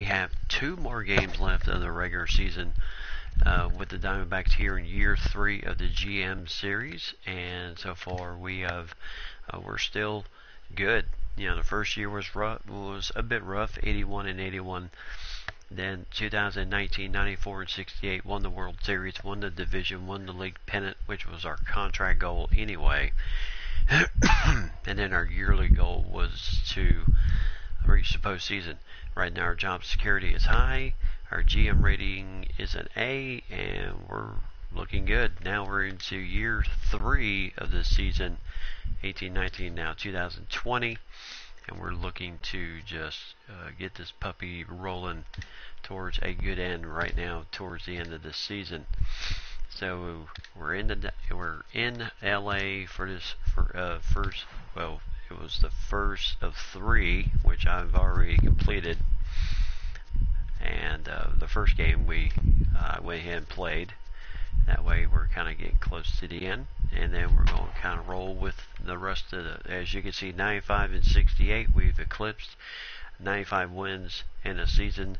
have 2 more games left of the regular season with the Diamondbacks here in year 3 of the GM series, and so far we're still good. The first year was a bit rough, 81 and 81. Then 2019, 94 and 68, won the World Series, won the division, won the league pennant, which was our contract goal anyway. And then our yearly goal was to reach the postseason. Right now our job security is high, our GM rating is an A, and we're looking good. Now we're into year 3 of the season, 18-19, now 2020, and we're looking to just get this puppy rolling towards a good end right now, towards the end of the season. So we're in LA for this first. Well, it was the first of 3, which I've already completed. And the first game we went ahead and played. That way we're kind of getting close to the end, and then we're going to kind of roll with the rest of the. As you can see, 95 and 68, we've eclipsed 95 wins in a season.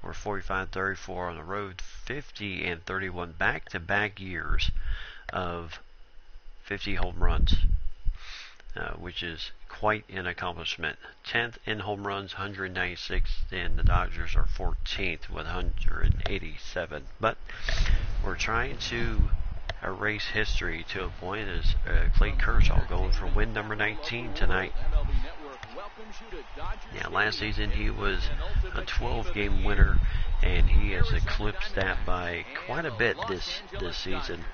We're 45-34 on the road, 50 and 31 back-to-back years of 50 home runs, which is quite an accomplishment. 10th in home runs, 196, and the Dodgers are 14th with 187. But we're trying to erase history to a point as Clayton Kershaw going for win number 19 tonight. Now, last season he was a 12-game winner, and he has eclipsed that by quite a bit this season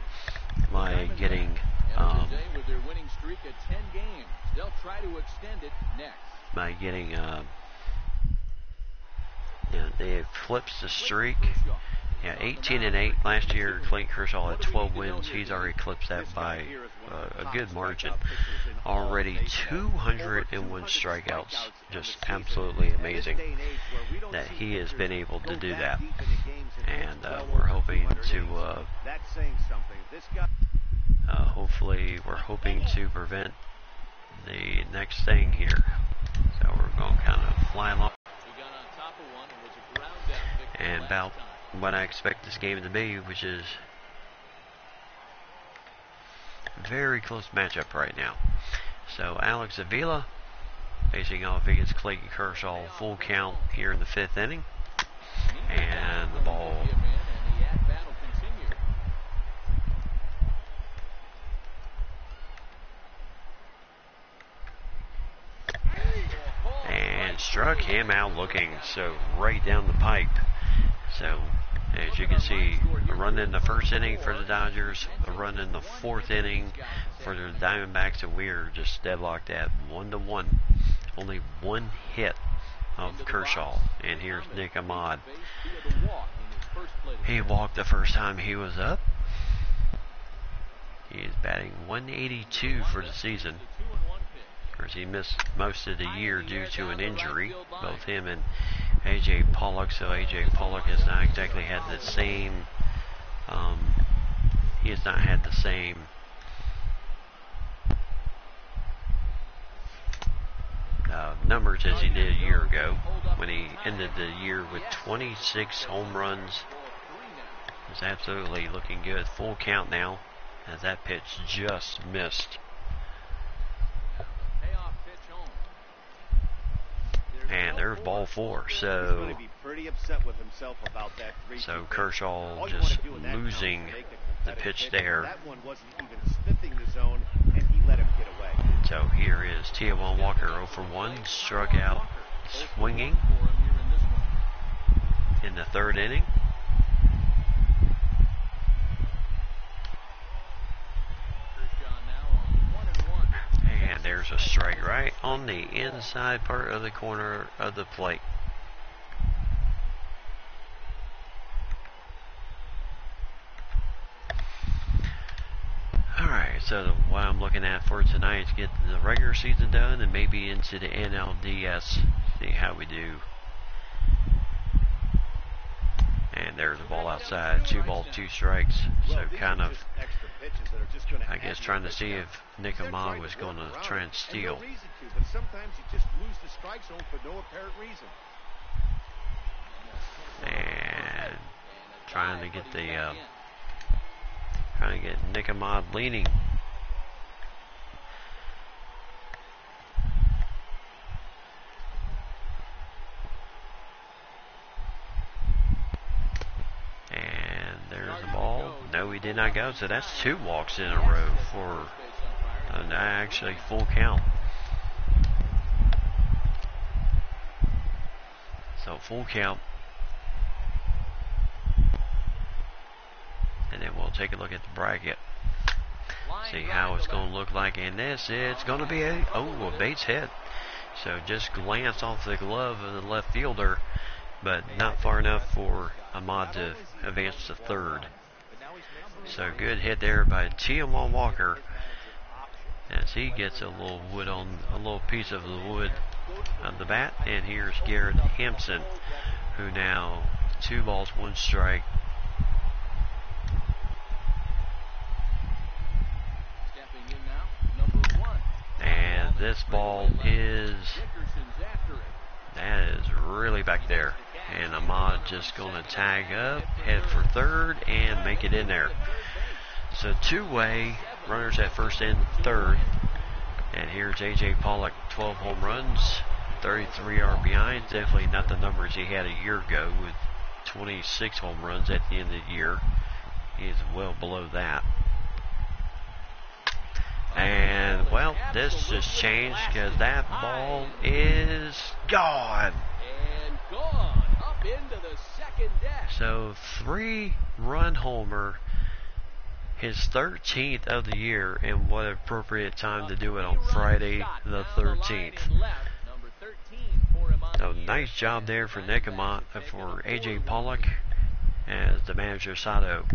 by getting they eclipsed the streak. 18 and 8 last year. Clayton Kershaw had 12 wins. He's already eclipsed that by a good margin. Already 201 strikeouts. Just absolutely amazing that he has been able to do that. And we're hoping to prevent the next thing here. So we're going to kind of fly along. And about what I expect this game to be, which is a very close matchup right now. So Alex Avila facing off against Clayton Kershaw, full count here in the 5th inning, and the ball and struck him out looking, so right down the pipe. So as you can see, a run in the 1st inning for the Dodgers, a run in the 4th inning for the Diamondbacks, and we are just deadlocked at 1-1. Only 1 hit of Kershaw, and here's Nick Ahmad. He walked the first time he was up. He is batting 182 for the season. Of course, he missed most of the year due to an injury, both him and A.J. Pollock. So A.J. Pollock has not exactly had the same. He has not had the same numbers as he did a year ago, when he ended the year with 26 home runs. He's absolutely looking good. Full count now, as that pitch just missed. And there's ball 4. So Kershaw just losing the pitch there. So here is Taijuan Walker 0 for 1, struck out swinging in the 3rd inning. And there's a strike right on the inside part of the corner of the plate. Alright, so what I'm looking at for tonight is get the regular season done and maybe into the NLDS, see how we do. And there's a ball outside, 2 balls, 2 strikes. So kind of, I guess, trying to see if Nick Ahmad was going to try and steal. trying to get Nick Ahmad leaning. And there's the ball. No, he did not go. So that's 2 walks in a row for actually full count. So full count. And then we'll take a look at the bracket. See how it's going to look like. And this, it's going to be a Bates hit. So just glance off the glove of the left fielder, but not far enough for Ahmad to advance to third. So good hit there by Tiawan Walker as he gets a little piece of the wood of the bat. And here's Garrett Hampson, who now 2 balls, 1 strike. And this ball is really back there. And Ahmad just going to tag up, head for third, and make it in there. So 2-way, runners at first and third. And here's A.J. Pollock, 12 home runs, 33 RBIs. Definitely not the numbers he had a year ago with 26 home runs at the end of the year. He is well below that. And, well, this just changed because that ball is gone. And gone up into the second deck. So 3-run homer, his 13th of the year, and what appropriate time to do it on Friday the 13th. So nice job there for Nick Ahmad, for A.J. Pollock, as the manager Sato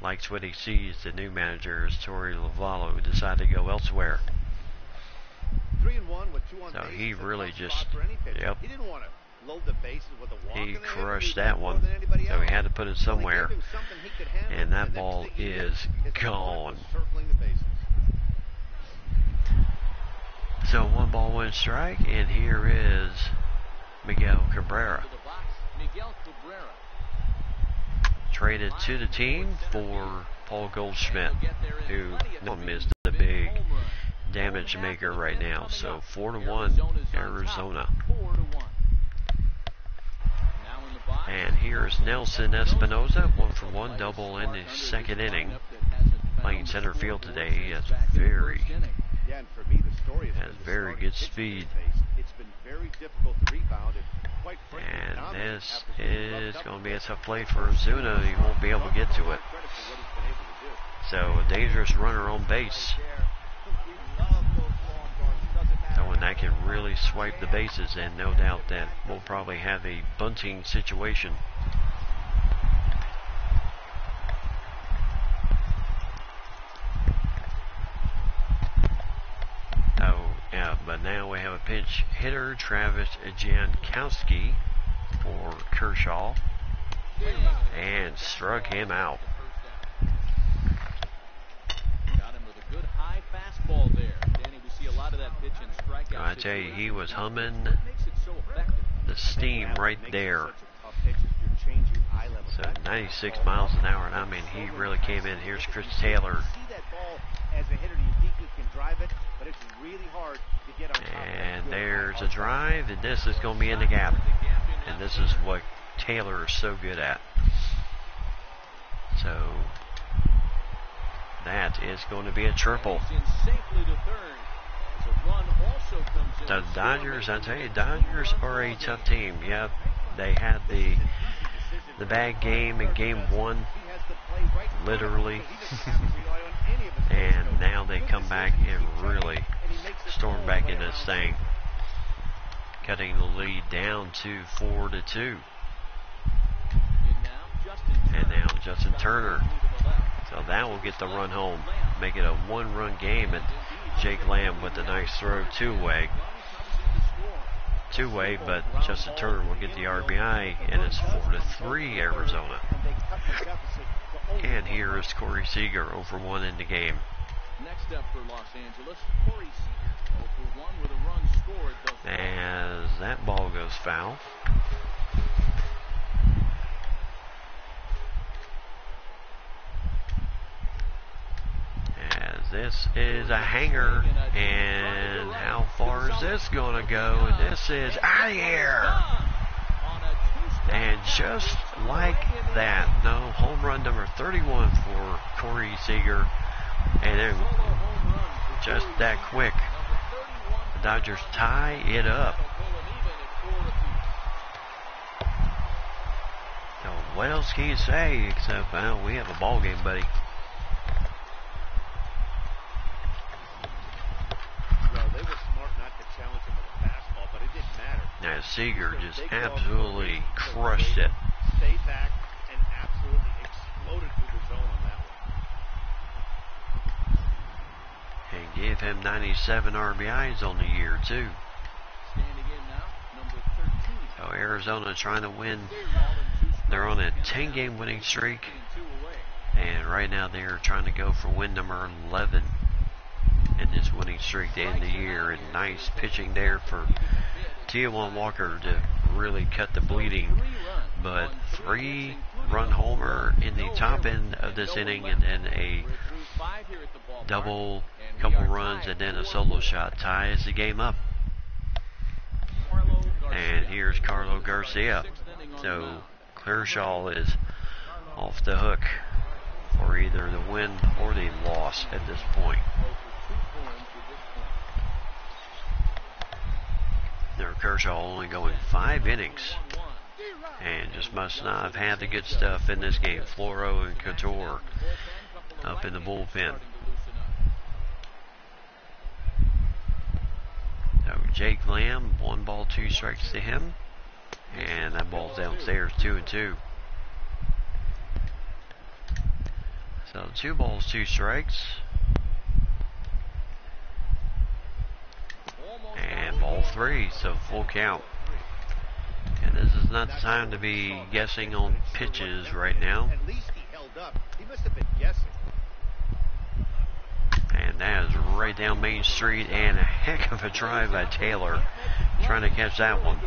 likes what he sees. The new manager is Torey Lavallo, who decided to go elsewhere. 3-1 with 2 on So base. he really just, Yep. He didn't want to load the bases with a walk. He crushed that one, so he had to put it somewhere. And that ball is gone. So 1 ball, 1 strike, and here is Miguel Cabrera. Traded to the team for Paul Goldschmidt, who is the big damage maker right now. So 4-1 Arizona. And here's Nelson Espinosa, 1-for-1 double in the 2nd inning. Playing center field today. He has very good speed. And this is going to be a tough play for Ozuna. He won't be able to get to it. So a dangerous runner on base. And that can really swipe the bases, and no doubt that we'll probably have a bunting situation. But now we have a pinch hitter, Travis Jankowski, for Kershaw, and struck him out. Got him with a good high fastball there. Danny, we see a lot of that pitch in strikeout. I tell you, he was humming the steam right there. So 96 miles an hour, and I mean, he really came in. Here's Chris Taylor. And there's a drive, and this is going to be in the gap. And this is what Taylor is so good at. So that is going to be a triple. The Dodgers, I tell you, Dodgers are a tough team. Yep, they had the bad game in Game 1, literally. And now they come back and really storm back in this thing, cutting the lead down to 4-2. And now Justin Turner. So that will get the run home, make it a 1-run game, and Jake Lamb with a nice throw, 2-way, but Justin Turner will get the RBI, and it's 4-3 Arizona. And here is Corey Seager, 0-for-1 in the game. Next up for Los Angeles, Corey Seager, 0-for-1 with a run scored. As that ball goes foul. this is a hanger, and how far is this going to go? And this is out of here. And just like that, no, home run number 31 for Corey Seager. And then just that quick, the Dodgers tie it up. So what else can you say except, well, we have a ball game, buddy. Well, they were smart not to challenge him with a fastball, but it didn't matter. Now Seager just absolutely crushed it. Stay back and absolutely exploded through the zone on that one. And gave him 97 RBIs on the year, too. Standing in now, number 13. So Arizona trying to win. They're on a 10-game winning streak. And right now they're trying to go for win number 11 in this winning streak to end the year. And nice pitching there for Taijuan Walker to really cut the bleeding. But 3-run homer in the top end of this inning, and then a double, couple runs, and then a solo shot ties the game up. And here's Carlo Garcia. So Kershaw is off the hook for either the win or the loss at this point. There, Kershaw only going 5 innings, and just must not have had the good stuff in this game. Floro and Couture up in the bullpen. So Jake Lamb, 1 ball, 2 strikes to him, and that ball's downstairs, 2-2. So 2 balls, 2 strikes. And ball 3, so full count. And this is not the time to be guessing on pitches right now. At least he held up. He must have been guessing. And that is right down Main Street, and a heck of a drive by Taylor trying to catch that one.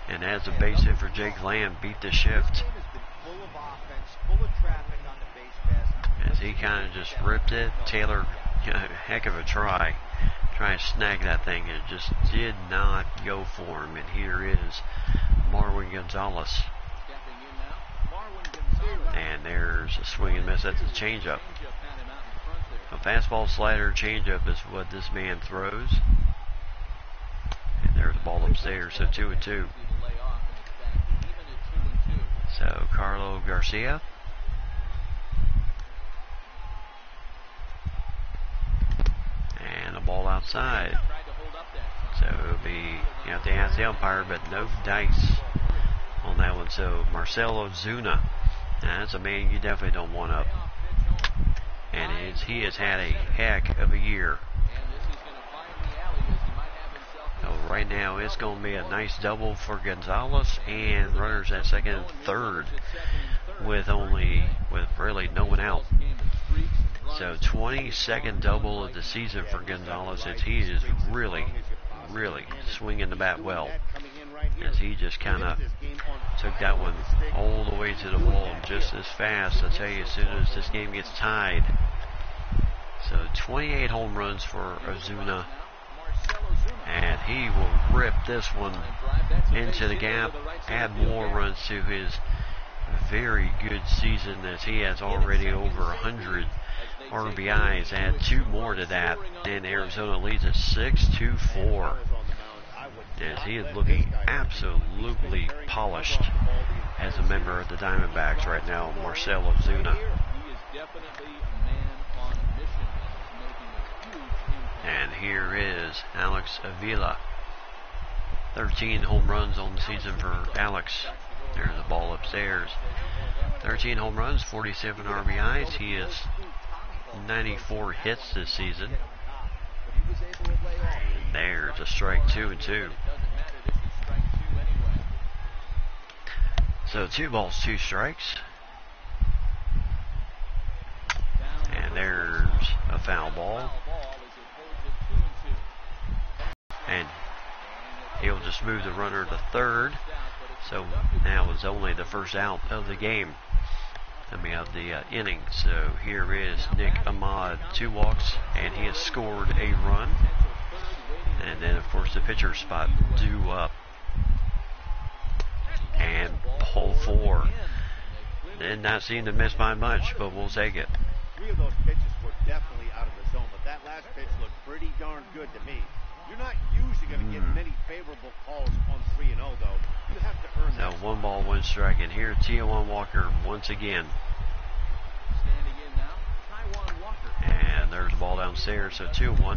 And as a base hit for Jake Lamb, beat the shift. As he kind of just ripped it. Taylor, heck of a try. Trying to snag that thing, and it just did not go for him. And here is Marwin Gonzalez. And there's a swing and miss. That's a changeup. A fastball, slider, changeup is what this man throws. And there's the ball upstairs, so 2-2. So Carlo Garcia. And a ball outside. So it'll be, you have to ask the umpire, but no dice on that one. So Marcell Ozuna. Now that's a man you definitely don't want up. And he has had a heck of a year. So right now it's going to be a nice double for Gonzalez, and runners at second and third with really no one out. So 22nd double of the season for Gonzalez, as he is really swinging the bat well. As he just kind of took that one all the way to the wall just as fast. I'll tell you, as soon as this game gets tied. So 28 home runs for Ozuna. And he will rip this one into the gap, add more runs to his very good season, as he has already over 100 RBIs. Add 2 more to that, and Arizona leads at 6-4. As he is looking absolutely polished as a member of the Diamondbacks right now, Marcell Ozuna. And here is Alex Avila. 13 home runs on the season for Alex. There's the ball upstairs. 13 home runs, 47 RBIs. He has 94 hits this season. And there's a strike, 2-2. So 2 balls, 2 strikes. And there's a foul ball. And he'll just move the runner to third. So now it's only the first out of the game. of the inning. So here is Nick Ahmad, 2 walks, and he has scored a run. And then, of course, the pitcher spot due up. And ball 4. Did not seem to miss by much, but we'll take it. 3 of those pitches were definitely out of the zone, but that last pitch looked pretty darn good to me. You're not usually going to get many favorable calls on 3-0, though. You have to earn that. So 1 ball, 1 strike, and here Taijuan Walker once again. Standing in now, Taijuan Walker. And there's the ball downstairs, so 2-1. So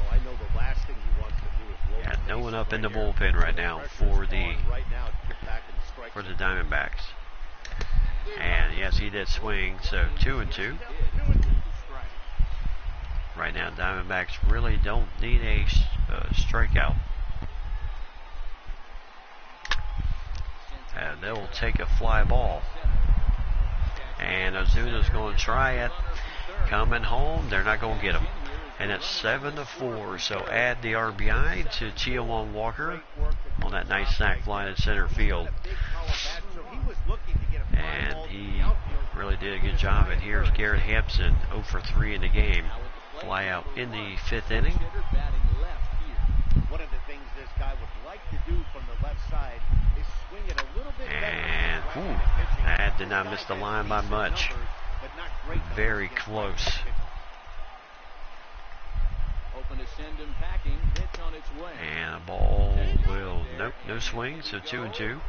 I know the last thing he wants to do is load Yeah, the no one bases up in the right bullpen now. right now Pressure's for the on right now to get back in the strike zone. Diamondbacks. And yes, he did swing, so 2-2. Right now, Diamondbacks really don't need a strikeout. And they'll take a fly ball. And Ozuna's going to try it. Coming home, they're not going to get him. And it's 7-4. So add the RBI to Taijuan Walker on that nice sac fly in center field. And he really did a good job. And here's Garrett Hampson, 0 for 3 in the game. Fly out in the 5th inning. One of the things this guy would like to do from the left side is swing it a little bit And that did not miss the line by much. Very close. Open to send him packing. Pitch on its way. And a ball will, nope, no swing, so 2-2. No, he did not,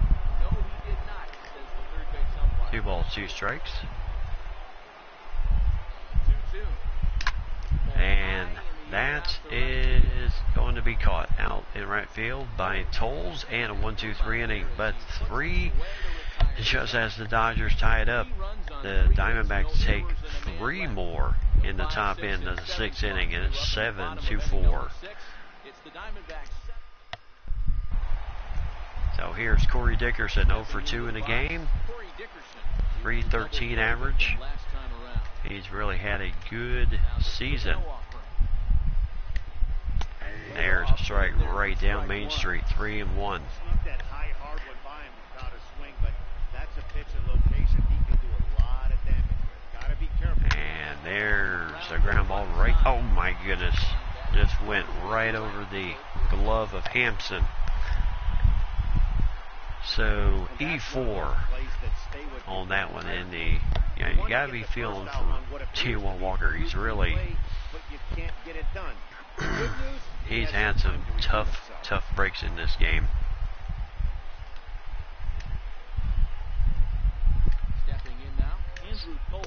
says the third base umpire. 2 balls, 2 strikes. 2-2. And that is going to be caught out in right field by Tolles, and a 1-2-3 inning. But 3, just as the Dodgers tie it up, the Diamondbacks take 3 more in the top end of the 6th inning, and it's 7-4. So here's Corey Dickerson, 0 for 2 in the game, 313 average. He's really had a good season. There's a strike right down Main Street, 3-1. Snuck that high hard one by him without a swing, but that's a pitch and location he can do a lot of damage with. Gotta be careful. And there's a ground ball right. Oh my goodness. Just went right over the glove of Hampson. So E4 on that one. In the, you gotta be feeling for Taijuan Walker. He's really, he's had some tough breaks in this game.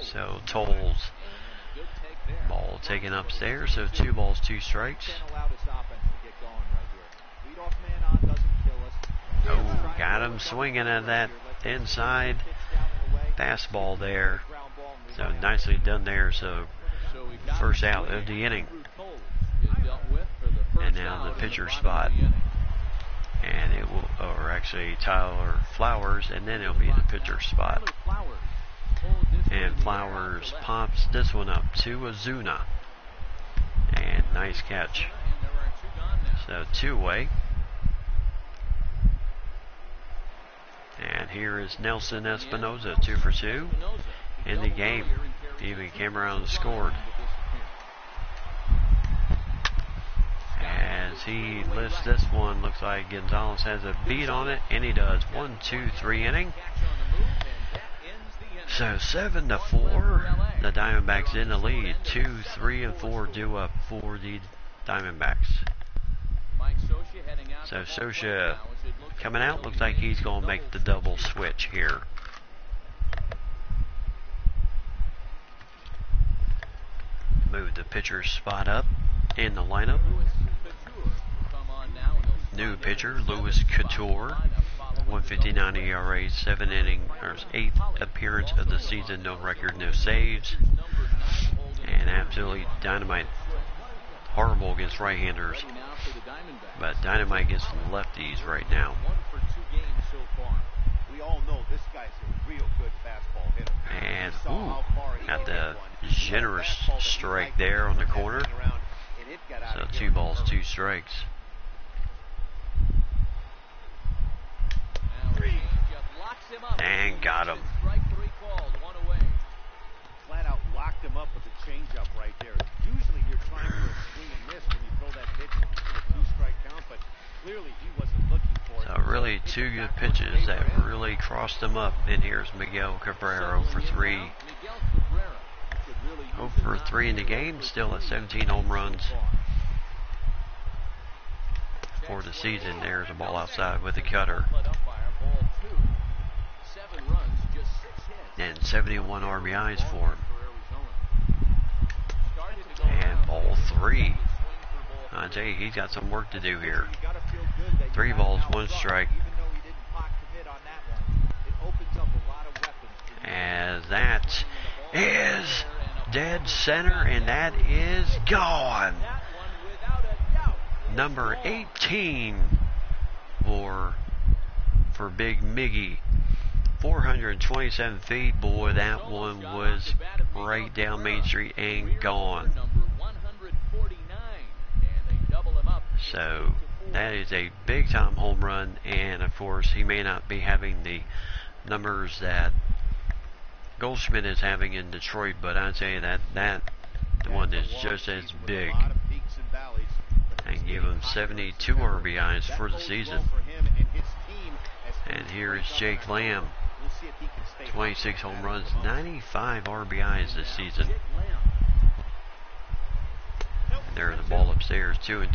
So Tolles, ball taken upstairs, so 2 balls, 2 strikes. Oh, got him swinging at that inside fastball there. So nicely done there. So first out of the inning. And now the pitcher spot. And it will, or actually Tyler Flowers, and then it'll be the pitcher spot. And Flowers pops this one up to Ozuna. And nice catch. So 2-way. And here is Nelson Espinoza, 2 for 2 in the game. Even came around and scored. As he lifts this one, looks like Gonzalez has a beat on it, and he does. 1-2-3 inning. So 7-4, the Diamondbacks in the lead. 2, 3, and 4 due up for the Diamondbacks. So Scioscia coming out, looks like he's going to make the double switch here. Move the pitcher's spot up in the lineup. New pitcher, Louis Couture, 159 ERA, 7 inning, or 8th appearance of the season, no record, no saves, and absolutely dynamite. Horrible against right-handers, but dynamite against lefties right now. We all know this guy's a real good fastball hitter. And got the generous strike there on the corner. So 2 balls, 2 strikes. And got him. setup right there. Usually you're trying for a swing and miss when you throw that pitch in a 2-strike count, but clearly he wasn't looking for it. So really two good pitches that really crossed him up. And here's Miguel Cabrera for 3. 0 for 3 in the game, still at 17 home runs for the season. There's a ball outside with a cutter. And 71 RBIs for him. And ball 3. I tell you, he's got some work to do here. 3 balls, 1 strike. As that is dead center, and that is gone. Number 18 for Big Miggy. 427 feet. Boy, that one was right down Main Street and gone. So that is a big time home run, and of course he may not be having the numbers that Goldschmidt is having in Detroit, but I'd say that one is just as big, and give him 72 RBIs for the season. And here is Jake Lamb, 26 home runs, 95 RBIs this season. There's the ball upstairs, 2-2. It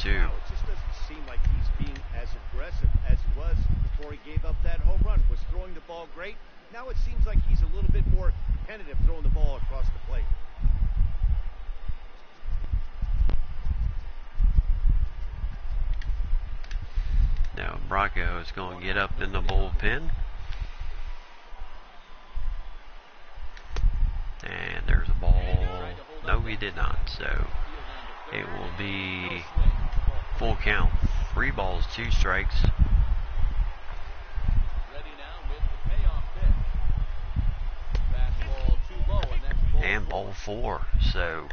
just doesn't seem like he's being as aggressive as he was before he gave up that home run. Was throwing the ball great. Now it seems like he's a little bit more tentative throwing the ball across the plate. Now Bracco is going to get up in the bullpen. And there's a ball. No, he did not. So it will be full count. 3 balls, 2 strikes. And ball 4. So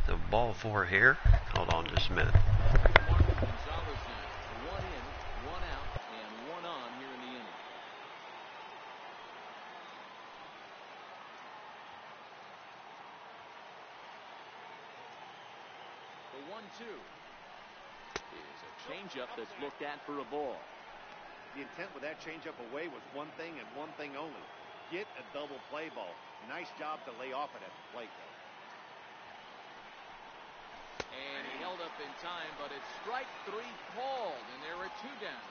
the ball 4 here. Hold on just a minute. The 1-2 is a changeup that's looked at for a ball. The intent with that changeup away was one thing and one thing only. Get a double play ball. Nice job to lay off it at the plate, though. And he held up in time, but it's strike 3 called, and there are 2 down.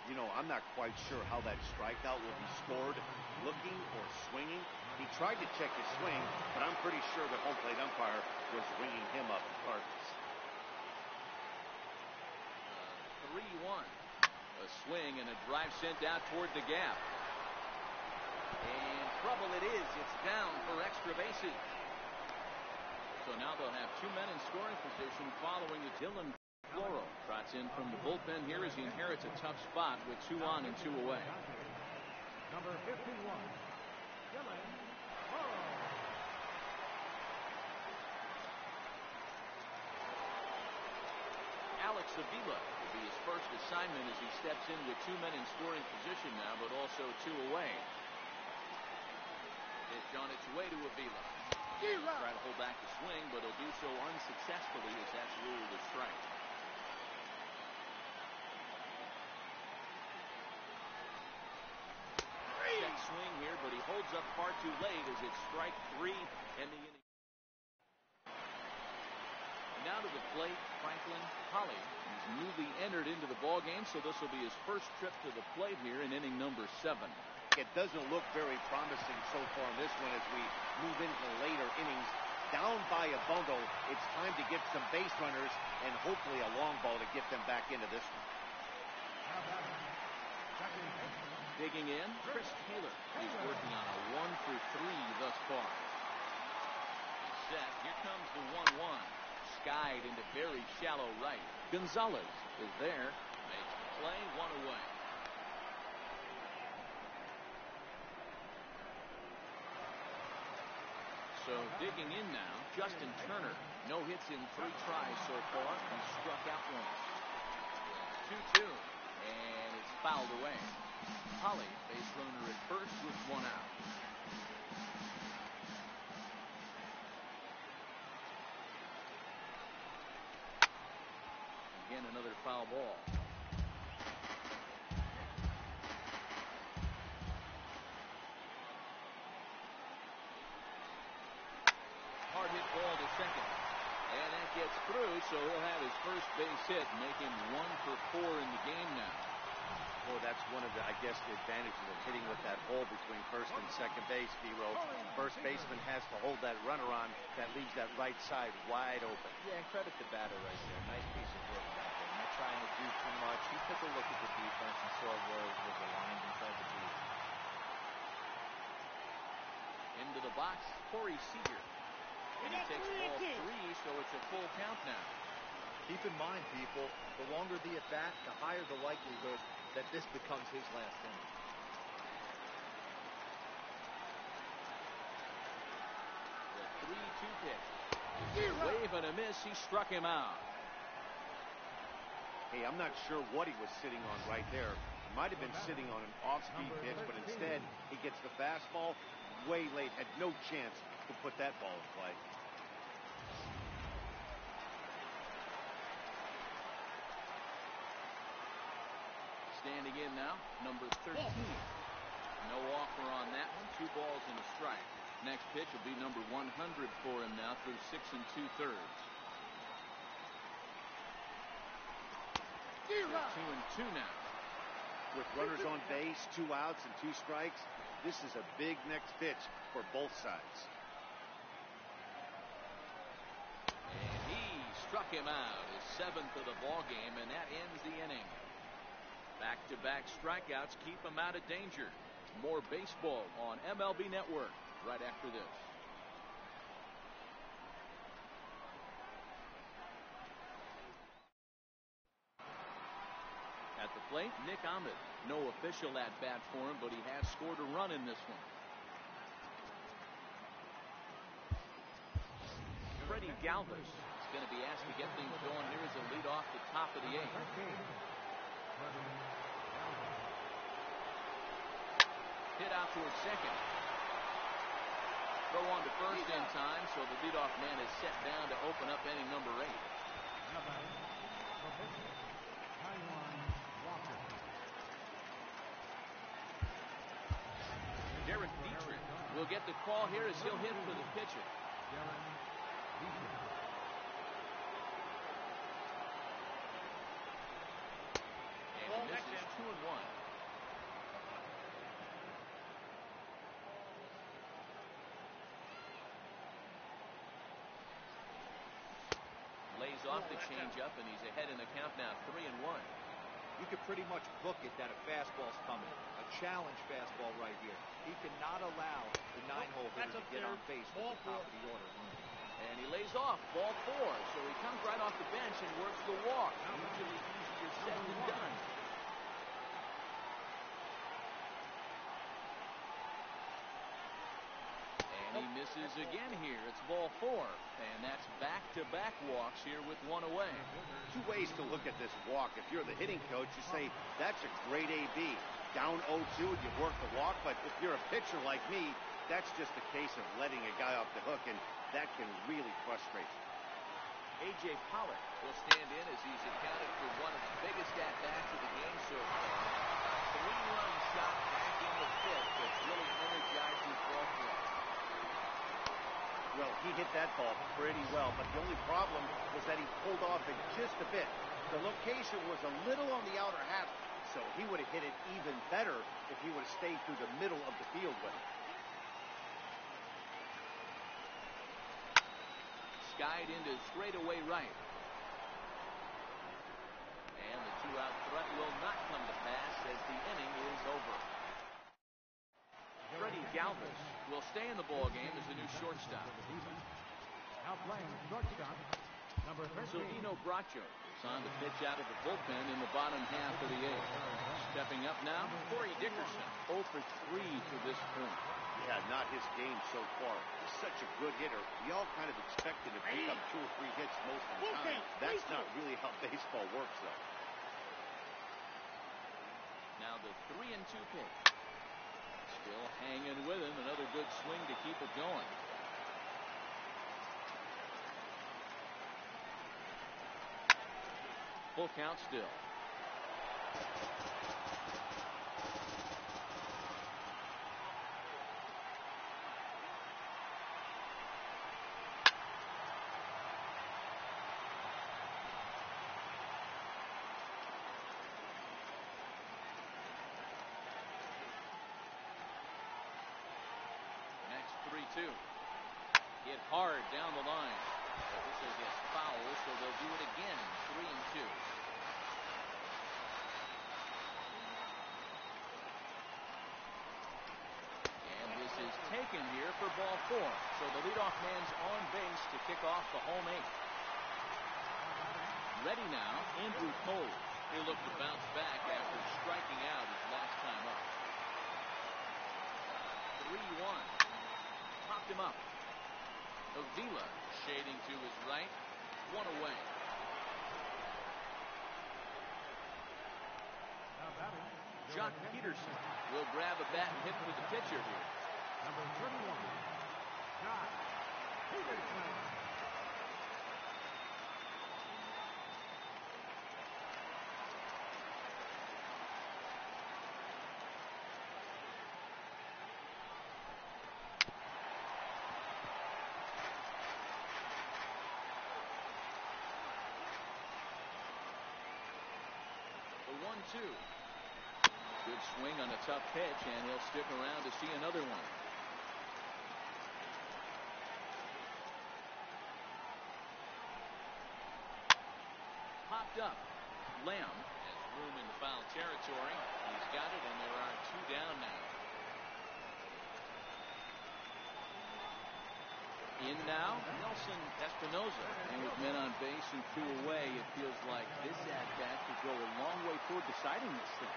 You know, I'm not quite sure how that strikeout will be scored, looking or swinging. He tried to check his swing, but I'm pretty sure the home plate umpire was ringing him up regardless. 3-1. A swing and a drive sent out toward the gap. And trouble it is. It's down for extra bases. So now they'll have 2 men in scoring position following the Dylan Floro. Trots in from the bullpen here as he inherits a tough spot with 2 on and 2 away. Number 51, Dylan Floro. Alex Avila will be his first assignment as he steps in with 2 men in scoring position now, but also 2 away. Pitch on its way to Avila. Try to hold back the swing, but he'll do so unsuccessfully as that's ruled a strike. Set swing here, but he holds up far too late as it's strike 3 and the inning. Now to the plate, Franklin Holly. He's newly entered into the ball game, so this will be his first trip to the plate here in inning number 7. It doesn't look very promising so far in this one as we move into the later innings. Down by a bundle, it's time to get some base runners and hopefully a long ball to get them back into this one. Digging in, Chris Taylor. He's working on a 1 for 3 thus far. Set. Here comes the 1-1. Skied into very shallow right. Gonzalez is there. Makes the play, 1 away. So digging in now, Justin Turner. No hits in 3 tries so far. He struck out once. 2-2. And it's fouled away. Holly, base runner at first with one out. Again, another foul ball. Hard hit ball to second. And that gets through, so he'll have his first base hit, make him 1 for 4 in the game now. Well, that's one of the, I guess, the advantages of hitting with that hole between first and second base, D-Row. First baseman has to hold that runner on. That leaves that right side wide open. Yeah, and credit the batter right there. Nice piece of work back there. Not trying to do too much. He took a look at the defense and saw where the lines inside the booth. Into the box, Corey Seager. And he takes ball 3, so it's a full count now. Keep in mind, people, the longer the at-bat, the higher the likelihood that this becomes his last inning. The 3-2 pitch. Wave and a miss. He struck him out. Hey, I'm not sure what he was sitting on right there. He might have been sitting on an off-speed pitch, but instead he gets the fastball way late. Had no chance to put that ball in play. Standing in now, number 13. No offer on that one. 2 balls and a strike. Next pitch will be number 100 for him now through 6 2/3. 2-2 now. With runners on base, 2 outs and 2 strikes, this is a big next pitch for both sides. And he struck him out, his 7th of the ball game, and that ends the inning. Back-to-back strikeouts keep him out of danger. More baseball on MLB Network right after this. At the plate, Nick Ahmed. No official at bat for him, but he has scored a run in this one. Freddie Galvis is going to be asked to get things going here as a lead off the top of the 8th. Hit out towards second. Throw on to first in time, so the leadoff man is set down to open up inning number 8. Derek Dietrich will get the call here as he'll hit for the pitcher. And this is 2-1. Lays off the changeup, and he's ahead in the count now, 3-1. You could pretty much book it that a fastball's coming. A challenge fastball right here. He cannot allow the 9-hole hitter to get on base at the top of the order. And he lays off, ball 4. So he comes right off the bench and works the walk. Usually easier said than done. And he misses again here. It's ball 4. And that's back-to-back walks here with 1 away. 2 ways to look at this walk. If you're the hitting coach, you say, that's a great AB. Down 0-2, you work the walk. But if you're a pitcher like me, that's just a case of letting a guy off the hook, and that can really frustrate you. A.J. Pollock will stand in as he's accounted for one of the biggest at-bats of the game so far. A 3-run shot back in the 5th that really energized his ball club. Well, he hit that ball pretty well, but the only problem was that he pulled off it just a bit. The location was a little on the outer half, so he would have hit it even better if he would have stayed through the middle of the field with it. Skied into straightaway right. And the 2-out threat will not come to pass as the inning is over. Freddie Galvis will stay in the ball game as the new shortstop. Now playing shortstop, number 13. Silvino Bracho is on the pitch out of the bullpen in the bottom half of the 8th. Stepping up now, Corey Dickerson, 0 for 3 to this point. Yeah, not his game so far. He's such a good hitter. We all kind of expected to pick up 2 or 3 hits most of the time. That's not really how baseball works, though. Now The 3-2 pitch. Still hanging with him. Another good swing to keep it going. Full count still. Next 3-2. Hit hard down the line. The whistle gets foul, so they'll do it again. 3-2. And this is taken here for ball 4. So the leadoff man's on base to kick off the home 8. Ready now, Andrew Cole. He'll look to bounce back after striking out his last time up. 3-1. Popped him up. Avila shading to his right. 1 away. Jock Peterson will grab a bat and hit for the pitcher here. Number 31, Jock Peterson. The 1-2. Good swing on a tough pitch, and he'll stick around to see another one. Popped up. Lamb has room in foul territory. He's got it, and there are 2 down now. In now, Nelson Espinoza. And with men on base and 2 away, it feels like this at-bat could go a long way toward deciding this thing.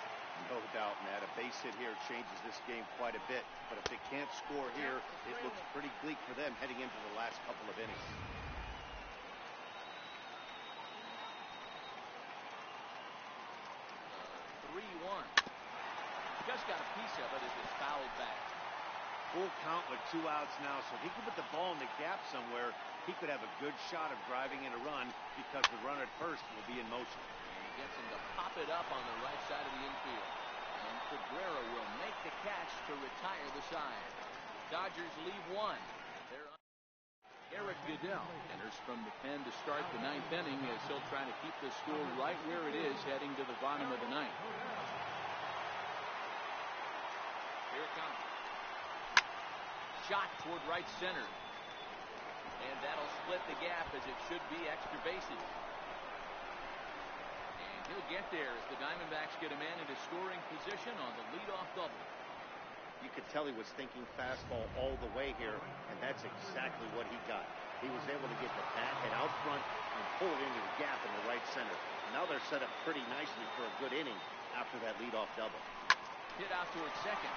No doubt, Matt. A base hit here changes this game quite a bit. But if they can't score here, it looks pretty bleak for them heading into the last couple of innings. 3-1. Just got a piece of it as it's fouled back. Full count with 2 outs now, so if he can put the ball in the gap somewhere, he could have a good shot of driving in a run because the runner at first will be in motion. And he gets him to pop it up on the right side of the infield. And Cabrera will make the catch to retire the side. Dodgers leave 1. They're on. Eric Goodell enters from the pen to start the 9th inning as he'll try to keep the score right where it is heading to the bottom of the 9th. Here it comes. Shot toward right center. And that'll split the gap as it should be extra bases. And he'll get there as the Diamondbacks get a man into scoring position on the leadoff double. You could tell he was thinking fastball all the way here, and that's exactly what he got. He was able to get the bat head out front and pull it into the gap in the right center. Now they're set up pretty nicely for a good inning after that leadoff double. Hit out towards second.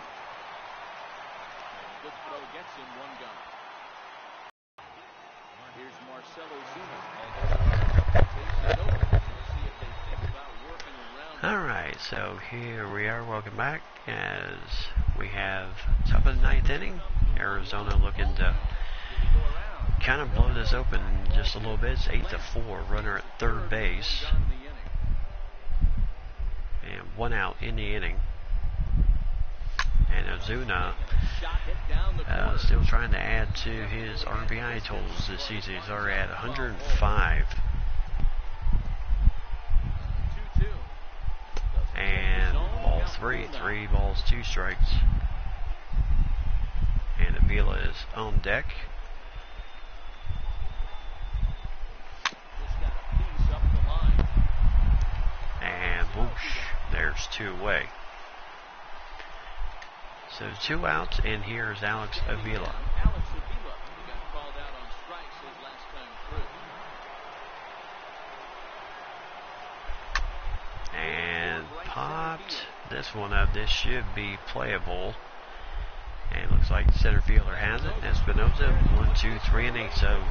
Good throw gets him 1 gone. Here's Marcelo Zuna. All right, so here we are. Welcome back as we have top of the 9th inning. Arizona looking to kind of blow this open just a little bit. It's 8-4. Runner at third base. And 1 out in the inning. And Ozuna still trying to add to his RBI totals this season. He's already at 105. And ball 3. 3 balls, 2 strikes. And Avila is on deck. And whoosh, there's 2 away. So 2 outs, and here's Alex Avila. Alex Avila, he got called out on strikes his last time through. And popped this one up. This should be playable. And it looks like the center fielder has it. Espinoza, 1, 2, 3 innings. So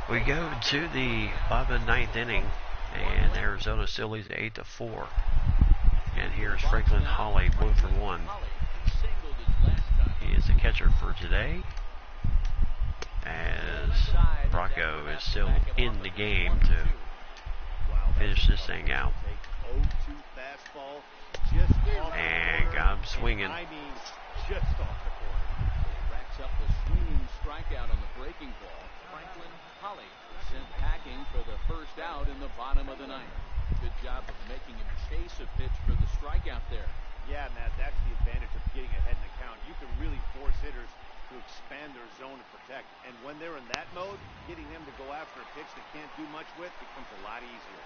we go to the bottom of the 9th inning, and Arizona still leads 8-4. And here's Franklin Holly, 1 for 1. He is the catcher for today, as Bracco is still in the game to finish this thing out. And got him swinging. Just off the corner. Racks up the swinging strikeout on the breaking ball. Franklin Holly sent packing for the first out in the bottom of the ninth. Good job of making him chase a pitch for the strikeout there. Yeah, Matt, that's the advantage of getting ahead in the count. You can really force hitters to expand their zone and protect. And when they're in that mode, getting them to go after a pitch they can't do much with becomes a lot easier.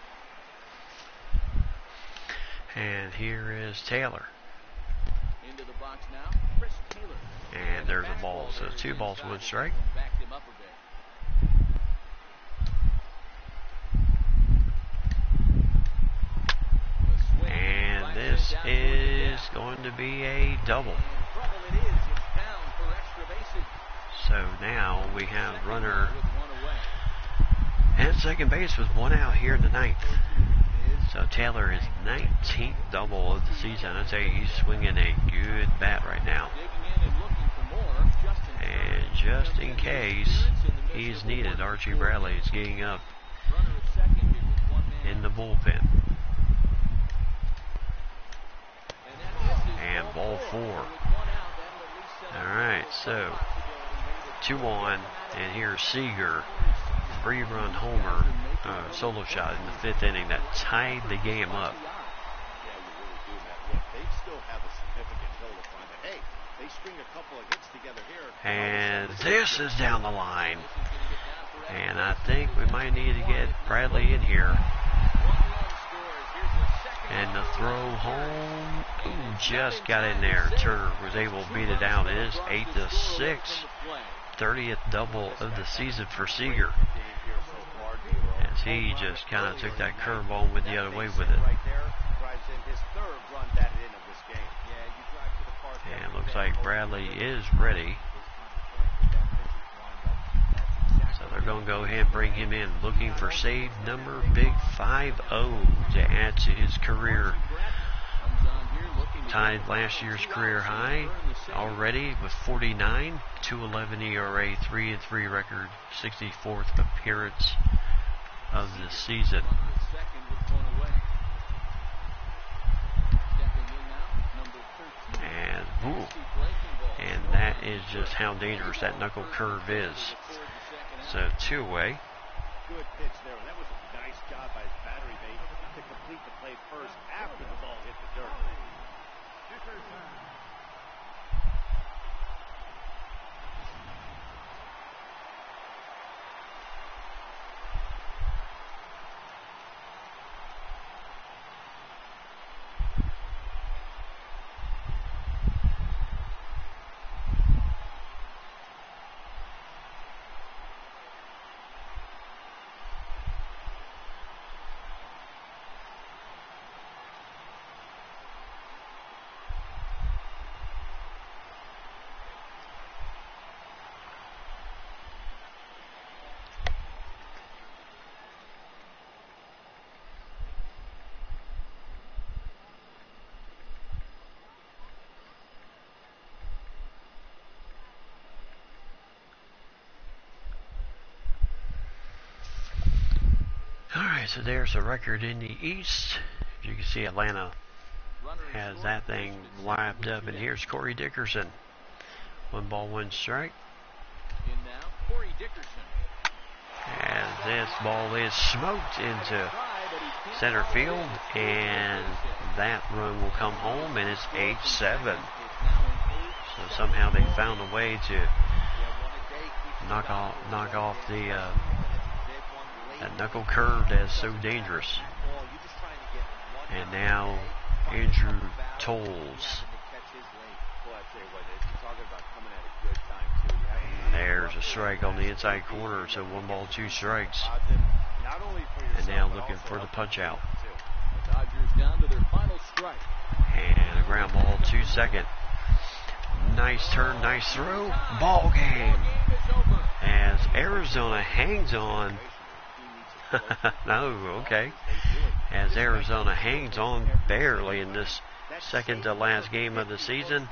And here is Taylor. Into the box now, Chris Taylor. And there's a ball. So 2 balls, 1 strike. Backed him up a bit. And this is going to be a double. So now we have runner at second base with 1 out here in the ninth. So Taylor is 19th double of the season. I'd say he's swinging a good bat right now. And just in case he's needed, Archie Bradley is getting up in the bullpen. And ball 4. Alright, so 2 on, and here's Seager. 3-run homer, solo shot in the 5th inning that tied the game up. Yeah, you really do, Matt. Look, they still have a significant hill to climb, but hey, they string a couple of hits together here. And this is down the line. And I think we might need to get Bradley in here. And the throw home, ooh, just got in there. Turner was able to beat it out. It is 8-6. 30th double of the season for Seager. As he just kind of took that curveball and went the other way with it. And looks like Bradley is ready. So they're going to go ahead and bring him in, looking for save number big 5-0 to add to his career. Tied last year's career high already with 49, 2.11 ERA, 3-3 record, 64th appearance of the season. And ooh, and that is just how dangerous that knuckle curve is. So 2 away. Good pitch there. That was a nice job by Battery Bait to complete the play first after the ball hit the dirt. So there's a record in the East. You can see Atlanta has that thing wiped up. And here's Corey Dickerson. 1 ball, 1 strike. In now, Corey Dickerson. As this ball is smoked into center field. And that run will come home. And it's 8-7. So somehow they found a way to knock off the that knuckle curve that's so dangerous. And now Andrew Tolles. There's a strike on the inside corner, so 1 ball, 2 strikes. And now looking for the punch out. Dodgers down to their final strike. And a ground ball to second. Nice turn, nice throw. Ball game. As Arizona hangs on No, okay. As Arizona hangs on barely in this second to last game of the season,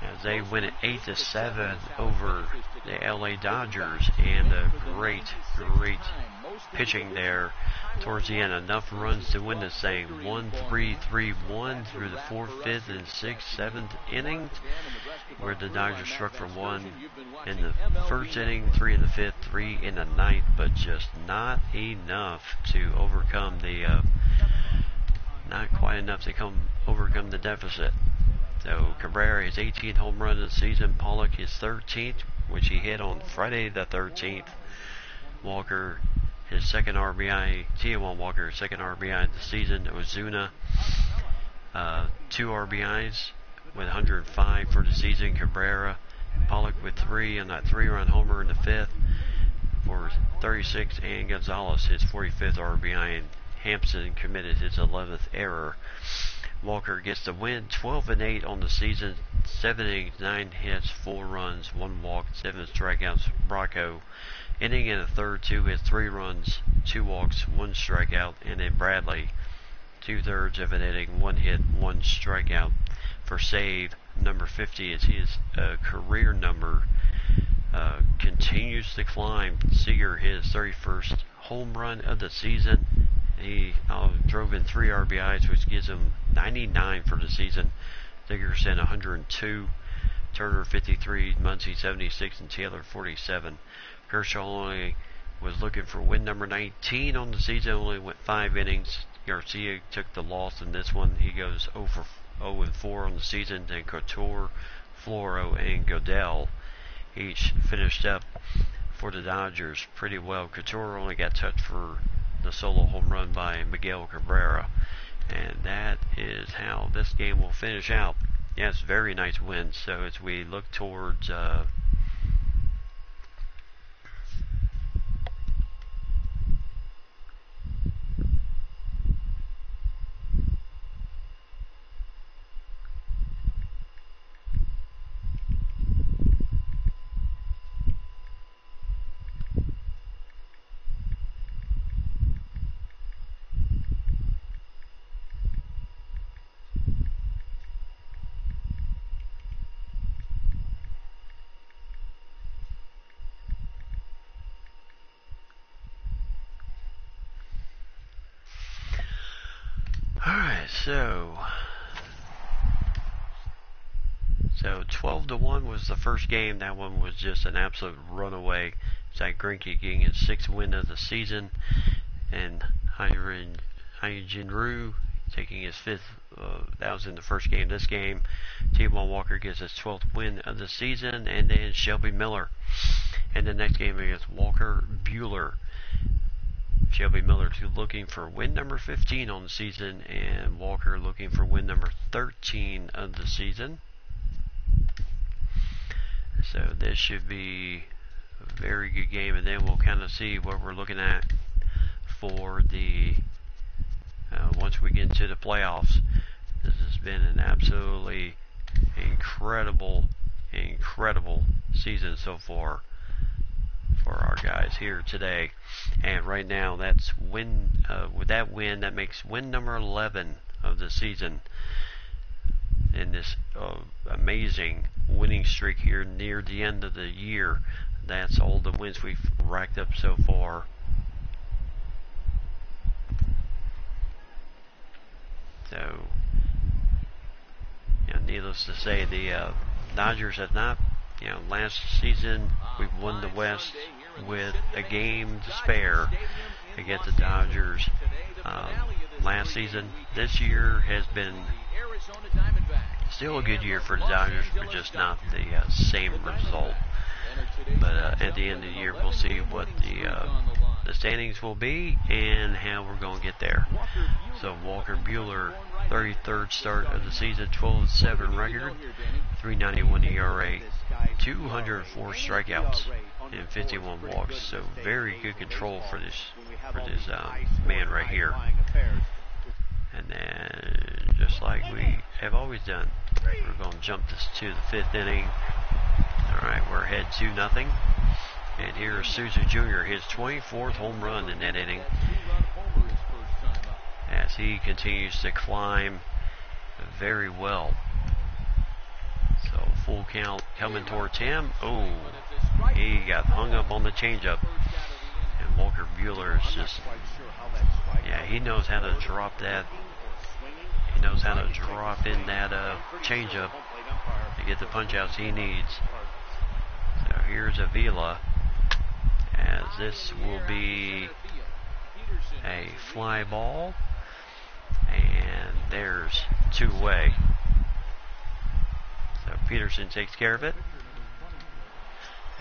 as they win it 8-7 over the LA Dodgers, and a great pitching there towards the end. Enough runs to win this thing. 1-3-3-1 through the 4th, 5th, and 6th, 7th innings, where the Dodgers struck for 1 in the 1st inning, 3 in the 5th, 3 in the 9th, but just not enough to overcome the not quite enough to overcome the deficit. So Cabrera, his 18th home run of the season. Pollock, his 13th, which he hit on Friday the 13th. Walker, his second RBI. Taijuan Walker, his second RBI of the season. Ozuna, 2 RBIs with 105 for the season. Cabrera, Pollock with 3 on that 3-run homer in the 5th for 36. And Gonzalez, his 45th RBI. And Hampson committed his 11th error. Walker gets the win, 12-8 on the season, 7 innings, 9 hits, 4 runs, 1 walk, 7 strikeouts. Bracco, inning in the 3rd, 2 hits, 3 runs, 2 walks, 1 strikeout. And then Bradley, 2/3 of an inning, 1 hit, 1 strikeout. For save number 50 is his career number, continues to climb. Seager, his 31st home run of the season. He drove in 3 RBIs, which gives him 99 for the season. Dickerson 102, Turner 53, Muncy 76, and Taylor 47. Kershaw only was looking for win number 19 on the season, only went 5 innings. Garcia took the loss in this one. He goes 0-4 on the season. Then Couture, Floro, and Godell each finished up for the Dodgers pretty well. Couture only got touched for the solo home run by Miguel Cabrera. And that is how this game will finish out. Yes, very nice win. So as we look towards So 12-1 was the first game. That one was just an absolute runaway. Zach Greinke getting his 6th win of the season, and Hyun-Jin Ryu taking his 5th. That was in the first game. This game, Taijuan Walker gets his 12th win of the season, and then Shelby Miller. And the next game against Walker Buehler. Shelby Miller looking for win number 15 on the season, and Walker looking for win number 13 of the season. So this should be a very good game, and then we'll kind of see what we're looking at for the once we get into the playoffs. This has been an absolutely incredible season so far for our guys here today. And right now, that's win. With that win, that makes win number 11 of the season in this amazing winning streak here near the end of the year. That's all the wins we've racked up so far. So, needless to say, the Dodgers have not, last season we won the West with a game to spare against the Dodgers last season. This year has been still a good year for the Dodgers, but just not the same result. But at the end of the year, we'll see what the standings will be and how we're going to get there. So Walker Buehler, 33rd start of the season, 12-7 record, 3.91 ERA, 204 strikeouts, and 51 walks. So very good control for this man right here. And then, just like we have always done, we're going to jump this to the 5th inning. All right, we're ahead 2-0. And here is Souza Jr., his 24th home run in that inning, as he continues to climb very well. So full count coming towards him. Oh, he got hung up on the changeup. And Walker Buehler is just, yeah, he knows how to drop that. He knows how to drop in that changeup to get the punch outs he needs. So here's Avila, as this will be a fly ball. And there's 2 away. So Peterson takes care of it.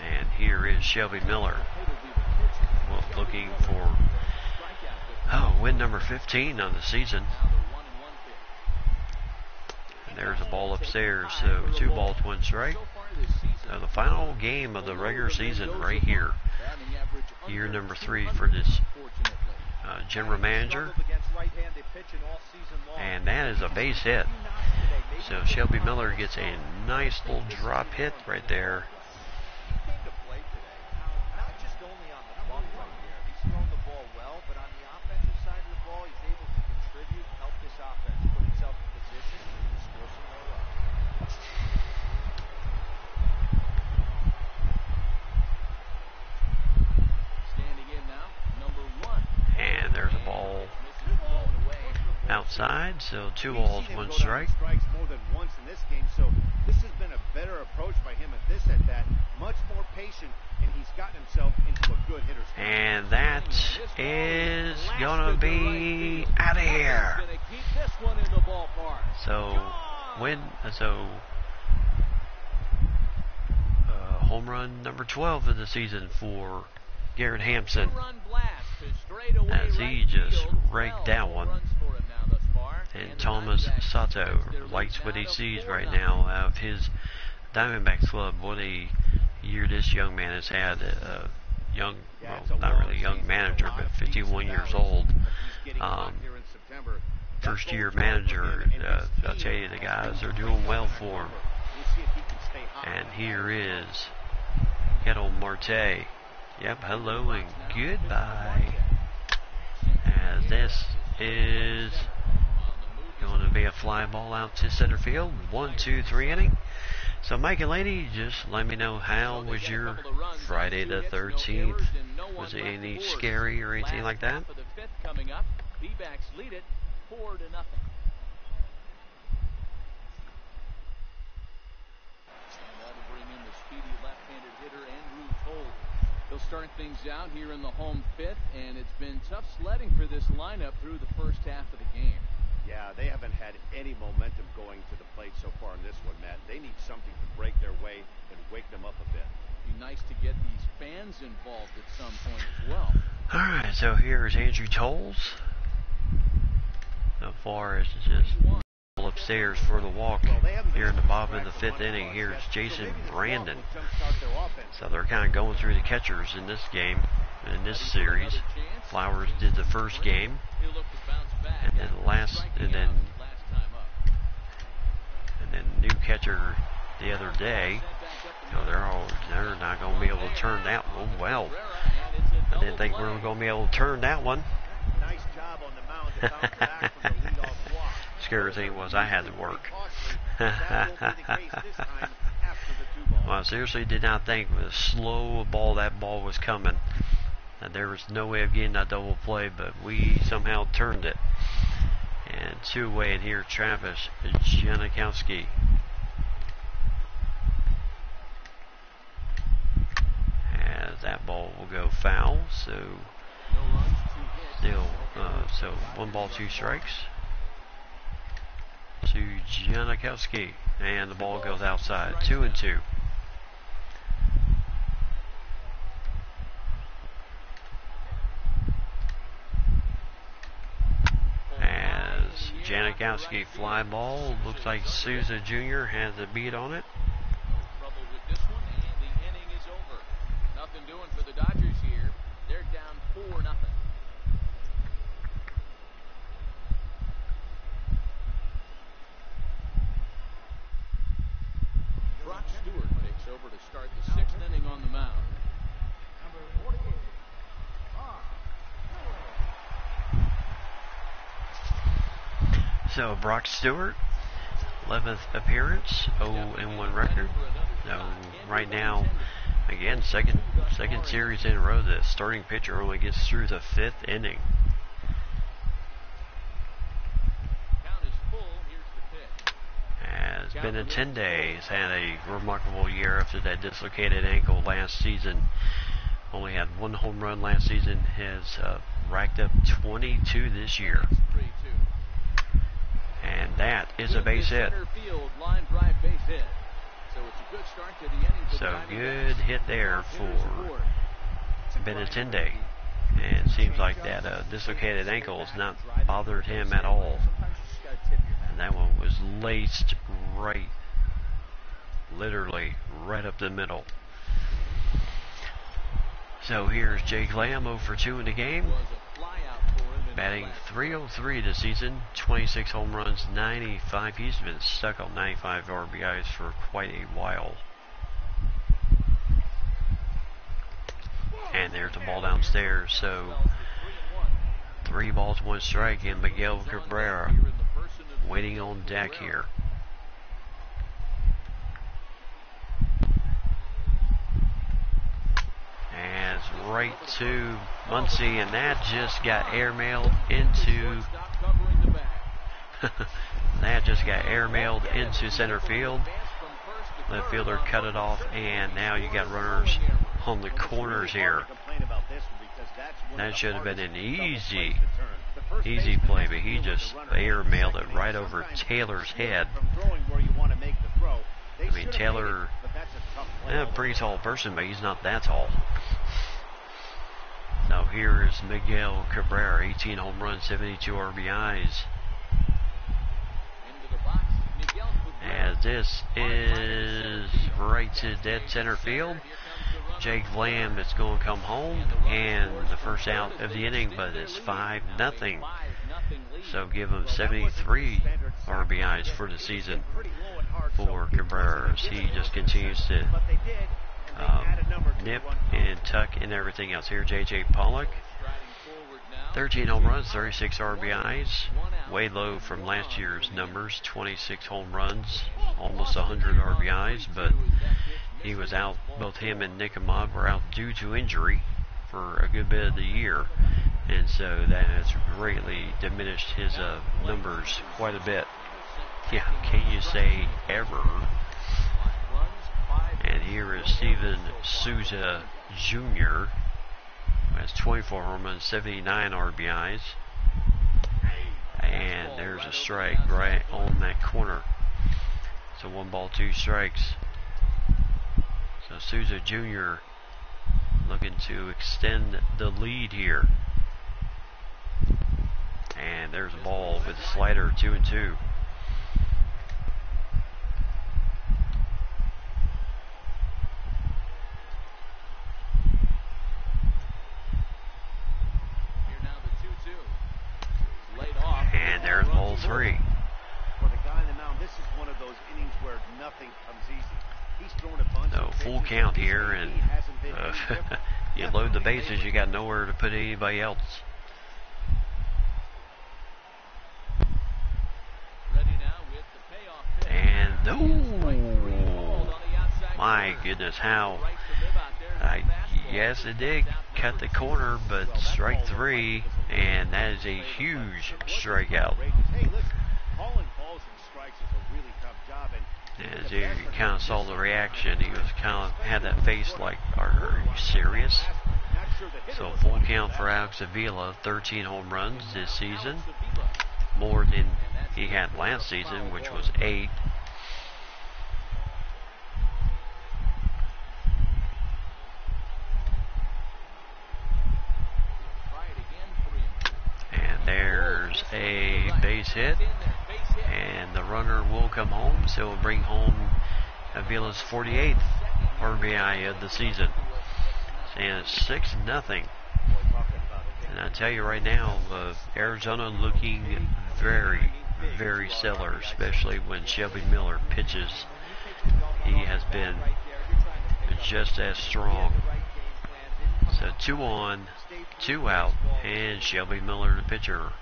And here is Shelby Miller, looking for win number 15 on the season. And there's a ball upstairs. So 2 balls, 1 strike. So the final game of the regular season right here. Year number 3 for this general manager. And that is a base hit. So Shelby Miller gets a nice little drop hit right there. Not just only on the bump right there. He's thrown the ball well, but on the offensive side of the ball, he's able to contribute, help this offense put itself in position to score some more runs. Standing in now, number 1. And there's a ball outside, so 2 balls, 1 strike. Strikes more than once in this game, so this has been a better approach by him at this at bat. Much more patient, and he's gotten himself into a good hitter's spot. And that is gonna be out of here. So home run number 12 of the season for Garrett Hampson, as he just raked that one. And Thomas Sato likes what he sees right now out of his Diamondbacks club. What a year this young man has had. Young, well, not really young manager, but 51 years old. First year manager. I'll tell you, the guys are doing well for him. And here is Ketel Marte. Yep, hello and goodbye. As this is going to be a fly ball out to center field. 1, 2, 3 inning. So Mike and Lady, just let me know, how was your Friday the 13th? Was it any scary or anything like that? Coming up, D-backs lead it 4-0. And that'll bring in the speedy left-handed hitter Andrew Toll. He'll start things out here in the home 5th, and it's been tough sledding for this lineup through the first half of the game. Yeah, they haven't had any momentum going to the plate so far in this one, Matt. They need something to break their way and wake them up a bit. Be nice to get these fans involved at some point as well. All right, so here's Andrew Tolles. So far as just upstairs for the walk here in the bottom of the 5th inning. Here's Jason Brandon. So they're kind of going through the catchers in this game, in this series. Flowers did the first game, and then new catcher the other day. So they're not going to be able to turn that one well. I didn't think we were going to be able to turn that one. Nice job on the mound to bounce back from the leadoff walk. Scary thing was I had to work. Well, I seriously did not think with a slow ball that ball was coming. There was no way of getting that double play, but we somehow turned it. And 2 away, and here Travis Janikowski. As that ball will go foul, so still, so 1 ball, 2 strikes to Janikowski, and the ball goes outside. 2-2. As Janikowski fly ball, looks like Souza Jr. has a beat on it. Trouble with this one, and the inning is over. Nothing doing for the Dodgers here. They're down 4-0. Brock Stewart takes over to start the 6th inning on the mound. So Brock Stewart, 11th appearance, 0-1 record. So right now, again, second series in a row, the starting pitcher only gets through the 5th inning. As Benintendi has had a remarkable year after that dislocated ankle last season. Only had 1 home run last season, has racked up 22 this year. And that is a base hit. So good hit there for Benintendi. And it seems like that dislocated ankle has not bothered him at all. And that one was laced right, literally right up the middle. So here's Jake Lamb, 0 for 2 in the game. Batting .303 this season, 26 home runs, 95. He's been stuck on 95 RBIs for quite a while. And there's the ball downstairs. So 3 balls, 1 strike, and Miguel Cabrera waiting on deck here. And it's right to Muncy, and that just got airmailed into into center field. Left fielder cut it off, and now you got runners on the corners here. That should have been an easy play, but he just airmailed it right over Taylor's head. I mean, Taylor, a pretty tall person, but he's not that tall. Now here is Miguel Cabrera, 18 home runs, 72 RBIs. As this is right to dead center field. Jake Lamb is going to come home, and the first out of the inning, but it's 5-0. So give him 73 RBIs for the season for Cabrera. He just continues to nip and tuck and everything else. Here, J.J. Pollock, 13 home runs, 36 RBIs. Way low from last year's numbers, 26 home runs, almost 100 RBIs, but he was out. Both him and Nick Ahmad were out due to injury for a good bit of the year, and so that has greatly diminished his numbers quite a bit. Yeah, can you say ever? And here is Steven Souza Jr., who has 24 home runs, 79 RBIs. And there's a strike right on that corner. So 1 ball, 2 strikes. So Souza Jr. looking to extend the lead here. And there's a ball with a slider, 2-2. And there's ball 3. For the guy on the mound, this is one of those innings where nothing comes easy. He's thrown a bunch of full count here, and you load the bases, you got nowhere to put anybody else. And my goodness, how yes, it did cut the corner, but strike 3, and that is a huge strikeout. As you kind of saw the reaction, he was kind of had that face like, are you serious? So full count for Alex Avila, 13 home runs this season, more than he had last season, which was 8. And there's a base hit, and the runner will come home, so we'll bring home Avila's 48th RBI of the season. And it's 6-0. And I tell you right now, Arizona looking very, very stellar, especially when Shelby Miller pitches. He has been just as strong. So 2 on, 2 out, and Shelby Miller the pitcher.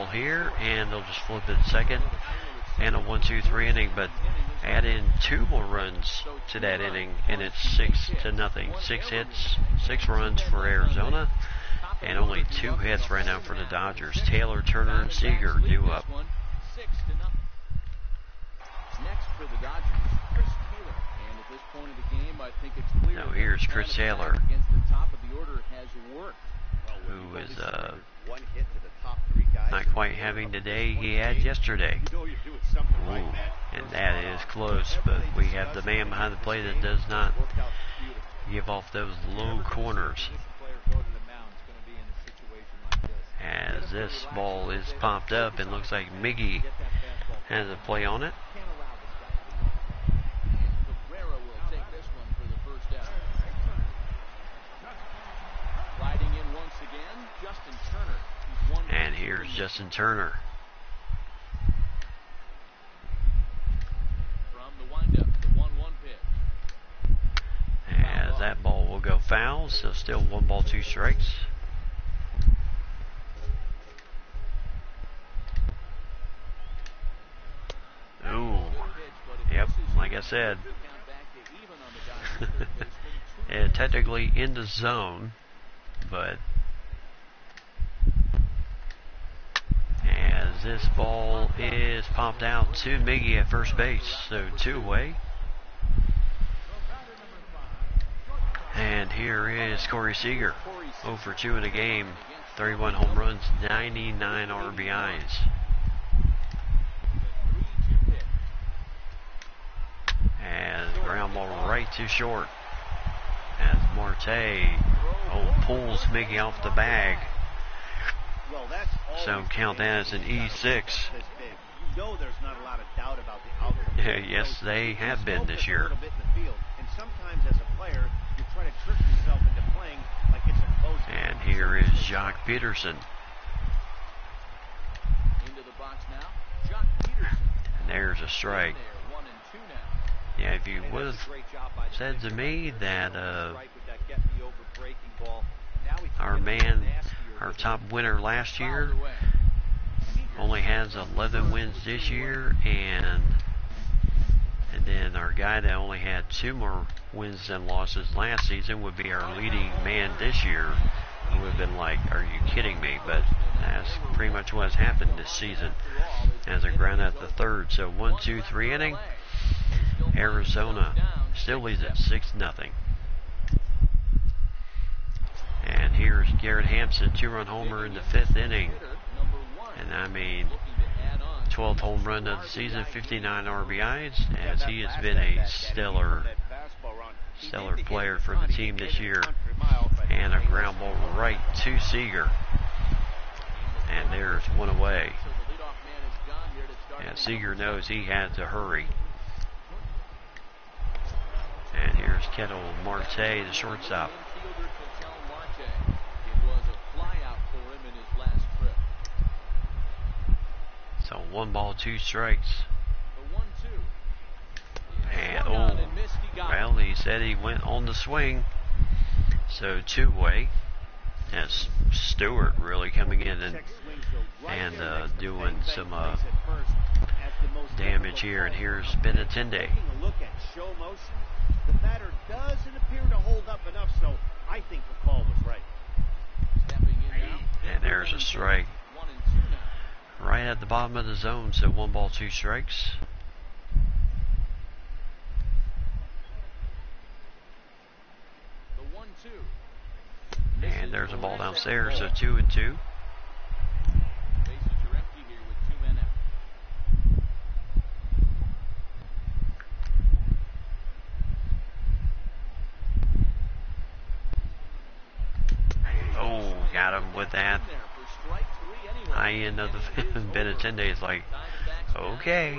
ball here, and they'll just flip it second. And a 1-2-3 inning, but add in 2 more runs to that inning, and it's 6-0. 6 hits, 6 runs for Arizona, and only 2 hits right now for the Dodgers. Taylor, Turner, and Seager due up. 6-0. Next for the Dodgers, Chris Taylor. And at this point of the game, I think it's clear. Now here's Chris Taylor, against the top of the order has worked. who is one hit to the top 3 guys. not quite having the day he had yesterday. You know you're doing something right, Ooh, man. and that is close, but we have the man behind the plate that does not Worked out beautifully. give off those low corners. As this ball is popped up, and looks like Miggy has a play on it. Cabrera will take this one for the first out. Riding in once again, Justin Turner. He's one And here's Justin Turner. from the windup, the 1-1 pitch. As that ball will go foul, so still 1 ball, 2 strikes. Ooh, yep, like I said, and technically in the zone, but as this ball is popped out to Miggy at first base, so 2 away. And here is Corey Seager, 0 for 2 in the game, 31 home runs, 99 RBIs. As ground ball right to short. As Marte pulls Miggy off the bag. Well, that's all So count that as an E6. this big. You know there's not a lot of doubt about the outcome. Yes, they have been this year. A little bit in the field, and sometimes as a player, you try to trick yourself into playing like it's a close game. And here is Jock Peterson. Into the box now, Jock Peterson. And there's a strike. There, 1-2 now. Yeah, if you would have said to me that our man, our top winner last year, only has 11 wins this year, and then our guy that only had 2 more wins than losses last season would be our leading man this year, I would have been like, are you kidding me? But that's pretty much what's happened this season as a ground at the third. So 1-2-3 inning. Arizona still leads at 6-0. And here's Garrett Hampson, 2-run homer in the 5th inning. And I mean, 12th home run of the season, 59 RBIs, as he has been a stellar player for the team this year. And a ground ball right to Seager. And there's 1 away. And Seager knows he had to hurry. And here's Kettle Marte, the shortstop. So 1 ball, 2 strikes. And well, he said he went on the swing. So 2 away. That's Stewart really coming in and doing some damage here. And here's Benintendi. The batter doesn't appear to hold up enough, so I think the call was right. And there's a strike right at the bottom of the zone, so 1 ball, 2 strikes. And there's a ball downstairs, so 2-2. Oh, got him with that. High end of the Benintendi is like, okay.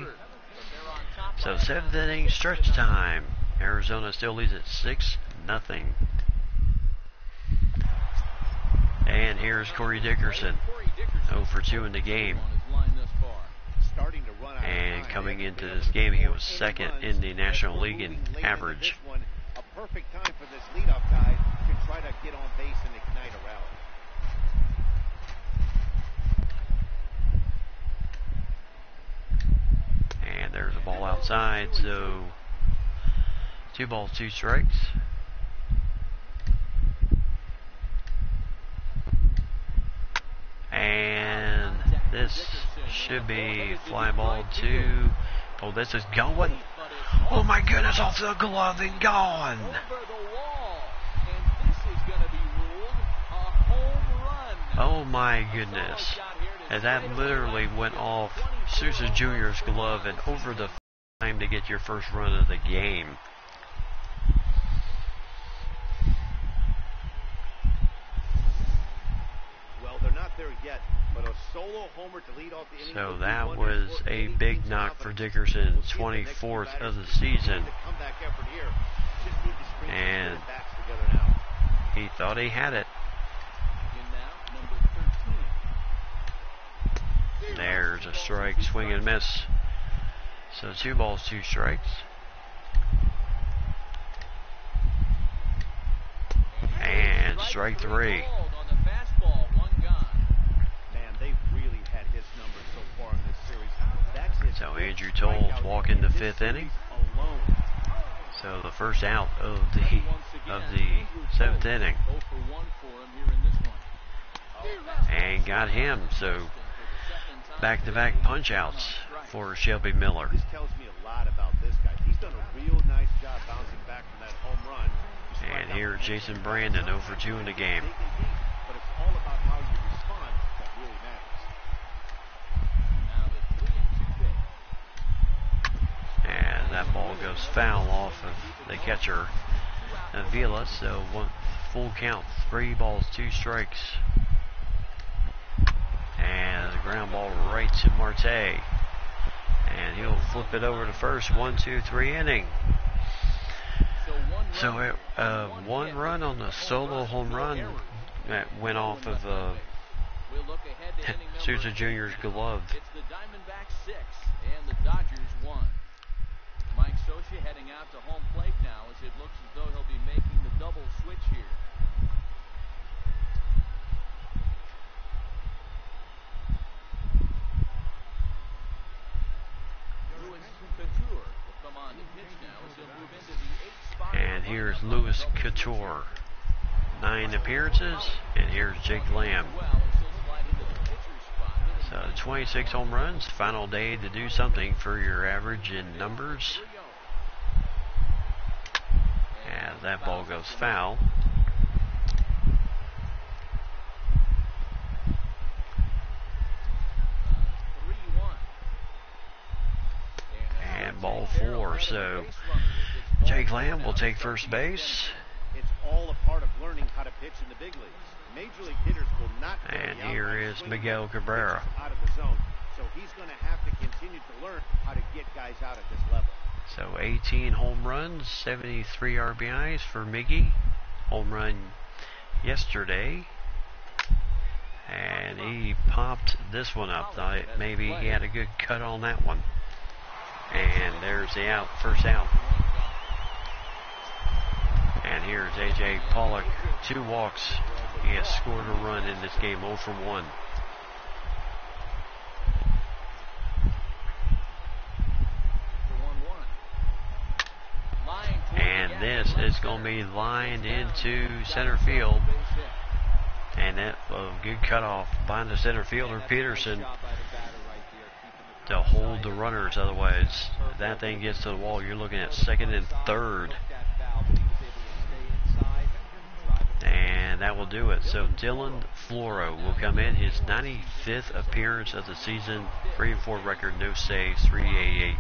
So 7th inning stretch time. Arizona still leads at 6-0. And here's Corey Dickerson, 0 for 2 in the game. And coming into this game, he was 2nd in the National League in average. A perfect time for this leadoff guy to try to get on base and ignite a rally. outside, so 2 balls, 2 strikes. And this should be fly ball 2. Oh, this is going. Oh my goodness, off the glove and gone. Over the wall. And this is going to be ruled a home run. Oh my goodness. As that literally went off Sousa Jr.'s glove and over the time to get your first run of the game. Well, they're not there yet, but a solo homer to lead off the inning. So will do that wonders was for a any big team's knock for confidence. Dickerson, We'll see if the next two 24th batters of the can continue season. the comeback effort here. Just need to string some And good bats together now. he thought he had it. In now, number 13. There's a strike, swing and miss. So 2 balls, 2 strikes. And strike 3. On the fastball, one gone. Man, they've really had his numbers so far in this series. That's his So fifth Andrew Toles strikeout walking the in this 5th series inning. alone. So the first out of the 7th inning. 0 for 1 for him here in this one. And got him. So back-to-back punch-outs for Shelby Miller. This tells me a lot about this guy. He's done a real nice job bouncing back from that home run. And here's Jason Brandon, 0 for 2 in the game. But it's all about how you respond that really matters. Now the 3-2 pitch. And that ball goes foul off of the catcher, Avila. So one full count, 3 balls, 2 strikes. And the ground ball right to Marte. And he'll flip it over to first. 1, 2, 3 inning. So 1 run on the solo home run that went off of We'll look ahead to inning number Sousa Jr.'s glove. It's the Diamondbacks 6 and the Dodgers 1. Mike Scioscia heading out to home plate now as it looks as though he'll be making the double switch here. Luis Couture will come on to pitch now as he'll move into the 8th spot. And here's Louis Couture. 9 appearances. And here's Jake Lamb. Well, as he'll slide into the pitcher's spot. So 26 home runs. Final day to do something for your average in numbers. As that ball goes foul. And ball 4. So Jake Lamb will take first base. It's all a part of learning how to pitch in the big leagues. Major league hitters will not throw And the here outright is swing Miguel pitch Cabrera. out of the zone. So he's going to have to continue to learn how to get guys out at this level. So 18 home runs, 73 RBIs for Miggy. Home run yesterday. And he popped this one up. Thought maybe he had a good cut on that one. And there's the out, first out. And here's A.J. Pollock, 2 walks. He has scored a run in this game, 0 for 1. And this is going to be lined into center field. And that good cutoff by the center fielder, Peterson, to hold the runners. Otherwise, if that thing gets to the wall, you're looking at second and third. And that will do it. So Dylan Floro will come in, his 95th appearance of the season, 3-4 record, no saves, 3.88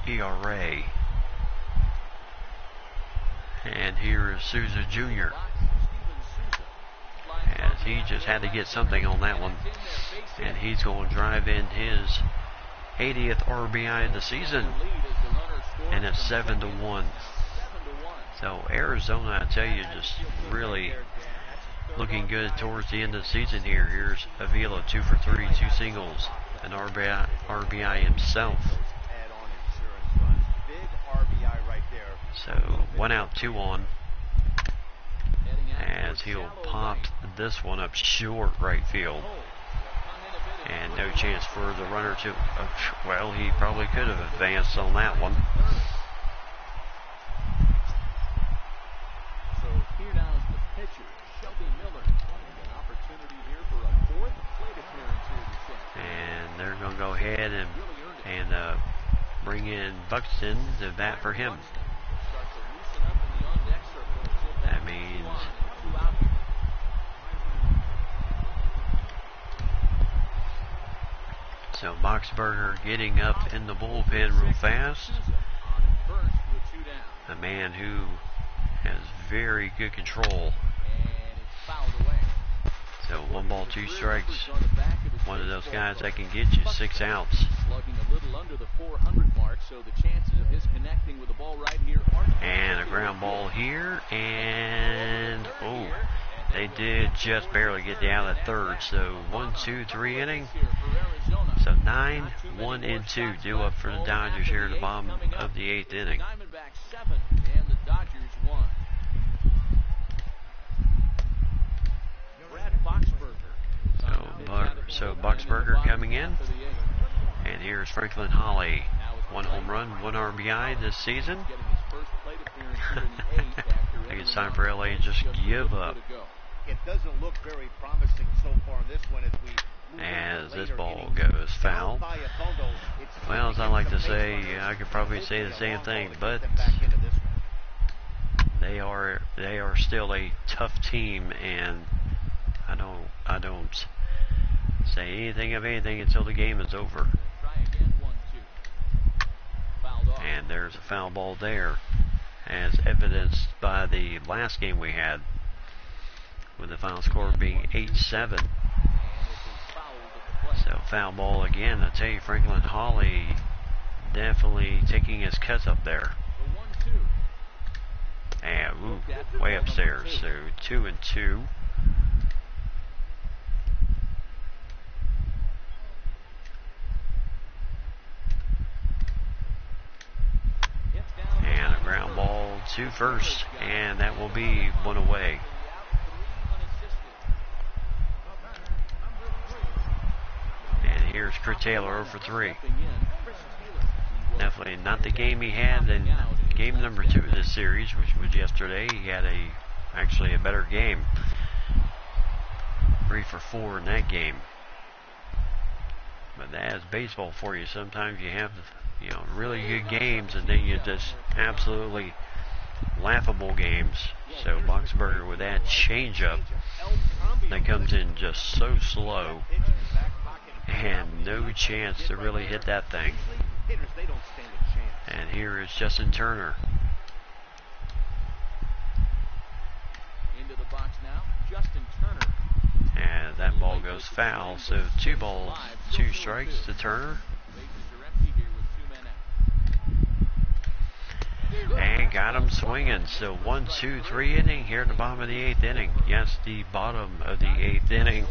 ERA. And here is Sousa Jr. As he just had to get something on that one. And he's going to drive in his 80th RBI of the season. And it's 7-1. So Arizona, I tell you, just really looking good towards the end of the season here. Here's Avila, 2 for 3, 2 singles, an RBI himself. So 1 out, 2 on. As he'll pop this one up short right field. And no chance for the runner to, well, he probably could have advanced on that one. So here now is the pitcher, Shelby Miller. An opportunity here for a fourth plate appearance here this afternoon. And they're going to go ahead and bring in Buxton to bat for him. That means so Boxberger getting up in the bullpen real fast. A man who has very good control. So 1 ball, 2 strikes. One of those guys that can get you 6 outs. Slugging a little under the 400 mark, so the chances of his connecting with the ball right here aren't. And a ground ball here, and they did just barely get down at third. So 1, 2, 3 inning. So 9, 1, and 2 due up for the Dodgers here at the bottom of the 8th inning. Diamondbacks 7 and the Dodgers 1. Brad Boxberger. So Boxberger coming in, and here's Franklin Holly. 1 home run, 1 RBI this season. I think it's time for LA to just give up. It doesn't look very promising so far in this one as this ball goes foul. Well, as I like to say, I could probably say the same thing, but they are still a tough team, and I don't say anything of anything until the game is over. And there's a foul ball there, as evidenced by the last game we had, with the final score being 8-7. So foul ball again. I tell you, Franklin Holly definitely taking his cuts up there. And way upstairs. So 2 and 2. And a ground ball to first, and that will be 1 away. And here's Chris Taylor 0 for 3. Definitely not the game he had in game number 2 of this series, which was yesterday. He had actually a better game. 3 for 4 in that game. But that is baseball for you. Sometimes you have, really good games, and then you just absolutely laughable games. So Boxberger with that changeup that comes in just so slow, and no chance to really hit that thing. And here is Justin Turner. Into the box now, Justin Turner. And that ball goes foul. So 2 balls, 2 strikes to Turner. And got him swinging. So 1, 2, 3 inning here at the bottom of the 8th inning. Yes, the bottom of the 8th inning.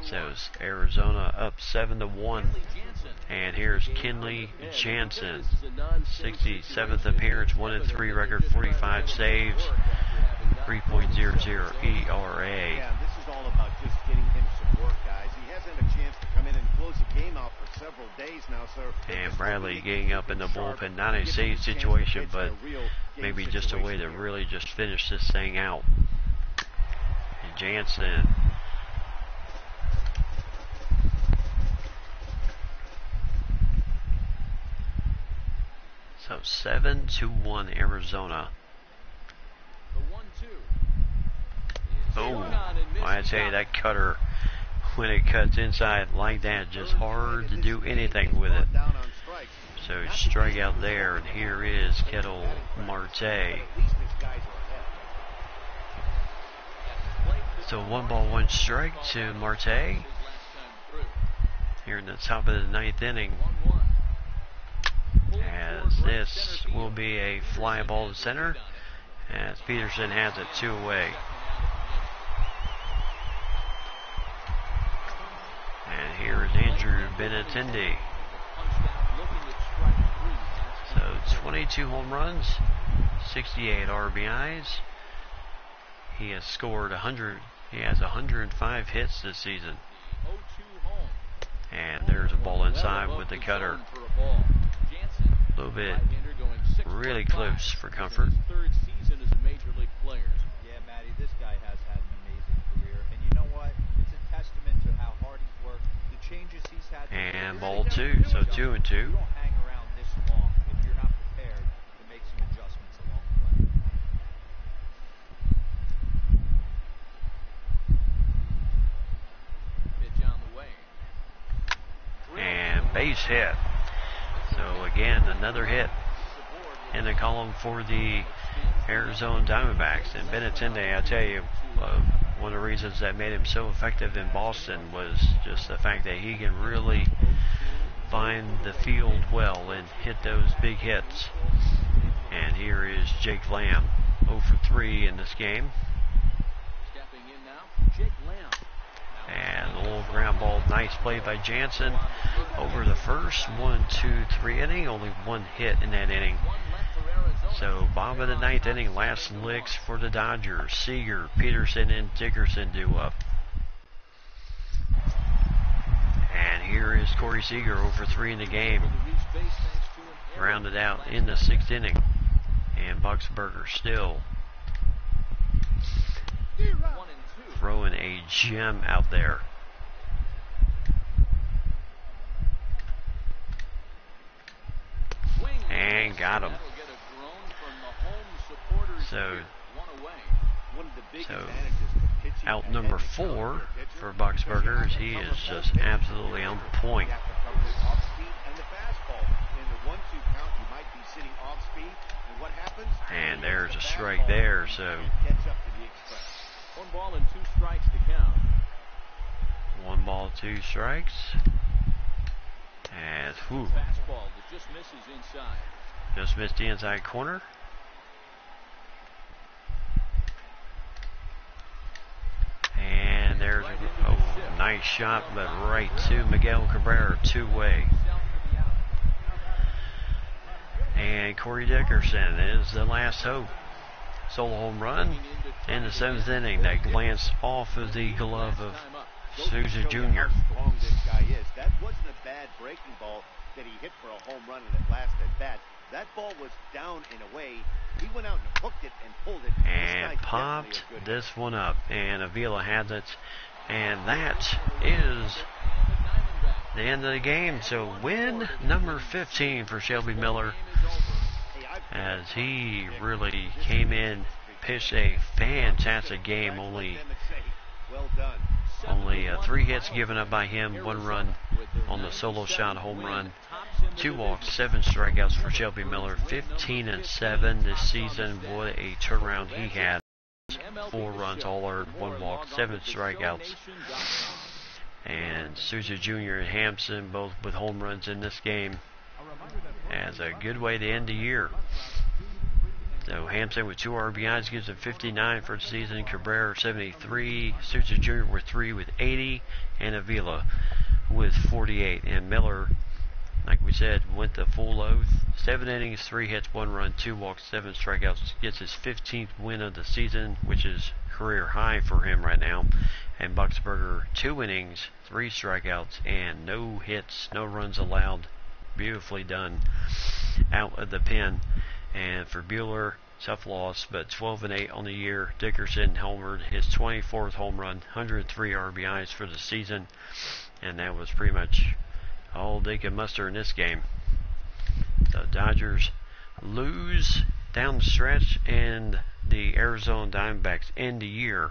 So Arizona up 7-1. And here's Kenley Jansen. 67th appearance, 1-3 record, 45 saves, 3.00 ERA. Yeah, this is all about just getting him some work, guys. He hasn't had a chance to come in and close the game out for several days now, sir. And Bradley getting up in the bullpen, not a safe situation, but maybe just a way to really just finish this thing out. And Jansen. So 7-1 Arizona. Oh, I tell you, that cutter, when it cuts inside like that, just hard to do anything with it. So strikeout there, and here is Ketel Marte. So 1 ball, 1 strike to Marte here in the top of the 9th inning. As this will be a fly ball to center, as Peterson has it 2 away. And here is Andrew Benintendi. So 22 home runs, 68 RBIs. He has scored 100. He has 105 hits this season. And there's a ball inside with the cutter. A little bit really close for comfort. Third season as a major league player. Yeah, Matty, this guy has had an amazing career. And you know what? It's a testament to how hard he's worked, the changes he's had. And ball two, so 2-2. You don't hang around this long if you're not prepared to make some adjustments along the way. Pitch on the way. And base hit. So again, another hit in the column for the Arizona Diamondbacks. And Benintendi, I tell you, one of the reasons that made him so effective in Boston was just the fact that he can really find the field well and hit those big hits. And here is Jake Lamb, 0 for 3 in this game. Stepping in now, Jake Lamb. And a little ground ball, nice play by Jansen over the first 1, 2, 3 inning. Only one hit in that inning. So bottom of the ninth inning, last licks for the Dodgers. Seager, Peterson, and Dickerson due up. And here is Corey Seager, 0 for 3 in the game. Rounded out in the 6th inning. And Buxberger still throwing a gem out there. And got him. So out number 4 for Buxberger. He is just absolutely on point. And there's a strike there. So 1 ball and 2 strikes to count. 1 ball, 2 strikes. And fastball that just misses inside. Just missed the inside corner. And there's a nice shot, but right to Miguel Cabrera, 2-way. And Corey Dickerson is the last hope. Solo home run in the 7th inning that glanced off of the glove of Souza Jr. Strong this guy is. That wasn't a bad breaking ball that he hit for a home run in the last at bat. That ball was down and away. He went out and hooked it and pulled it. And popped this one up. And Avila has it. And that is the end of the game. So win number 15 for Shelby Miller, as he really came in, pitched a fantastic game. Only 3 hits given up by him, 1 run on the solo shot home run, 2 walks, 7 strikeouts for Shelby Miller. 15-7 this season. What a turnaround he had. 4 runs, all earned, 1 walk, 7 strikeouts. And Souza Jr. and Hampson both with home runs in this game, as a good way to end the year. So Hampson with 2 RBIs gives him 59 for the season. Cabrera 73. Souza Jr. with 3 with 80. And Avila with 48. And Miller, like we said, went the full load. 7 innings, 3 hits, 1 run, 2 walks, 7 strikeouts. Gets his 15th win of the season, which is career high for him right now. And Buxberger, 2 innings, 3 strikeouts, and no hits, no runs allowed. Beautifully done out of the pen. And for Buehler, tough loss, but 12-8 on the year. Dickerson homered his 24th home run, 103 RBIs for the season, and that was pretty much all they could muster in this game. The Dodgers lose down the stretch, and the Arizona Diamondbacks end the year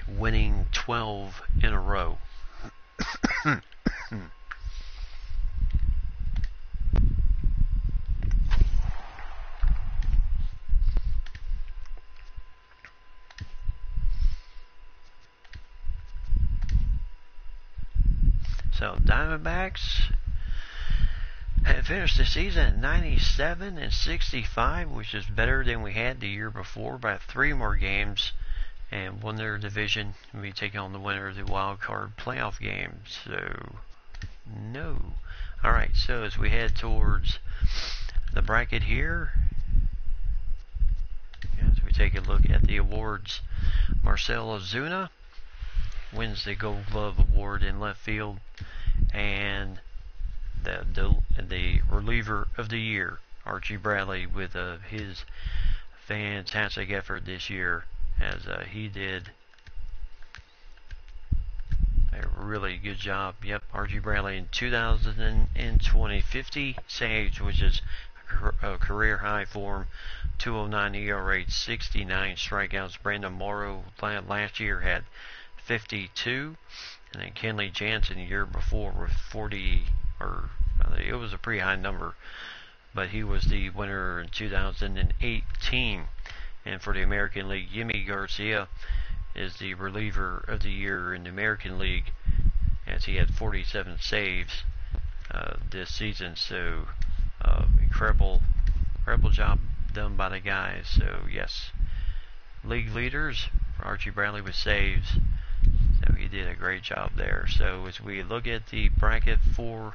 winning 12 in a row. So Diamondbacks have finished the season at 97-65, which is better than we had the year before by 3 more games, and won their division. We take on the winner of the wild card playoff game. So no. All right. So as we head towards the bracket here, as we take a look at the awards, Marcell Ozuna wins the Gold Glove Award in left field, and the reliever of the year, Archie Bradley, with his fantastic effort this year, as he did a really good job. Yep, Archie Bradley in 2020, 50 saves, which is a career high for him. 209 ERA, 69 strikeouts. Brandon Morrow last year had 52, and then Kenley Jansen the year before with 40, or it was a pretty high number, but he was the winner in 2018. And for the American League, Yimi Garcia is the reliever of the year in the American League, as he had 47 saves this season. So incredible job done by the guys. So yes, league leaders for Archie Bradley with saves. So he did a great job there. So as we look at the bracket for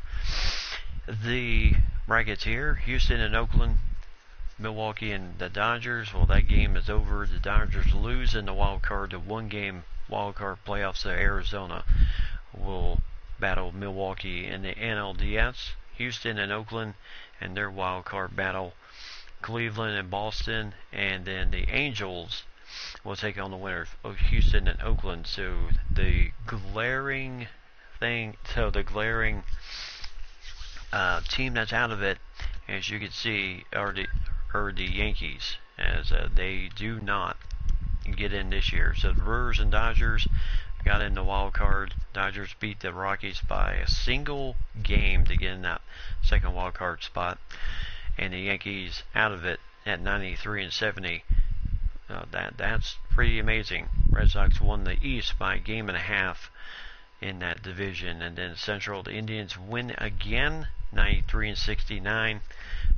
the brackets here, Houston and Oakland, Milwaukee and the Dodgers. Well, that game is over. The Dodgers lose in the wild card to one-game wild card playoffs. So Arizona will battle Milwaukee in the NLDS. Houston and Oakland and their wild card battle, Cleveland and Boston, and then the Angels will take on the winner of Houston and Oakland. So the glaring team that's out of it, as you can see, are the Yankees, as they do not get in this year. So the Brewers and Dodgers got in the wild card. Dodgers beat the Rockies by a single game to get in that second wild card spot, and the Yankees out of it at 93 and 70. That's pretty amazing. Red Sox won the East by a game and a half in that division. And then Central, the Indians win again, 93 and 69.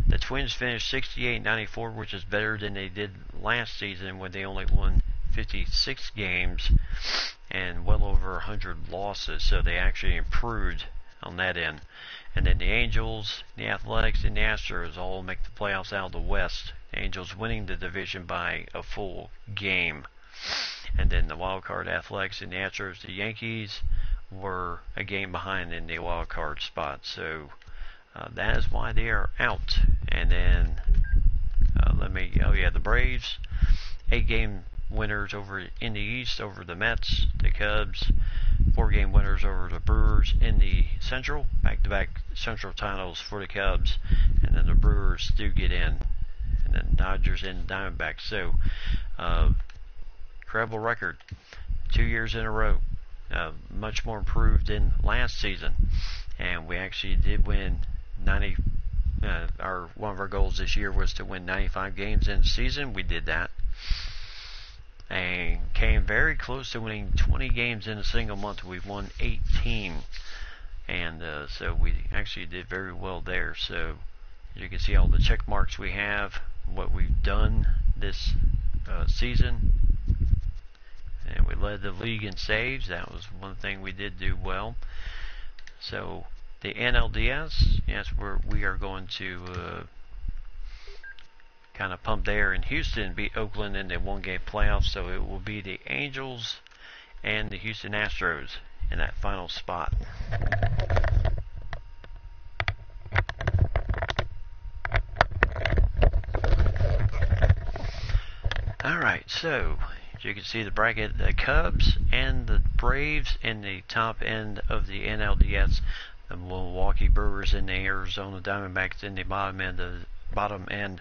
The Twins finished 68-94, which is better than they did last season when they only won 56 games and well over 100 losses. So they actually improved on that end. And then the Angels, the Athletics, and the Astros all make the playoffs out of the West. The Angels winning the division by a full game. And then the wild card Athletics and the Astros, the Yankees were a game behind in the wild card spot. So that is why they are out. And then the Braves, 8-game winners over in the East over the Mets, the Cubs, 4-game winners over the Brewers in the Central, back-to-back Central titles for the Cubs, and then the Brewers do get in, and then Dodgers and Diamondbacks. So incredible record, 2 years in a row, much more improved than last season, and we actually did win 90. One of our goals this year was to win 95 games in the season. We did that, and came very close to winning 20 games in a single month. We've won 18, and so we actually did very well there. So you can see all the check marks we have, what we've done this season, and we led the league in saves. That was one thing we did do well. So the NLDS, yes, we are going to kind of pump there in Houston, beat Oakland in the one-game playoffs. So it will be the Angels and the Houston Astros in that final spot. Alright, so as you can see the bracket, the Cubs and the Braves in the top end of the NLDS, the Milwaukee Brewers and the Arizona Diamondbacks in the bottom end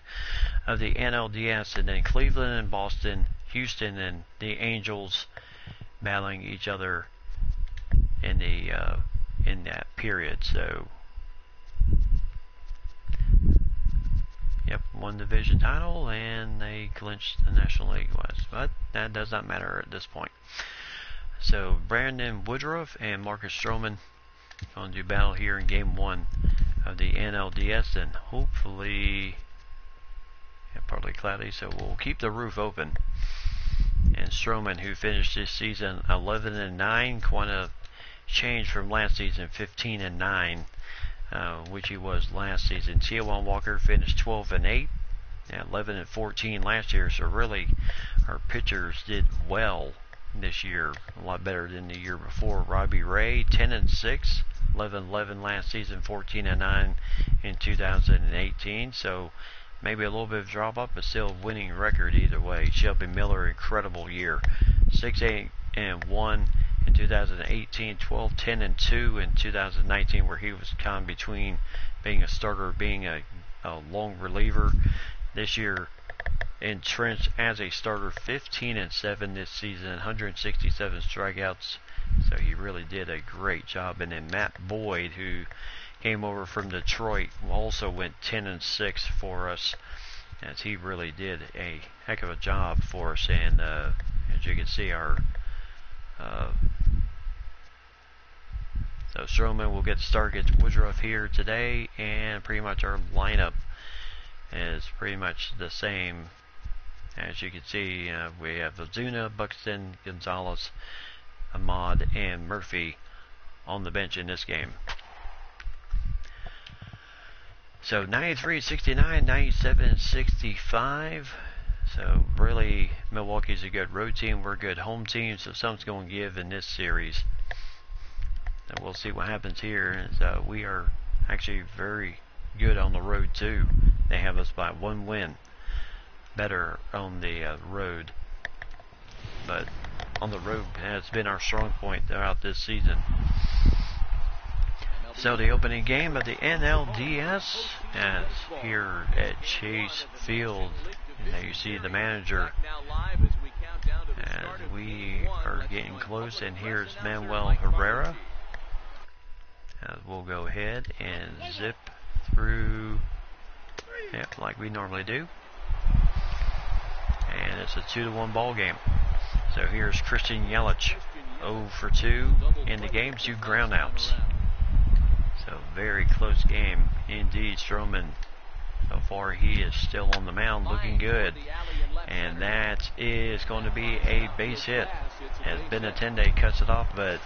of the NLDS, and then Cleveland and Boston, Houston and the Angels battling each other in that period. So yep, one division title, and they clinched the National League West, but that does not matter at this point. So Brandon Woodruff and Marcus Stroman going to battle here in Game 1 of the NLDS, and hopefully, partly cloudy, so we'll keep the roof open. And Stroman, who finished this season 11-9, quite a change from last season, 15-9, which he was last season. Taijuan Walker finished 12-8, 11-14 last year. So really, our pitchers did well this year, a lot better than the year before. Robbie Ray, 10-6, 11-11 last season, 14-9 in 2018. So maybe a little bit of drop off, but still a winning record either way. Shelby Miller, incredible year, 6-8-1 in 2018, 12-10-2 in 2019, where he was kind of between being a starter, being a long reliever. This year, entrenched as a starter, 15-7 this season, 167 strikeouts. So he really did a great job. And then Matt Boyd, who came over from Detroit, also went 10-6 for us, as he really did a heck of a job for us. And as you can see, our so Stroman will get the start against Woodruff here today, and pretty much our lineup is pretty much the same. As you can see, we have Ozuna, Buxton, Gonzalez, Ahmad, and Murphy on the bench in this game. So 93-69, 97-65. So really, Milwaukee's a good road team. We're a good home team, so something's going to give in this series. And we'll see what happens here. So we are actually very good on the road too. They have us by 1 win. Better on the road, but on the road has been our strong point throughout this season. So the opening game of the NLDS is here at Chase Field. And there you see the manager as we are getting close, and here's Manuel Herrera. We'll go ahead and zip through like we normally do. And it's a 2-1 ball game. So here's Christian Yelich, 0 for 2 in the game, 2 groundouts. So very close game indeed. Stroman, so far he is still on the mound, looking good. And that is going to be a base hit. As Benintendi cuts it off, but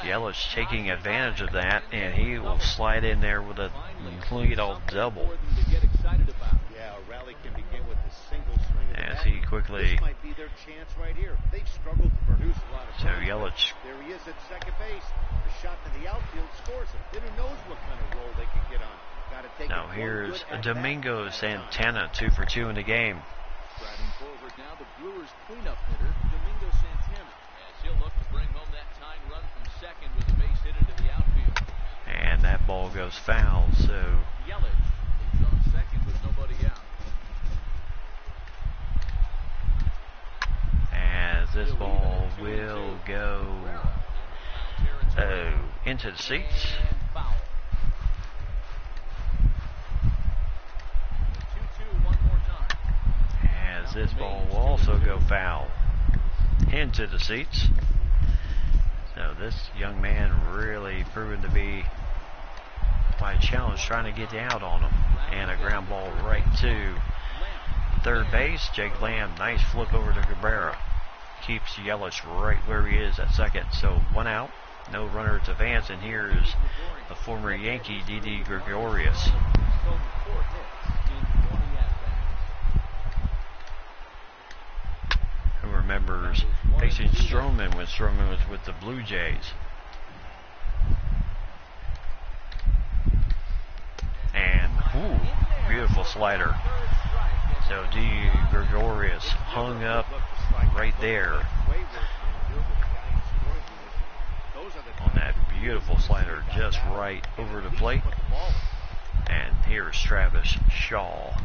Yelich taking advantage of that, and he will slide in there with a lead-off double. Yeah, a rally can begin with a single swing. As he quickly. This might be their chance right here. They've struggled to produce a lot of. So Yelich. There he is at second base. The shot to the outfield scores him. Then who knows what kind of role they can get on. Gotta take now here's Domingo Santana, 2 for 2 in the game. Striding forward now, the Brewers' cleanup hitter, Domingo Santana, as he'll look to bring home that tying run from second with a base hit into the outfield. And that ball goes foul. So Yelich leads on second with nobody out. as this ball will go into the seats. As this ball will also go foul into the seats. So this young man really proven to be quite a challenge, trying to get out on him. And a ground ball right to third base. Jake Lamb, nice flip over to Cabrera. Keeps Yelich right where he is at second. So 1 out, no runner to advance. And here's the former Yankee, Didi Gregorius. Who remembers facing Stroman when Stroman was with the Blue Jays. And, beautiful slider. So Didi Gregorius hung up right there on that beautiful slider, just right over the plate. And here's Travis Shaw.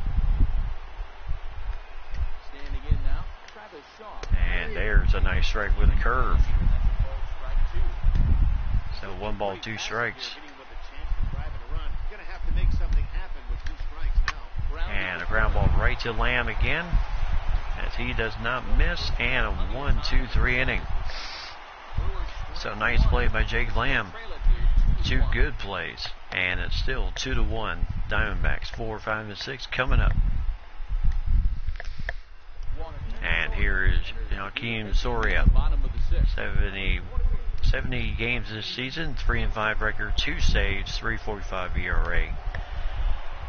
And there's a nice strike with a curve. So 1 ball, 2 strikes. And a ground ball right to Lamb again, as he does not miss. And a 1-2-3 inning. So nice play by Jake Lamb. 2 good plays. And it's still 2-1. Diamondbacks 4, 5, and 6 coming up. And here is Joakim Soria. 70 games this season, 3-5 record, 2 saves, 3.45 ERA.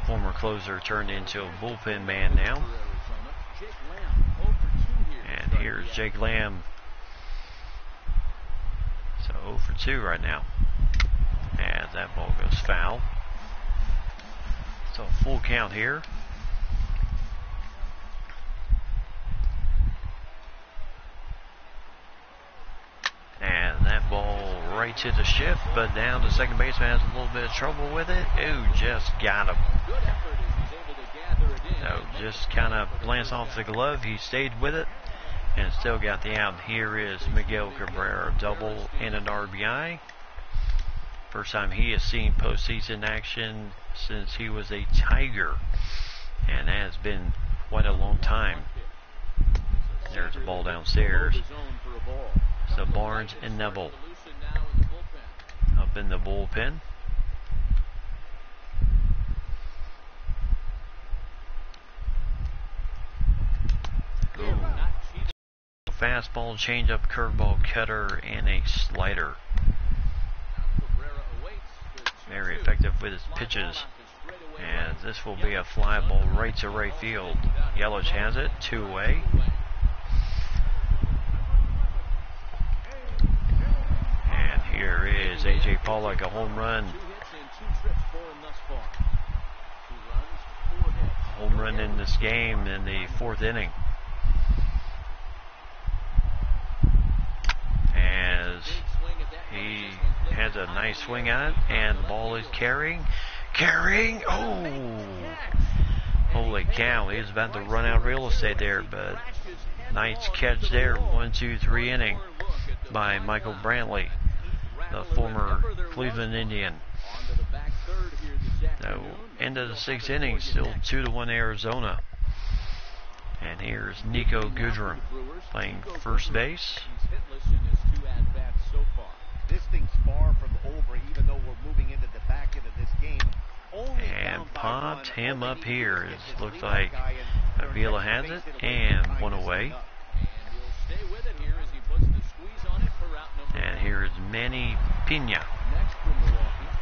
Former closer turned into a bullpen man now. And here's Jake Lamb for 2 right now. And that ball goes foul. So full count here. And that ball right to the shift, but down the second baseman has a little bit of trouble with it. Ooh, just got him. So just kind of glanced off the glove. He stayed with it and still got the out. Here is Miguel Cabrera, double and an RBI. First time he has seen postseason action since he was a Tiger, and that has been quite a long time. There's a ball downstairs. So Barnes and Neville up in the bullpen. Ooh. Fastball, changeup, curveball, cutter, and a slider. Very effective with his pitches. And this will be a fly ball right to right field. Yelich has it, 2-away. And here is A.J. Pollock, a home run. Home run in this game in the 4th inning. As he has a nice swing on it, and the ball is carrying. Oh! Holy cow, he was about to run out real estate there, but nice catch there. 1, 2, 3 inning by Michael Brantley, the former Cleveland Indian. So, end of the 6th inning, still 2-1 Arizona. And here's Nico Goodrum playing first base. This thing's far from over, even though we're moving into the back end of this game. And popped him up here. It looks like Avila has it, and 1 away. And here is Manny Pena.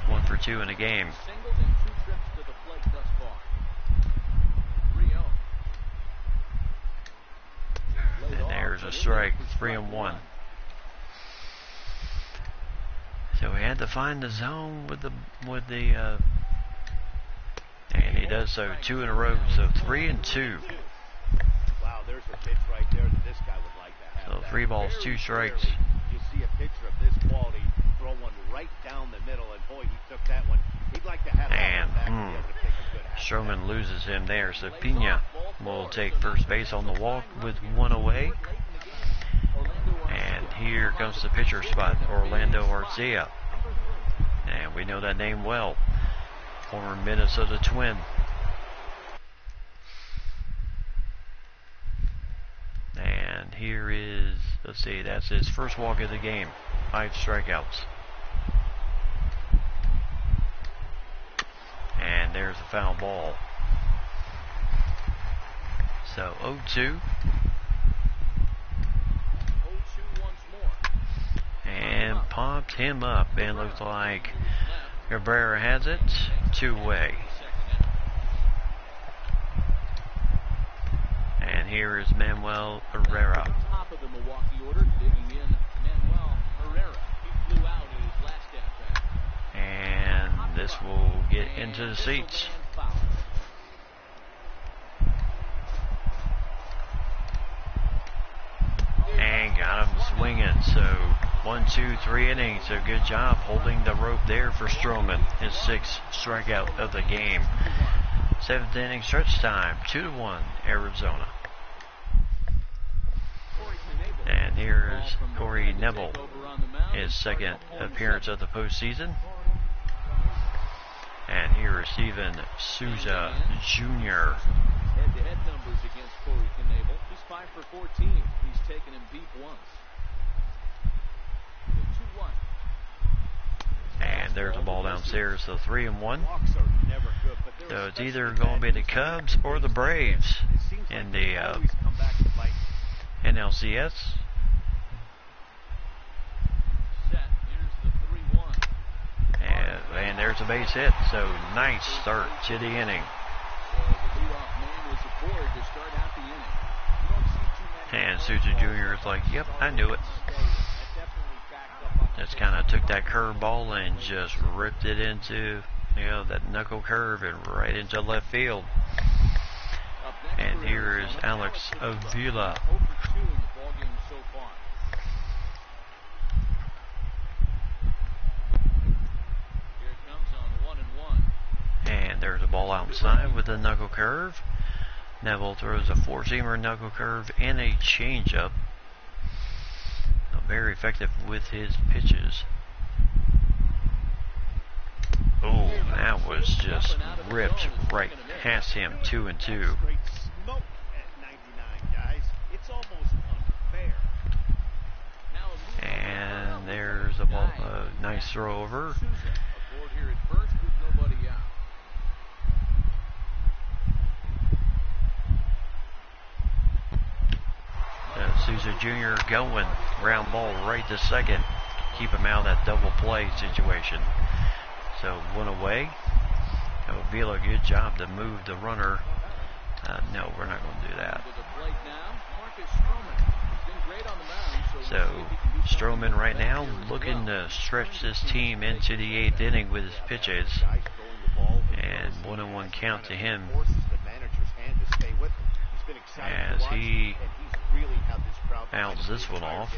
1 for 2 in the game. And there's a strike, 3-1. So he had to find the zone with the and he does so 2 in a row, so 3-2. Wow, there's a pitch right there that this guy would like to have. So 3 balls, 2 strikes. You see a pitcher of this quality throw one right down the middle, and boy, he took that one. He'd like to have And that one back to be able to take a good half. Stroman loses him there, so Pena will take first base on the walk with 1 away. And here comes the pitcher spot, Orlando Arcia. And we know that name well. Former Minnesota Twin. And here is, let's see, that's his first walk of the game. 5 strikeouts. And there's a foul ball. So 0-2. And popped him up, and looks like Cabrera has it, 2-away. And here is Manuel Herrera. Top of the Milwaukee order, digging in Manuel Herrera. He flew out in his last at bat. And this will get into the seats. And got him swinging. So 1, 2, 3 innings. So good job holding the rope there for Stroman. His 6th strikeout of the game. 7th inning stretch time. 2-1 Arizona. And here's Corey Knebel. His 2nd appearance of the postseason. And here is Steven Souza Jr. Head-to-head numbers against Corey Knebel. He's 5 for 14. He's taken him deep once. 2-1. And there's a ball downstairs, so 3-1. So it's either going to be the Cubs or the Braves in the NLCS. And there's a base hit, so nice start to the inning. And Souza Jr. is like, yep, I knew it. Just just kind of took that curveball and just ripped it into, that knuckle curve and right into left field. And here is Alex Avila. And there's a ball outside with a knuckle curve. Neville throws a four-seamer, knuckle curve, and a changeup. Very effective with his pitches. Oh, that was just ripped right past him, 2-2. And there's a ball, nice throw over. Souza Jr. going, ground ball right to second. Keep him out of that double play situation. So one away. Avila, good job to move the runner. No, we're not going to do that. So Stroman right now looking to stretch this team into the 8th inning with his pitches. And 1-1 count to him as he fouls this one off.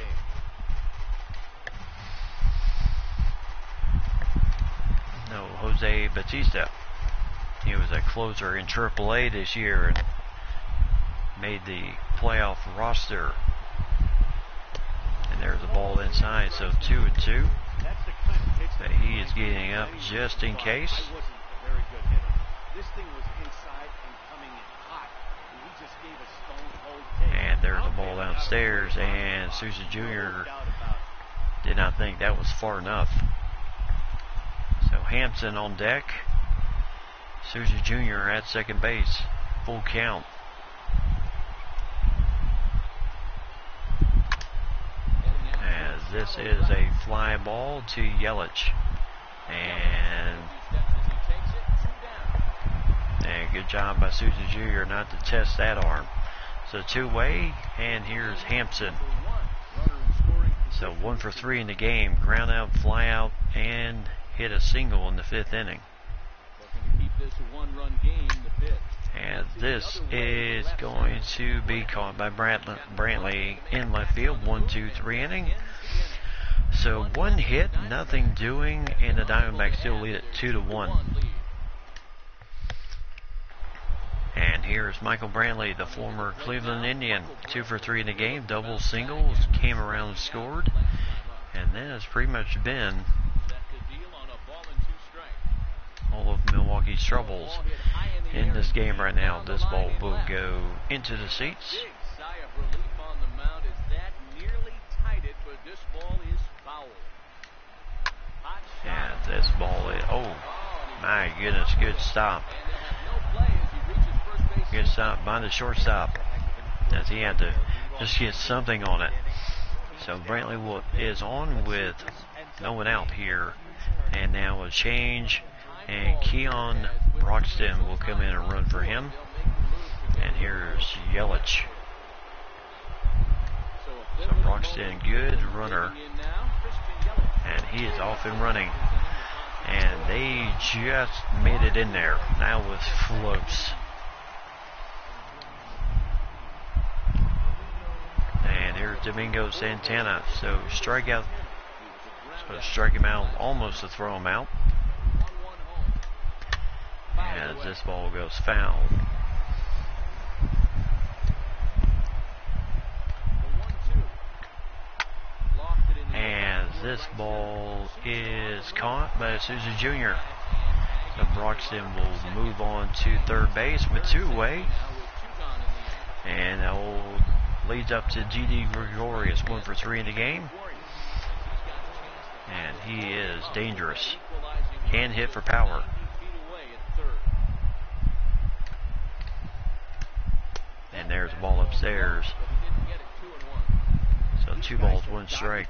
No, Jose Batista. He was a closer in AAA this year and made the playoff roster. And there's the ball inside, so 2-2. But he is getting up just in case. This thing was inside and coming in hot, and he just gave a stone cold take. And there's the ball downstairs, and Souza Jr. did not think that was far enough. So Hampson on deck. Souza Jr. at second base. Full count. As this is a fly ball to Yelich. And good job by Souza Jr. not to test that arm. So two-way, and here's Hampson. So 1 for 3 in the game. Ground out, fly out, and hit a single in the 5th inning. And this is going to be caught by Brantley in left field. 1-2-3 inning. So one hit, nothing doing, and the Diamondbacks still lead it 2-1. And here's Michael Brantley, the former Cleveland Indian. 2 for 3 in the game, double singles, came around and scored. And that has pretty much been all of Milwaukee's troubles in this game right now. This ball will go into the seats. And this ball is, oh my goodness, good stop. Good stop by the shortstop, as he had to just get something on it. So Brantley is on with no one out here. And now a change, and Keon Broxton will come in and run for him. And here's Yelich. So Broxton, good runner. And he is off and running. And they just made it in there. Now with floats. And here's Domingo Santana. So strikeout. So strike him out, almost to throw him out. As this ball goes foul. And this ball is caught by Souza Jr. So Broxton will move on to third base with two-way. And that will leads up to Didi Gregorius, 1 for 3 in the game. And he is dangerous. Can hit for power. And there's the ball upstairs. So 2 balls, 1 strike.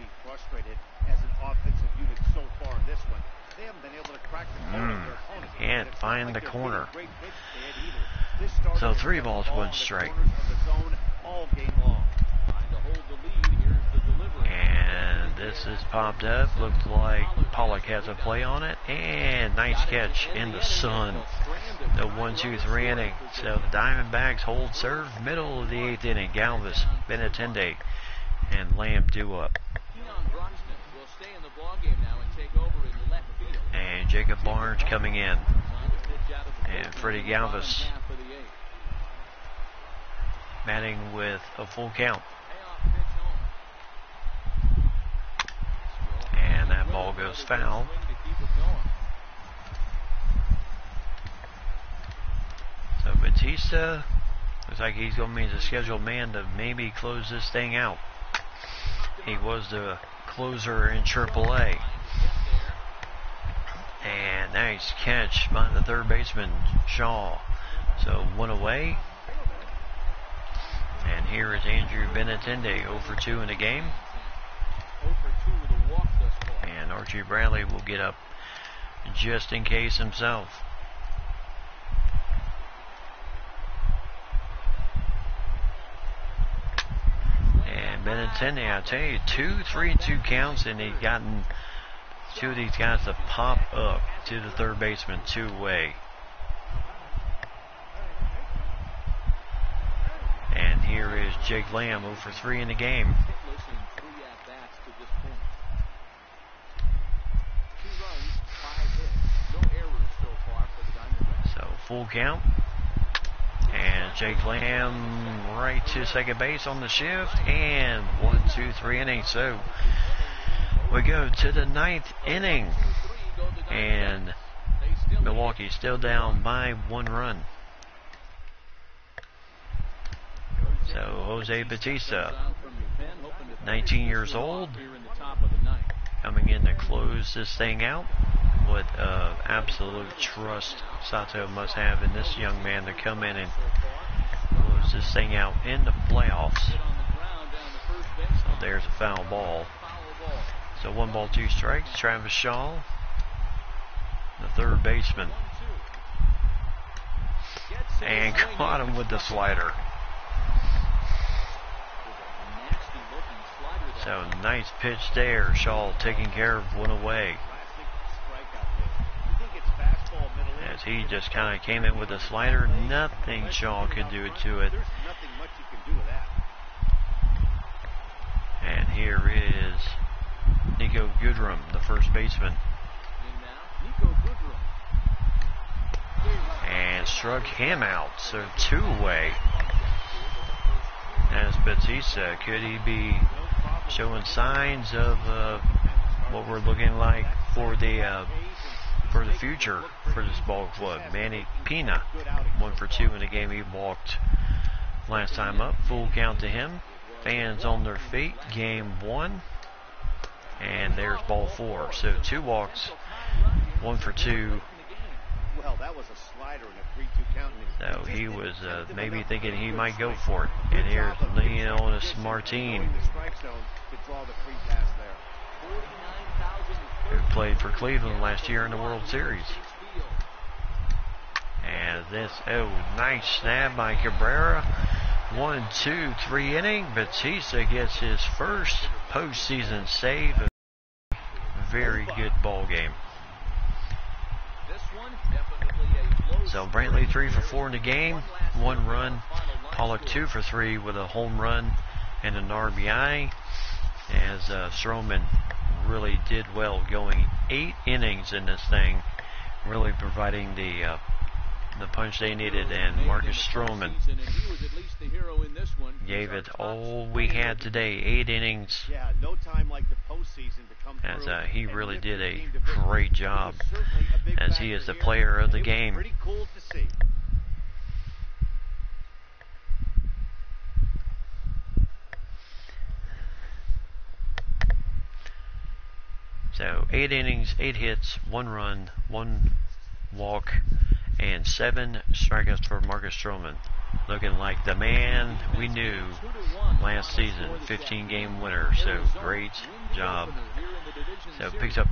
Can't find the corner. So 3 balls, 1 strike. And this is popped up. Looks like Pollock has a play on it. And nice catch in the sun. The 1-2-3 inning. So the Diamondbacks hold serve. Middle of the 8th inning. Galvis, Benintendi, and Lamb due up. And Jacob Barnes coming in. And Freddie Galvis batting with a full count. And that ball goes foul. So Batista looks like he's going to be the scheduled man to maybe close this thing out. He was the closer in AAA. And nice catch by the third baseman, Shaw. So one away. And here is Andrew Benintendi, 0 for 2 in the game. And Archie Bradley will get up just in case himself. And Benintendi, I tell you, 2, 3, 2 counts, and he's gotten two of these guys to pop up to the third baseman, 2 away. And here is Jake Lamb, 0 for 3 in the game. So full count. And Jake Lamb right to second base on the shift. And 1, 2, 3 innings. So we go to the 9th inning. And Milwaukee still down by 1 run. So Jose Batista, 19 years old, coming in to close this thing out. What absolute trust Sato must have in this young man to come in and close this thing out in the playoffs. So there's a foul ball. So 1 ball, 2 strikes. Travis Shaw, the third baseman, and caught him with the slider. So nice pitch there. Shaw taking care of 1 away. As he just kind of came in with a slider, nothing Shaw could do to it. And here is Nico Goodrum, the first baseman. And struck him out. So 2 away. As Batista, could he be showing signs of what we're looking like for the future for this ball club? Manny Pina, 1 for 2 in the game. He walked last time up. Full count to him. Fans on their feet. Game 1. And there's ball 4. So 2 walks, 1 for 2. Well, that was a slider and a 3-2 count. So he was maybe thinking he might go for it. And here's Leonis Martin, who played for Cleveland last year in the World Series. And this, nice snap by Cabrera. 1, 2, 3 inning. Batista gets his first postseason save. A very good ball game. So Brantley 3 for 4 in the game, 1 run. Pollock 2 for 3 with a home run and an RBI. As Stroman really did well, going 8 innings in this thing, really providing the punch they needed. And Marcus Stroman gave it all we had today, 8 innings. As he really did a great job, as he is the player of the game. So 8 innings, 8 hits, 1 run, 1 walk, and 7 strikeouts for Marcus Stroman. Looking like the man we knew last season, 15-game winner. So great job. So picks up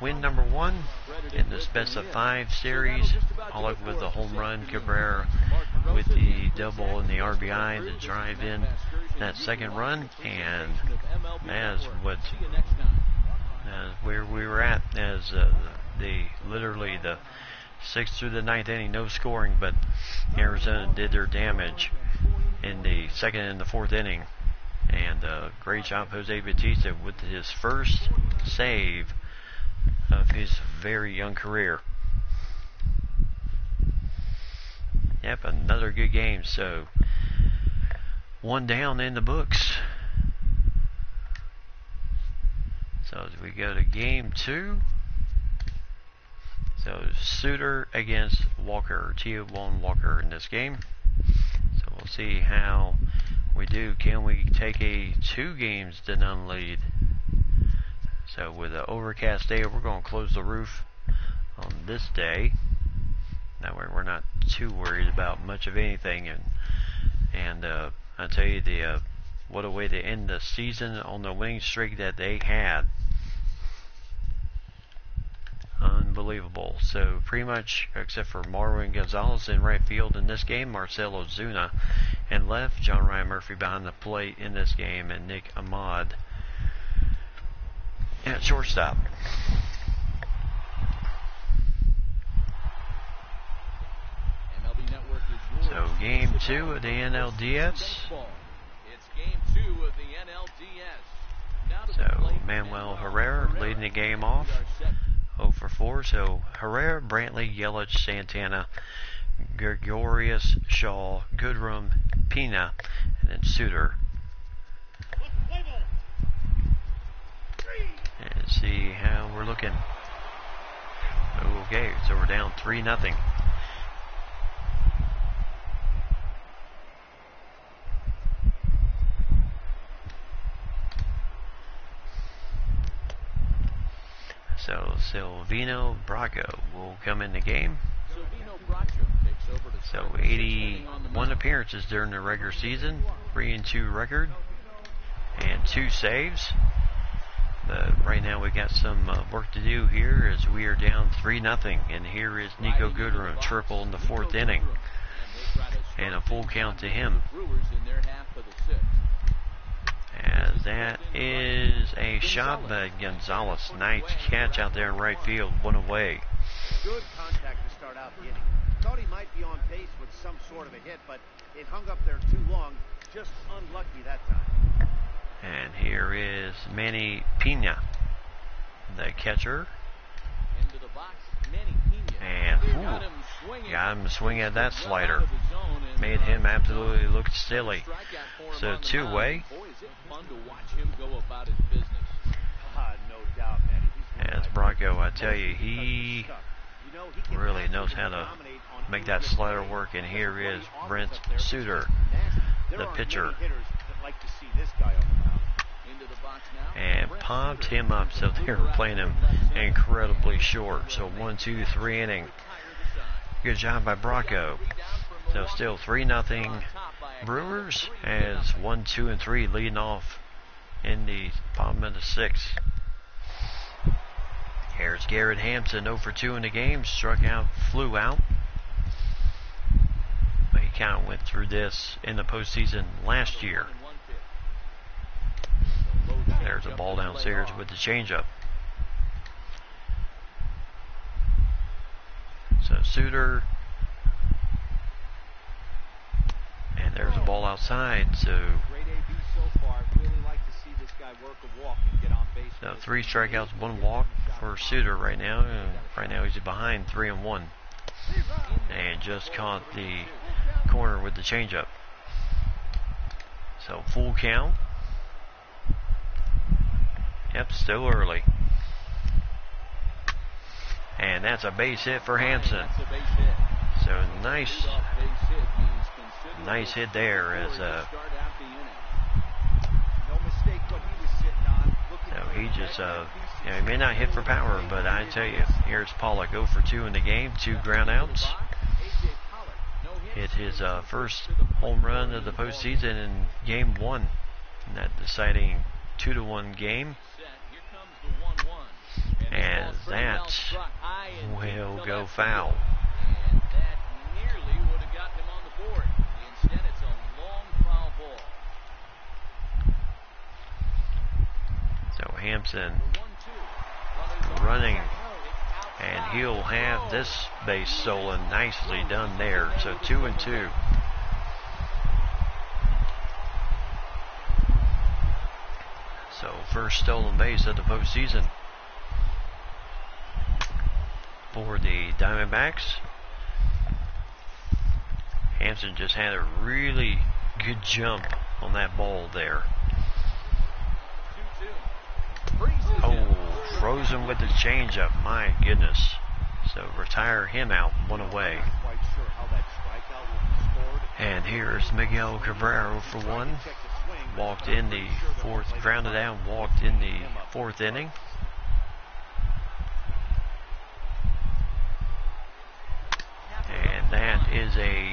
win number 1 in this best of 5 series. Pollock with the home run, Cabrera with the double and the RBI, the drive in that second run, and that's what where we were at as literally the 6th through the 9th inning, no scoring, but Arizona did their damage in the 2nd and the 4th inning. And great job, Jose Bautista, with his first save of his very young career. Yep, another good game. So, one down in the books. So, as we go to game 2. So, Suter against Walker, Taijuan Walker in this game. So, we'll see how we do. Can we take a 2-games-to-none lead? So, with an overcast day, we're going to close the roof on this day. That way, we're not too worried about much of anything. And I tell you, what a way to end the season on the winning streak that they had. Unbelievable. So pretty much, except for Marwin Gonzalez in right field in this game, Marcelo Zuna in left, John Ryan Murphy behind the plate in this game, and Nick Ahmad at shortstop. So game 2 of the NLDS. It's game 2 of the NLDS. So Manuel Herrera leading the game off. 0 for 4. So Herrera, Brantley, Yelich, Santana, Gregorius, Shaw, Goodrum, Pina, and then Suter. And see how we're looking. Okay, so we're down 3-0. So Silvino Bracho will come in the game. So 81 appearances during the regular season, 3-2 record, and 2 saves. But right now we got some work to do here as we are down 3-0. And here is Nico Goodrum, triple in the 4th inning, and a full count to him. As that is a shot by Gonzalez. Nice catch out there in right field. 1 away. Good contact to start out the inning. Thought he might be on pace with some sort of a hit, but it hung up there too long. Just unlucky that time. And here is Manny Pina, the catcher. Into the box, Manny Pina. And got him swing at that slider. Made him absolutely look silly. So 2-way. No doubt, Manny. As Bracho, I tell you, he really knows how to make that slider work. And here is Brent Suter, the pitcher. And popped him up, so they were playing him incredibly short. So 1-2-3 inning. Good job by Bracho. So still 3-0 Brewers, as 1, 2, and 3 leading off in the bottom of the 6th. Here's Garrett Hampson, 0 for 2 in the game. Struck out, flew out. But he kind of went through this in the postseason last year. There's a ball downstairs with the changeup. So Suter. And there's a ball outside. So 3 strikeouts, 1 walk for Suter right now. And right now he's behind 3-1. And just caught the corner with the changeup. So full count. Yep, still early. And that's a base hit for Hampson. So nice hit there as so he just he may not hit for power, but I tell you, here's Pollock, 0 for 2 in the game, 2 ground outs. Hit his first home run of the postseason in game 1 in that deciding 2-1 game. And that will go foul. And that nearly would have gotten him on the board. Instead, it's a long foul ball. Hampson running, and he'll have this base stolen. Nicely done there. So 2-2. So first stolen base of the postseason for the Diamondbacks. Hampson just had a really good jump on that ball there. Oh, frozen with the changeup. My goodness. So retire him out, one away. And here's Miguel Cabrera for one. Walked in the fourth, grounded out, walked in the fourth inning. And that is a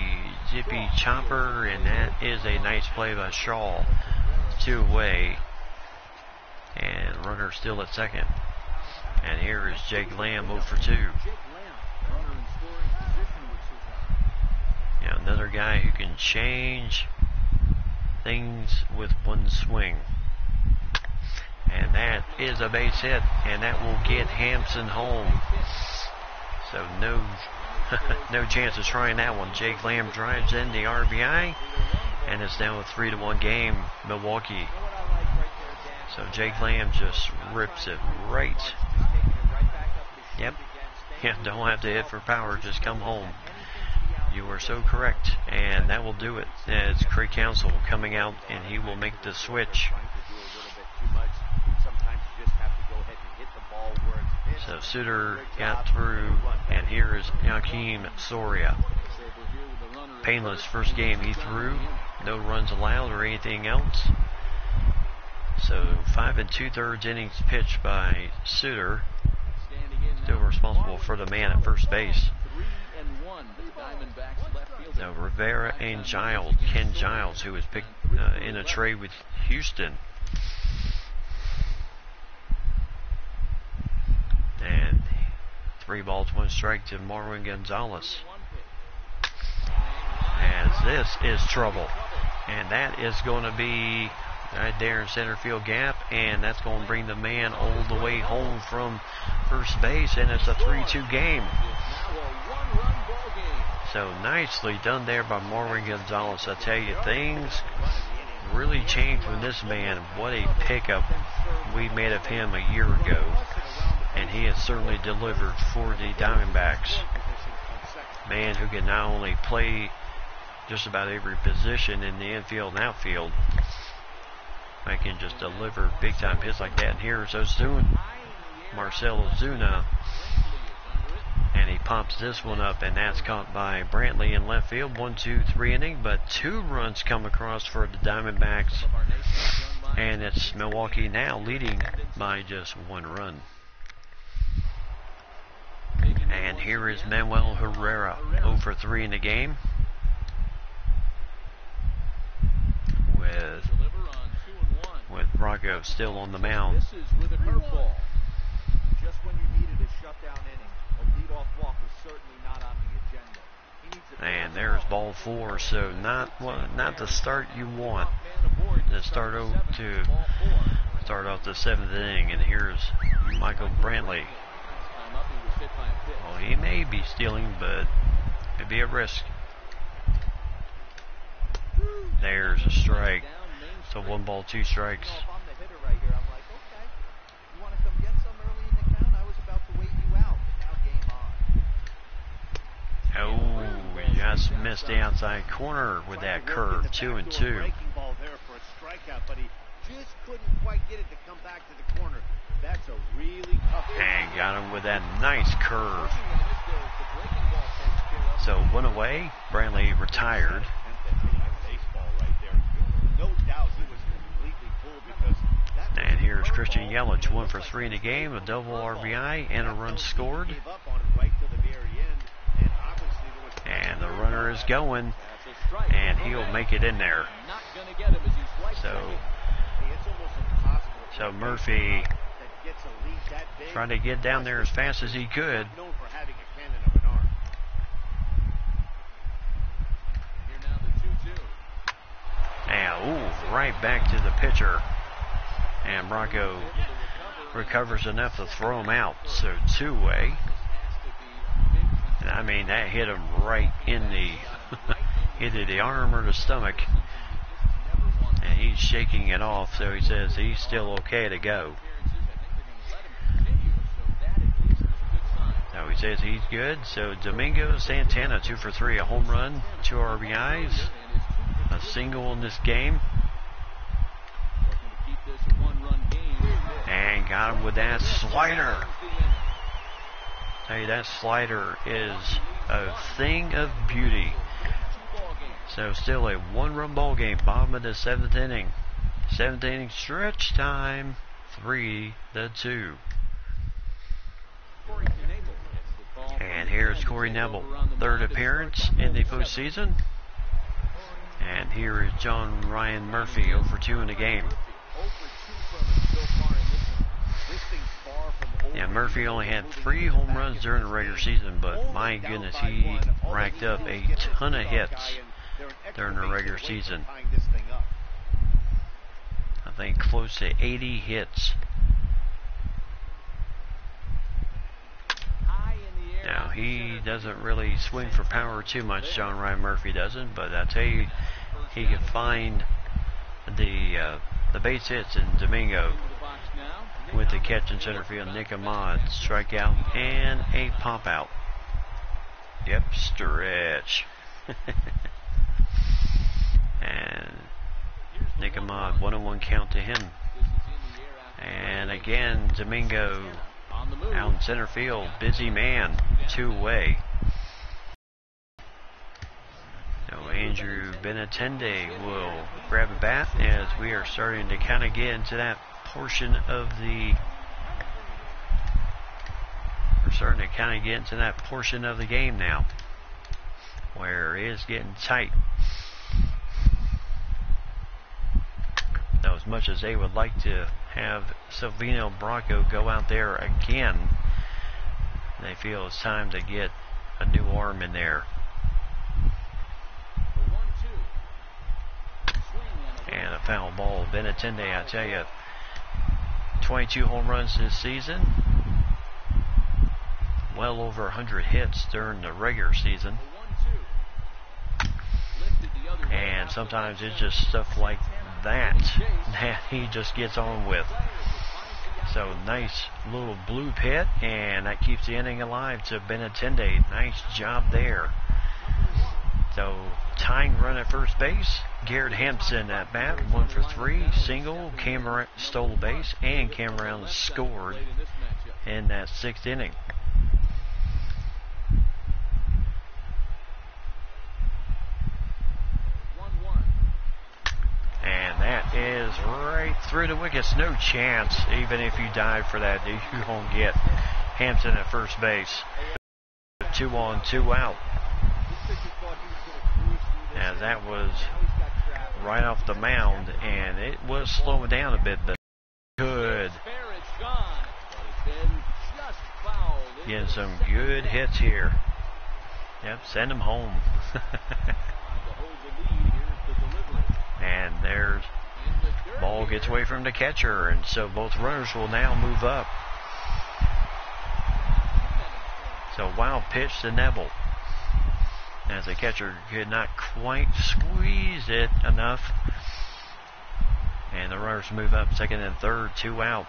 zippy chopper, and that is a nice play by Shaw. 2 away. And runner still at second. And here is Jake Lamb 0 for 2. Yeah, another guy who can change things with one swing. And that is a base hit, and that will get Hampson home. So no chance of trying that one. Jake Lamb drives in the RBI, and it's now a 3-1 game, Milwaukee. So Jake Lamb just rips it right. Yep. Yeah, don't have to hit for power, just come home. You are so correct, and that will do it. It's Craig Counsell coming out, and he will make the switch. So Suter got through, and here is Joakim Soria. Painless first game he threw. No runs allowed or anything else. So 5 2/3 innings pitched by Suter. Still responsible for the man at first base. So Rivera and Giles, Ken Giles, who was picked in a trade with Houston. And 3 balls, 1 strike to Marwin Gonzalez. As this is trouble. And that is going to be right there in center field gap. And that's going to bring the man all the way home from first base. And it's a 3-2 game. So nicely done there by Marwin Gonzalez. I tell you, things really changed with this man. What a pickup we made of him a year ago. And he has certainly delivered for the Diamondbacks. Man who can not only play just about every position in the infield and outfield, but can just deliver big time hits like that. And here's Ozuna, Marcell Ozuna. And he pops this one up, and that's caught by Brantley in left field. 1-2-3 inning, but 2 runs come across for the Diamondbacks. And it's Milwaukee now leading by just 1 run. And here is Manuel Herrera, 0 for 3 in the game. With Brago still on the mound. This is with a curveball. Just when you needed a shutdown inning, a leadoff walk was certainly not on the agenda. He needs a and there's ball 4. So not the start you want to start off the 7th inning. And here's Michael Brantley. Well, he may be stealing, but it'd be a risk. There's a strike. So 1 ball, 2 strikes. If I'm the hitter right here, I'm like, okay, you want to come get some early in the count? I was about to wait you out, but now game on. Oh, he just missed the outside corner with that curve. 2-2. Ball there for a strikeout, but he just couldn't quite get it to come back to the corner. That's a really tough. And got him with that nice curve. So 1 away. Brantley retired. And here's Christian Yelich, 1 for 3 in the game, a double RBI and a run scored. And the runner is going, and he'll make it in there. So Murphy trying to get down there as fast as he could. And right back to the pitcher. And Bronco recovers enough to throw him out. So two-way. And I mean, that hit him right in the either the arm or the stomach. And he's shaking it off, so he says he's still okay to go. So he says he's good. So Domingo Santana, 2 for 3, a home run, 2 RBIs, a single in this game. And got him with that slider. Tell you, that slider is a thing of beauty. So still a 1-run ball game, bottom of the 7th inning. 7th inning stretch time, 3-2. And here's Corey Knebel, 3rd appearance in the postseason. And here is John Ryan Murphy, 0 for 2 in the game. Yeah, Murphy only had 3 home runs during the regular season, but my goodness, he racked up a ton of hits during the regular season. I think close to 80 hits. Now, he doesn't really swing for power too much, John Ryan Murphy doesn't, but I tell you, he can find the base hits in Domingo with the catch in center field. Nick Ahmad, strikeout and a pop out. Yep, stretch. And Nick Ahmad, 1-1 count to him. And again, Domingo out in center field, busy man, 2-way. So Andrew Benintendi will grab a bat as we are starting to kind of get into that portion of the game now, where it is getting tight. Now, as much as they would like to have Silvino Branco go out there again, they feel it's time to get a new arm in there. And a foul ball. Benintendi, I tell you, 22 home runs this season. Well over 100 hits during the regular season. And sometimes it's just stuff like that he just gets on with. So nice little bloop hit, and that keeps the inning alive to Benintendi. Nice job there. So tying run at first base, Garrett Hampson at bat, 1 for 3, single. Cameron stole base, and Cameron scored in that 6th inning. And that is right through the wickets. No chance, even if you dive for that, you won't get Hampton at first base. 2 on, 2 out. And that was right off the mound, and it was slowing down a bit, but good. Getting some good hits here. Yep, send them home. And there's ball gets away from the catcher, and so both runners will now move up. So wild pitch to Knebel, as the catcher could not quite squeeze it enough. And the runners move up, 2nd and 3rd, 2 out.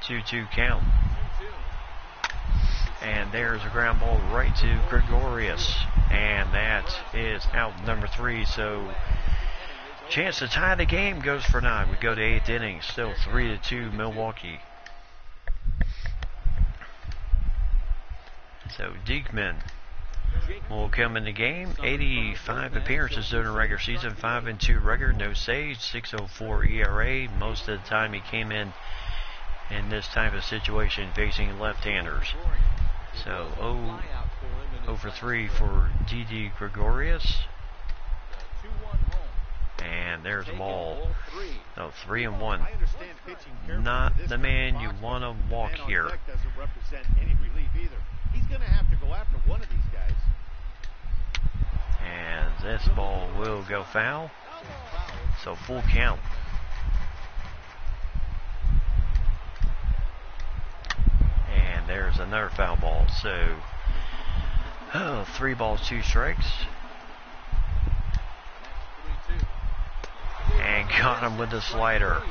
2-2 count. And there's a ground ball right to Gregorius. And that is out number 3. So chance to tie the game goes for 9. We go to 8th inning. Still 3-2 Milwaukee. So Diekman will come in the game. 85 appearances during the regular season, 5-2 record, no saves, 6.04 ERA. Most of the time he came in this type of situation facing left-handers. So 0 for 3 for Didi Gregorius. And there's a ball. So 3-1. Not the man you want to walk here. He's going to have to go after one of these guys. And this ball will go foul. So full count. there's another foul ball. So, 3 balls, 2 strikes. And got him with the slider.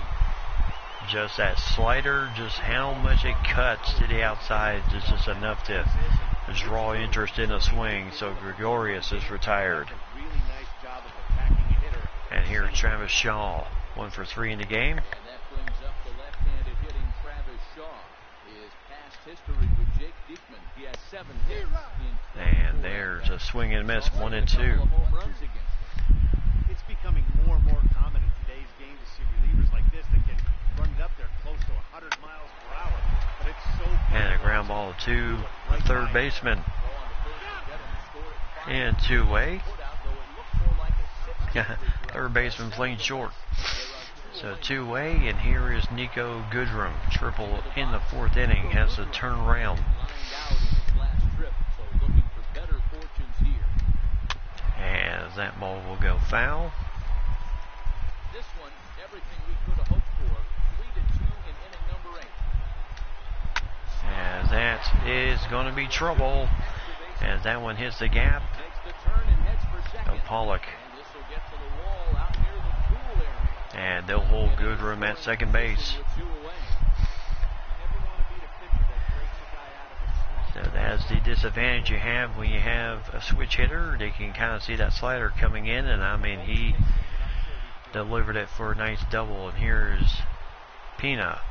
Just that slider, just how much it cuts to the outside is just enough to draw interest in the swing. So Gregorius is retired. And here's Travis Shaw, 1 for 3 in the game. And that brings up the left-handed hitting Travis Shaw. His past history with Jake Diekman. He has 7 hits in And there's a swing and miss, 1 and 2. It's becoming more and more common in today's game to see relievers like this that can run it up there close to 100 miles per hour. But it's so And a ground ball to the third baseman. And 2-way. Third baseman playing short. So 2-way, and here is Nico Goodrum. Triple in the 4th inning, has to turn around. As that ball will go foul. This one, everything we could have hoped for. 3-2 in inning number 8. As that is going to be trouble. As that one hits the gap. Takes the turn and heads for second. Pollock. And this will get to the wall out near the pool area. And they'll hold Goodrum at second base. With 2 away. So that's the disadvantage you have when you have a switch hitter. They can kind of see that slider coming in, and I mean, he delivered it for a nice double. And here's Pina,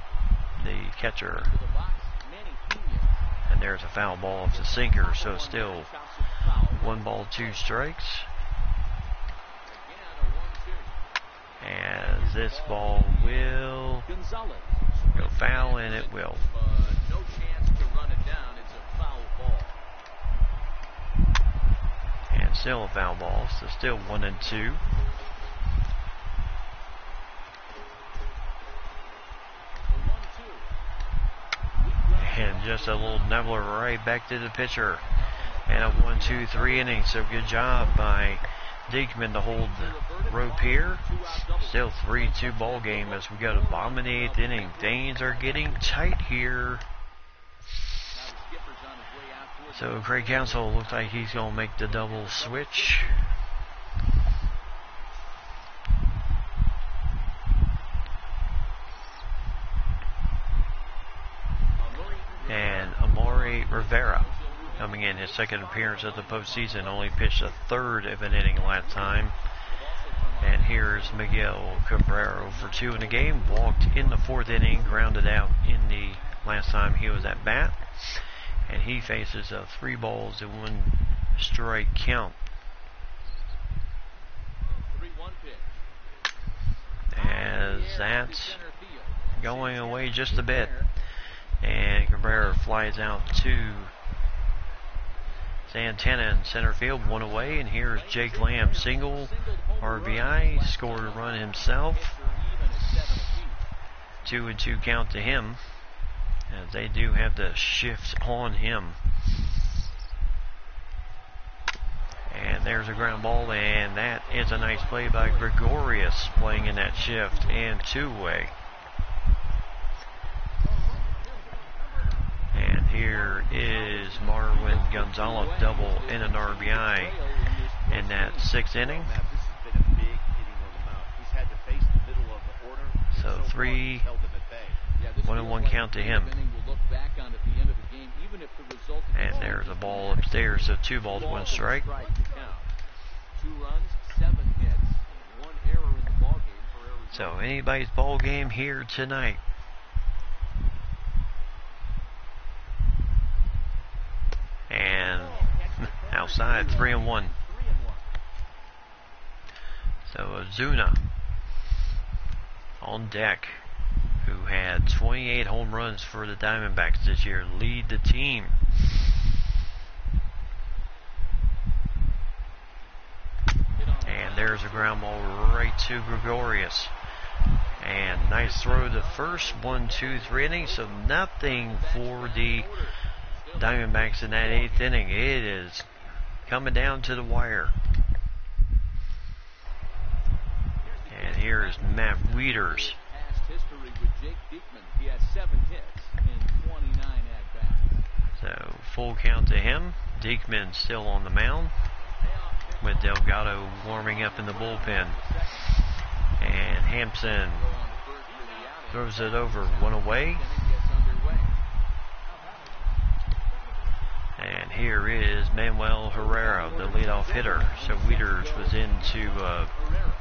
the catcher. To the box, Manny Pena. And there's a foul ball off the sinker, so still 1 ball, 2 strikes. As this ball will Gonzalez. go foul, and it will. No chance to run it down. It's a foul ball. And still a foul ball, so still 1 and 2. And just a little nibbler right back to the pitcher. And a 1-2-3 inning, so good job by Diekman to hold the rope here. Still 3-2 ball game as we go to bottom of the 8th inning. Things are getting tight here. So Craig Counsell looks like he's going to make the double switch. And Amari Rivera coming in, his second appearance of the postseason, only pitched a 1/3 of an inning last time. And here's Miguel Cabrera for 2 in the game, walked in the 4th inning, grounded out in the last time he was at bat. And he faces a 3 balls and 1 strike count. 3-1 pitch. As that's going away just a bit. And Cabrera flies out to Santana in center field, 1 away. And here's Jake Lamb, single RBI, scored a run himself. 2-2 count to him, as they do have the shift on him. And there's a ground ball, and that is a nice play by Gregorius, playing in that shift and 2-way. And here is Marwin Gonzalez, double and an RBI in that 6th inning. So 3, 1-1 count to him. And there's a ball upstairs, so 2 balls, 1 strike. 2 runs, 7 hits, 1 error in the ball game for Arizona. So anybody's ball game here tonight. And outside, 3-1. So Ozuna on deck, who had 28 home runs for the Diamondbacks this year, lead the team. And there's a ground ball right to Gregorius. And nice throw to first, 1-2-3 innings, so nothing for the Diamondbacks in that 8th inning. It is coming down to the wire. And here is Matt Wieters. Past history with Jake Diekman. He has 7 hits in 29 at-bats. full count to him. Diekman still on the mound with Delgado warming up in the bullpen. And Hampson throws it over, one away. And here is Manuel Herrera, the leadoff hitter. So Wieters was in to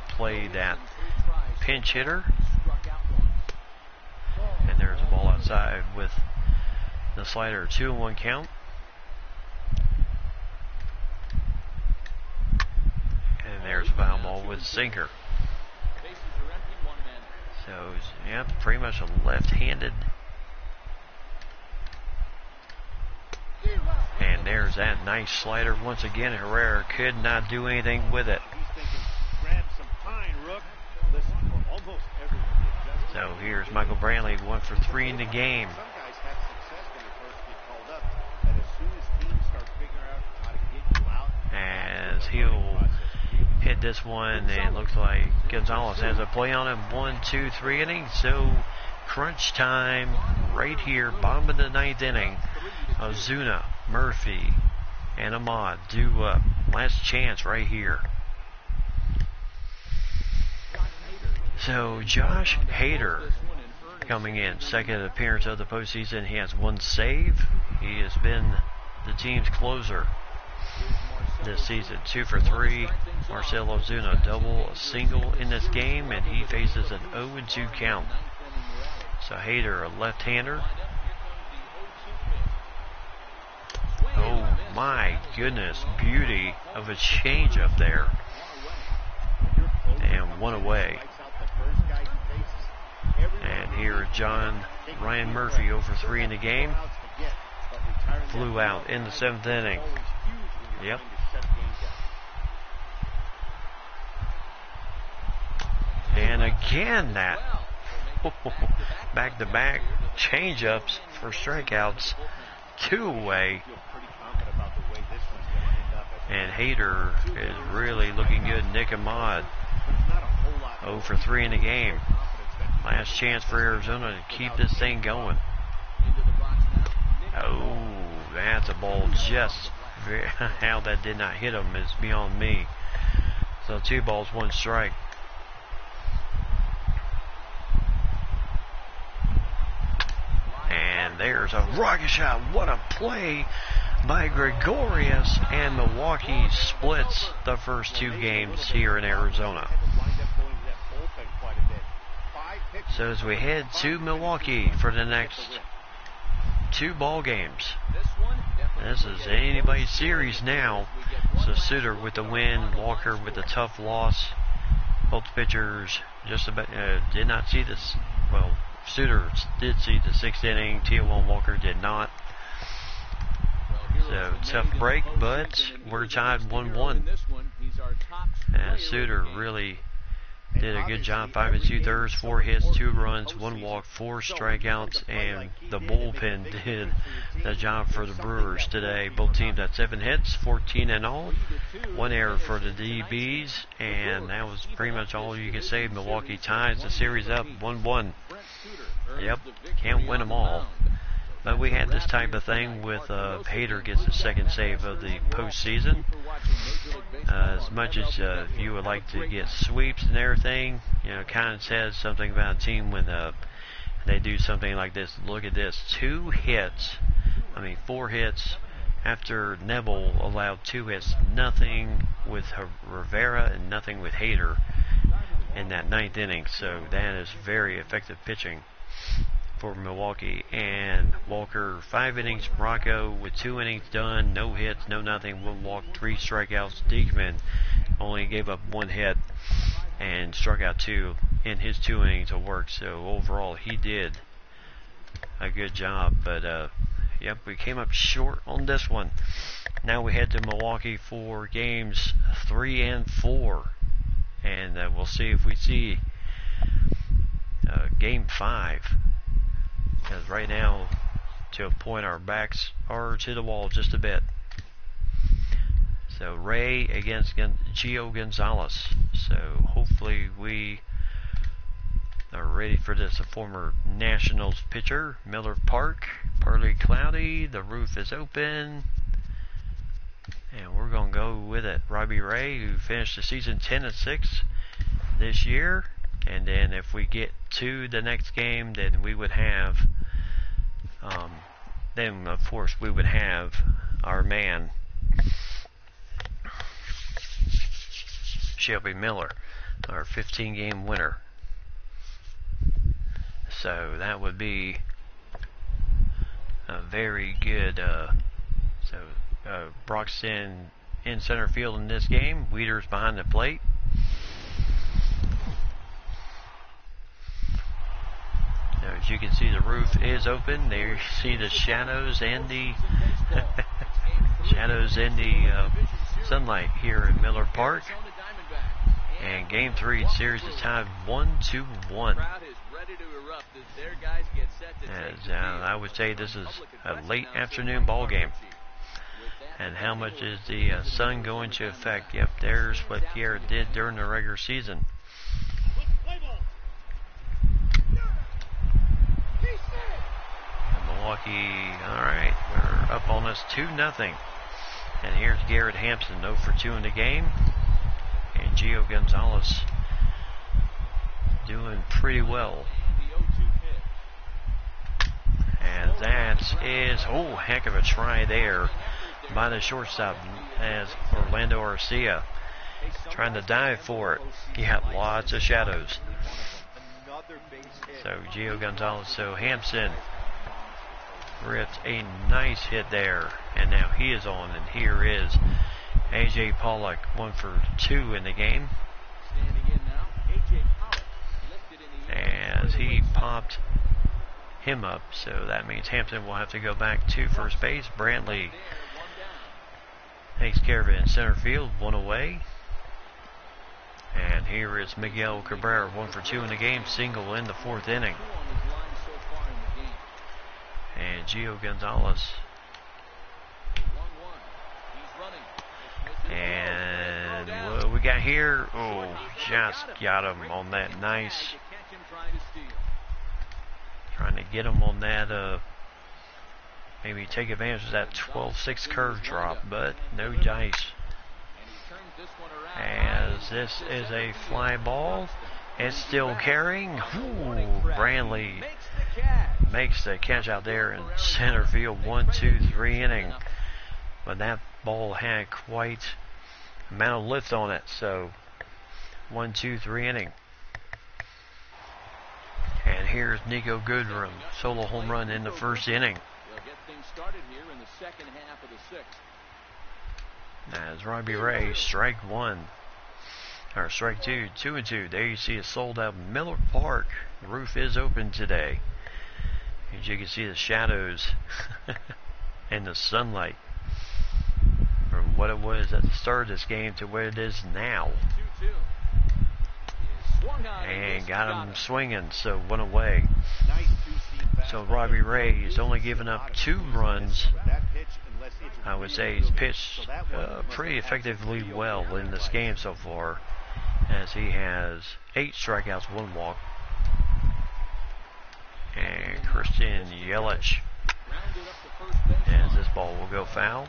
play that pinch hitter. And there's a ball outside with the slider, 2-1 count. And there's a foul ball with sinker. So, yeah, pretty much a left-handed. And there's that nice slider. Once again, Herrera could not do anything with it. So here's Michael Brantley, 1 for 3 in the game. As he'll hit this one, and looks like Gonzalez has a play on him. 1, 2, 3 innings. So crunch time right here, bottom of the 9th inning. Ozuna, Murphy, and Ahmad due up. Last chance right here. So Josh Hader coming in, second appearance of the postseason. He has 1 save. He has been the team's closer this season. 2 for 3. Marcell Ozuna double, a single in this game, and he faces an 0-2 count. So Hader, a left-hander. Oh my goodness, beauty of a changeup there. And 1 away. And here Ryan Murphy, 0 for 3 in the game. Flew out in the 7th inning. Yep. And again that back-to-back changeups for strikeouts. 2 away. And Hader is really looking good. Nick Ahmad, 0 for 3 in the game. Last chance for Arizona to keep this thing going. Oh, that's a ball just how that did not hit him is beyond me. So 2 balls, 1 strike. And there's a rocket shot. What a play by Gregorius, and Milwaukee splits the first 2 games here in Arizona. So as we head to Milwaukee for the next 2 ball games, this is anybody's series now. So Suter with the win, Walker with the tough loss. Both pitchers just about did not see this. Well, Suter did see the 6th inning. T1 Walker did not. So tough break, but we're tied 1-1. And Suter really did a good job. 5 2/3, 4 hits, 2 runs, 1 walk, 4 strikeouts, and the bullpen did the job for the Brewers today. Both teams had 7 hits, 14 in all, 1 error for the DBs, and that was pretty much all you can say. Milwaukee ties the series up 1-1. Yep, can't win them all. But we had this type of thing with Hader gets the 2nd save of the postseason. As much as you would like to get sweeps and everything, you know, kind of says something about a team when they do something like this. Look at this, 4 hits after Neville allowed 2 hits. Nothing with Rivera and nothing with Hader in that 9th inning. So that is very effective pitching for Milwaukee. And Walker, 5 innings. Rocco with 2 innings done, no hits, no nothing, 1 walk, 3 strikeouts. Diekman only gave up 1 hit and struck out 2 in his 2 innings of work. So overall, he did a good job. But yep, we came up short on this one. Now we head to Milwaukee for games 3 and 4, and we'll see if we see game 5. Because right now, to a point, our backs are to the wall just a bit. So Ray against Gio Gonzalez. So hopefully we ready for this. A former Nationals pitcher, Miller Park. Partly cloudy. The roof is open. And we're going to go with it. Robbie Ray, who finished the season 10-6 this year. And then if we get to the next game, then we would have, then of course we would have our man, Shelby Miller, our 15-game winner. So that would be a very good, Broxton in center field in this game. Weeders behind the plate. So as you can see, the roof is open. There you see the shadows and the sunlight here in Miller Park. And Game 3 series is tied 1-1. As I would say, this is a late afternoon ball game. And how much is the sun going to affect? Yep, there's what Garrett did during the regular season. And Milwaukee, alright, they're up on us 2-0. And here's Garrett Hampson, 0 for 2 in the game. And Gio Gonzalez doing pretty well. And that is, heck of a try there by the shortstop as Orlando Arcia trying to dive for it. He had lots of shadows. So Gio Gonzalez, so Hampson ripped a nice hit there. And now he is on, and here is A.J. Pollock, 1 for 2 in the game. As he popped him up, so that means Hampton will have to go back to first base. Brantley takes care of it in center field, 1 away. And here is Miguel Cabrera, 1 for 2 in the game, single in the 4th inning. And Gio Gonzalez. And what we got here? Just got him on that nice. Trying to get him on that, maybe take advantage of that 12-6 curve drop, but no dice. As this is a fly ball, it's still carrying. Brantley makes the catch out there in center field, 1-2-3 inning. But that ball had quite amount of lift on it, so 1-2-3 inning. And here's Nico Goodrum, solo home run in the 1st inning. As Robbie Ray, strike 1, or strike 2, 2-2. There you see a sold out Miller Park. The roof is open today. As you can see the shadows and the sunlight from what it was at the start of this game to where it is now. And got him swinging, so 1 away. So Robbie Ray is only giving up 2 runs. I would say he's pitched pretty effectively well in this game so far, as he has 8 strikeouts, 1 walk. And Christian Yelich, as this ball will go foul.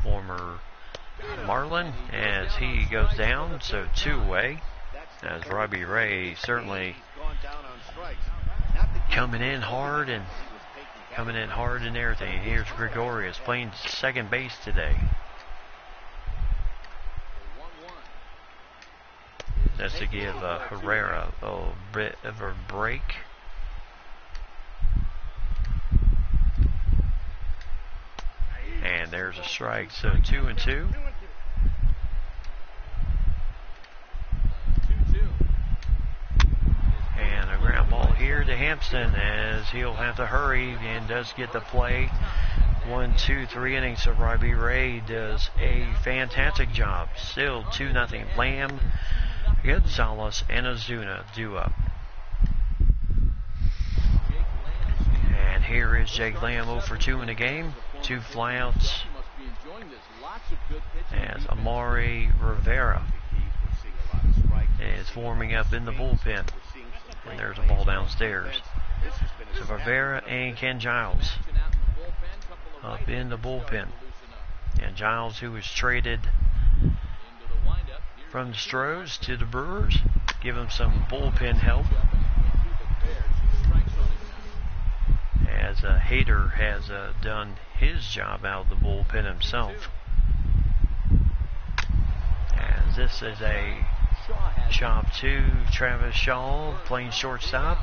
Former Marlin, as he goes down, so 2 away. As Robbie Ray certainly coming in hard and everything. Here's Gregorius playing second base today. That's to give Herrera a bit of a break. And there's a strike, so 2-2. And a ground ball here to Hampson, as he'll have to hurry and does get the play. 1-2-3 innings, so Robbie Ray does a fantastic job. Still 2-0. Lamb, Gonzalez, and Ozuna due up. And here is Jake Lamb, 0 for 2 in the game. 2 flyouts. Lots of good pitching as defense. Amari Rivera is warming up in the bullpen. And there's a ball downstairs. So Rivera and Ken Giles Action out in the bullpen, couple of up right in the handers bullpen. starting to loosen up. And Giles, who was traded Into the windup. Here's from the the Stros to the Brewers, give him some bullpen help. changeup, and he can't keep it there. 2 strikes on him now. As Hader has done his job out of the bullpen himself. As this is a Shaw has chop to Travis Shaw playing shortstop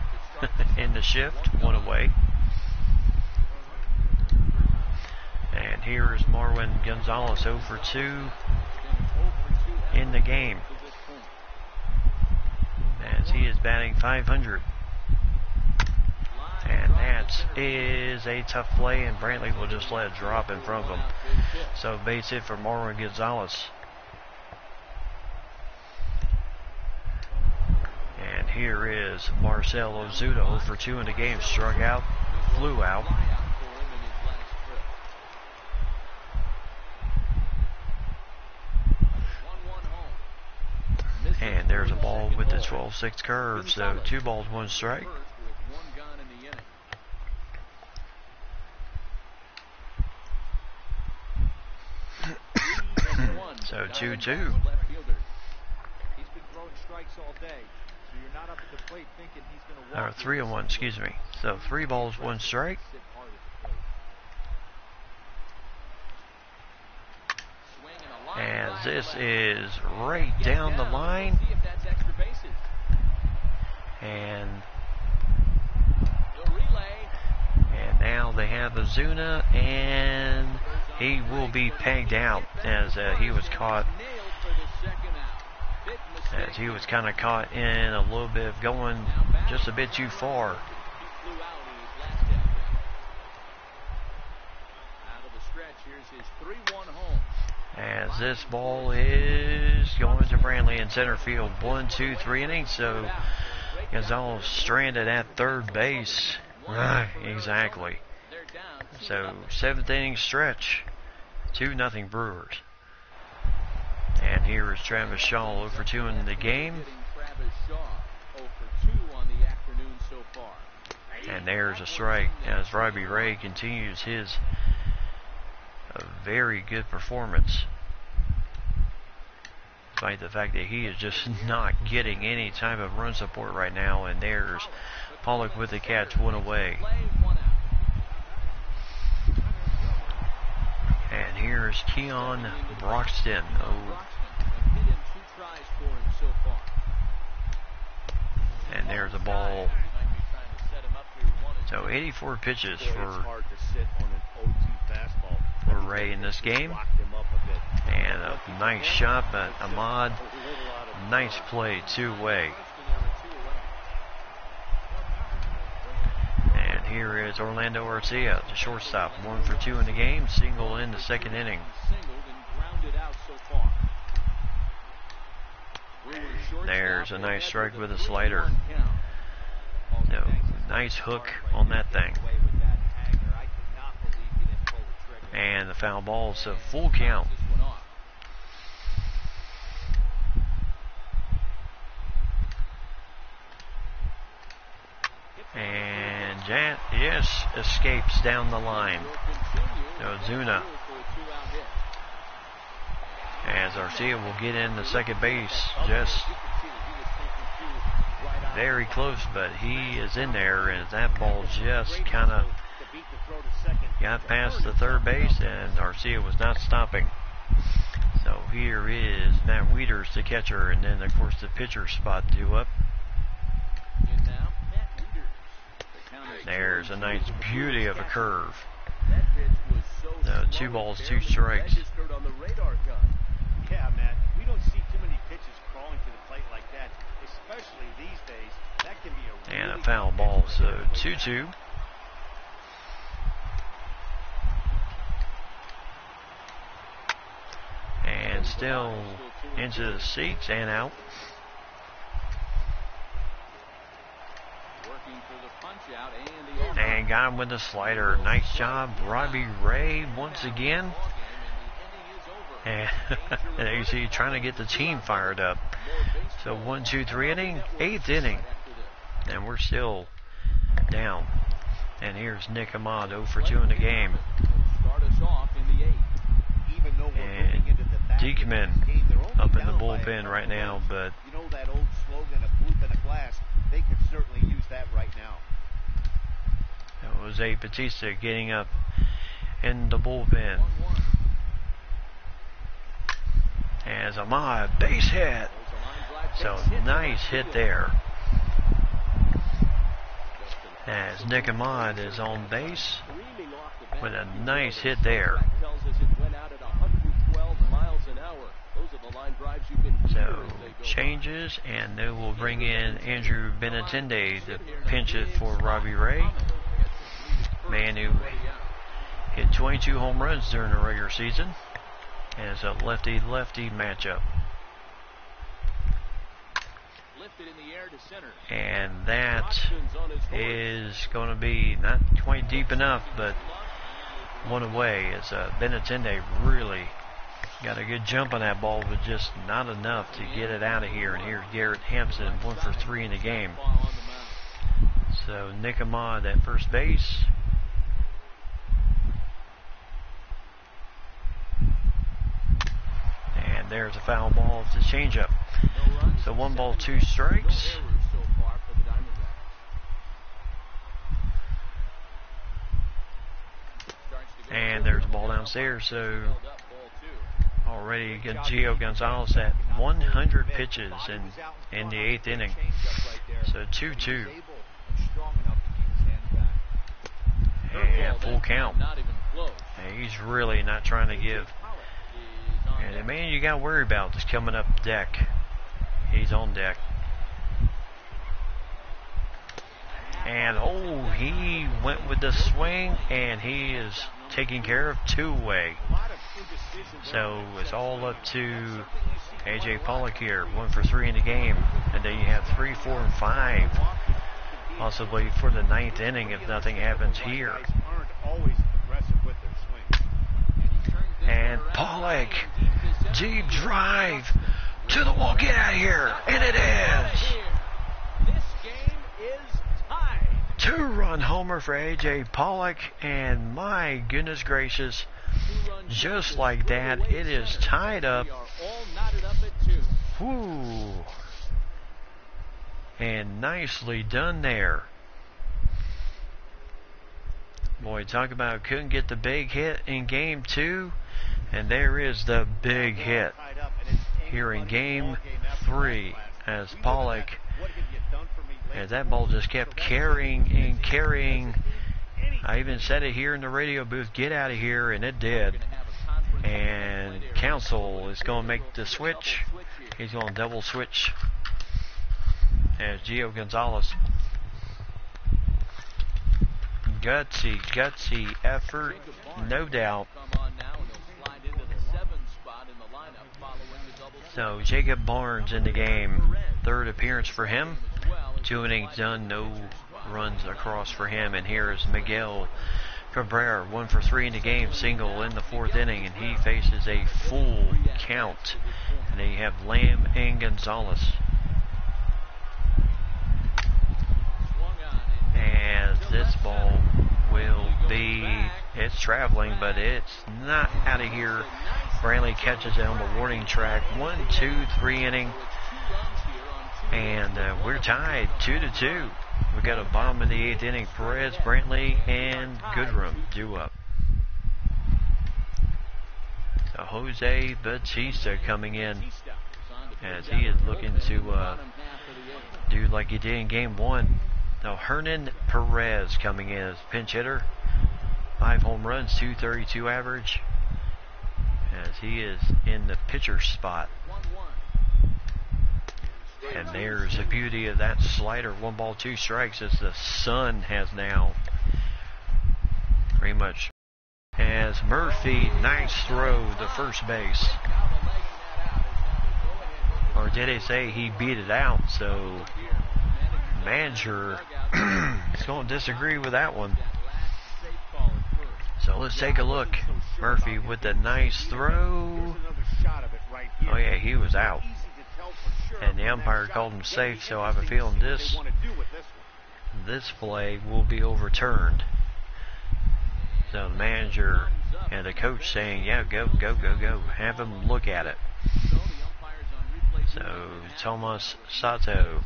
in the shift, one away. And here is Marwin Gonzalez 0 for 2 been 0 for 2 in the game, to this point. as he is batting .500. And that is a tough play, and Brantley will just let it drop in front of him. So base hit for Marwin Gonzalez. And here is Marcell Ozuna 0 for 2 in the game, struck out, flew out. And there's a ball with the 12-6 curve, so 2 balls, 1 strike. So 2-2. He's been throwing strikes all day, so you're not up at the plate thinking he's going to walk. Or 3-1, excuse me. So 3 balls, 1 strike. Sit hard at the plate. As this is right down the line. And now they have Ozuna, and he will be pegged out as he was caught. As he was kind of caught in a little bit of going just a bit too far. As this ball is going to Brantley in center field. 1, 2, 3 innings. So Gonzalez stranded at third base. Exactly. So 7th inning stretch. 2-0 Brewers. And here is Travis Shaw 0 for 2 in the game. And there's a strike as Robbie Ray continues his very good performance. Despite the fact that he is just not getting any type of run support right now. And there's Pollock with the catch, 1 away. And here's Keon Broxton. And there's a ball. So 84 pitches for Ray in this game. And a nice shot, but Ahmad, nice play, 2 away. And here is Orlando Arcia, the shortstop, 1 for 2 in the game, single in the 2nd inning. There's a nice strike with a slider. No, nice hook on that thing. And the foul ball, so full count. And Jan, yes, escapes down the line. Ozuna. As Arcia will get in the second base, just very close, but he is in there, and that ball just kind of got past the third base, and Arcia was not stopping. So here is Matt Wieters, the catcher, and then of course the pitcher spot due up. There's a nice beauty of a curve. No, 2 balls, 2 strikes. Yeah, Matt, we don't see too many pitches crawling to the plate like that, especially these days. That can be a And a foul ball, so 2-2. And still into the seats and out. And got him with the slider. Nice job, Robbie Ray once again. And you see, trying to get the team fired up. So 1, 2, 3 inning, 8th inning. And we're still down. And here's Nick Ahmad 0 for 2 in the game. Start us off in the 8th. Even though we're And moving into the back Diekman end of this game, they're only up in the down by a bullpen right couple now, runs. but You know that old slogan, a bloop in a glass? They could certainly use that right now. Jose Batista getting up in the bullpen. 1-1. As Ahmad, base hit. There's a line drive So base hit. nice hit there. As Nick Ahmad is on base Screaming off the bat. with a nice hit there. Track tells us it went out at 112 miles an hour. Those are the line drives you can hear So as they go changes, and they will bring in Andrew Benintendi to pinch it for Robbie Ray, man who hit 22 home runs during the regular season. And it's a lefty-lefty matchup. Lifted in the air to center. And that Hodgson's on his horse. is going to be not quite deep enough, but one away. As Benintendi really got a good jump on that ball, but just not enough to get it out of here. And here's Garrett Hampson, 1 for 3 in the game. Ball on the mound. So Nick Ahmad at first base. And there's a foul ball. It's a changeup. No runs. So 1 ball, 2 No strikes. errors so far for the Diamondbacks. Starts to go And there's a ball downstairs. So held up, ball 2. already Gio Gonzalez at 100 pitches in the 8th inning. So 2-2. And full count. Not even close. And he's really not trying to give. Is on And the deck. man you got to worry about is coming up deck. He's on deck. And he went with the swing, and he is taking care of 2 away. So it's all up to AJ Pollock here, 1 for 3 in the game. And then you have 3, 4, and 5. Possibly for the 9th inning if nothing happens here. Guys aren't always aggressive with their swing. And Pollock, deep drive to the wall. Get out of here. And it is. This game is tied. 2-run homer for AJ Pollock. And my goodness gracious, 2-run just shot like is that, away it is center. tied up. We are all knotted up at 2. Whoo. And nicely done there. Boy, talk about couldn't get the big hit in game 2. And there is the big hit here in game 3 as Pollock, as that ball just kept carrying and carrying. I even said it here in the radio booth, get out of here, and it did. And Council is going to make the switch. He's going to double switch as Gio Gonzalez. Gutsy effort, no doubt. Come on now, and he'll slide into the 7 spot in the lineup following the double So Jacob Barnes in the game, 3rd appearance for him. 2 innings done, no runs across for him. And here is Miguel Cabrera, 1 for 3 in the game, single in the 4th inning, and he faces a full count. And then you have Lamb and Gonzalez. As this ball will be, it's traveling, but it's not out of here. Brantley catches it on the warning track. 1, 2, 3 inning. And we're tied 2-2. We got a bomb in the 8th inning. Perez, Brantley, and Goodrum due up. So Jose Batista coming in as he is looking to do like he did in game 1. Now Hernan Perez coming in as pinch hitter. 5 home runs, 232 average. As he is in the pitcher spot. And there's the beauty of that slider. 1 ball, 2 strikes as the sun has now pretty much. As Murphy, nice throw to first base. Or did they say he beat it out? So manager is going to disagree with that one. So let's take a look Murphy with a nice throw. Oh yeah, he was out. And the umpire called him safe, so I have a feeling this play will be overturned. So the manager and the coach saying, yeah, go. Have him look at it. So Tomas Sato.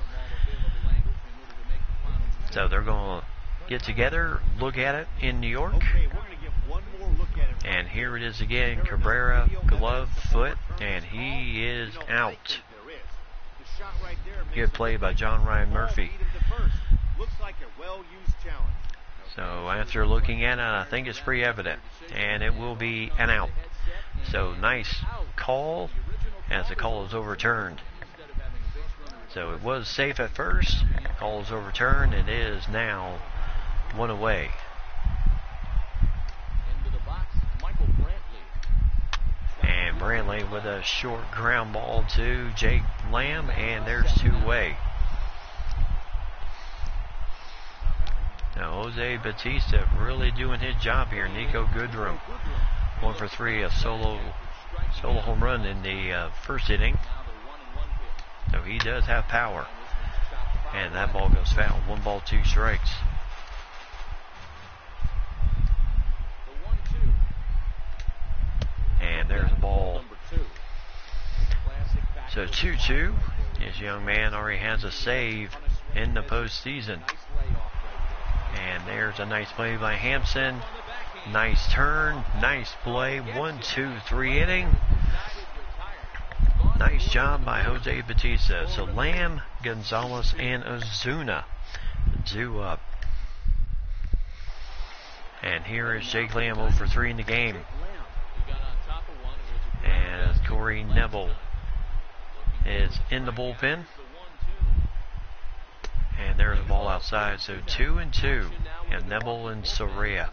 So they're going to get together, look at it in New York. And here it is again, Cabrera, glove, foot, and he is out. Good play by John Ryan Murphy. So after looking at it, I think it's pretty evident, and it will be an out. So nice call as the call is overturned. So it was safe at first, call is overturned, it is now one away. And Brantley with a short ground ball to Jake Lamb, and there's two away. Now Jose Batista really doing his job here. Nico Goodrum, 1 for 3, a solo home run in the first inning. So he does have power. And that ball goes foul. 1 ball, 2 strikes. And there's the ball. So 2-2. This young man already has a save in the postseason. And there's a nice play by Hampson. Nice turn. Nice play. 1, 2, 3 inning. Nice job by Jose Batista. So Lamb, Gonzalez, and Ozuna due up. And here is Jake Lamb 0 for 3 in the game. And Corey Neville is in the bullpen. And there's a ball outside. So 2-2. And Neville and Soria.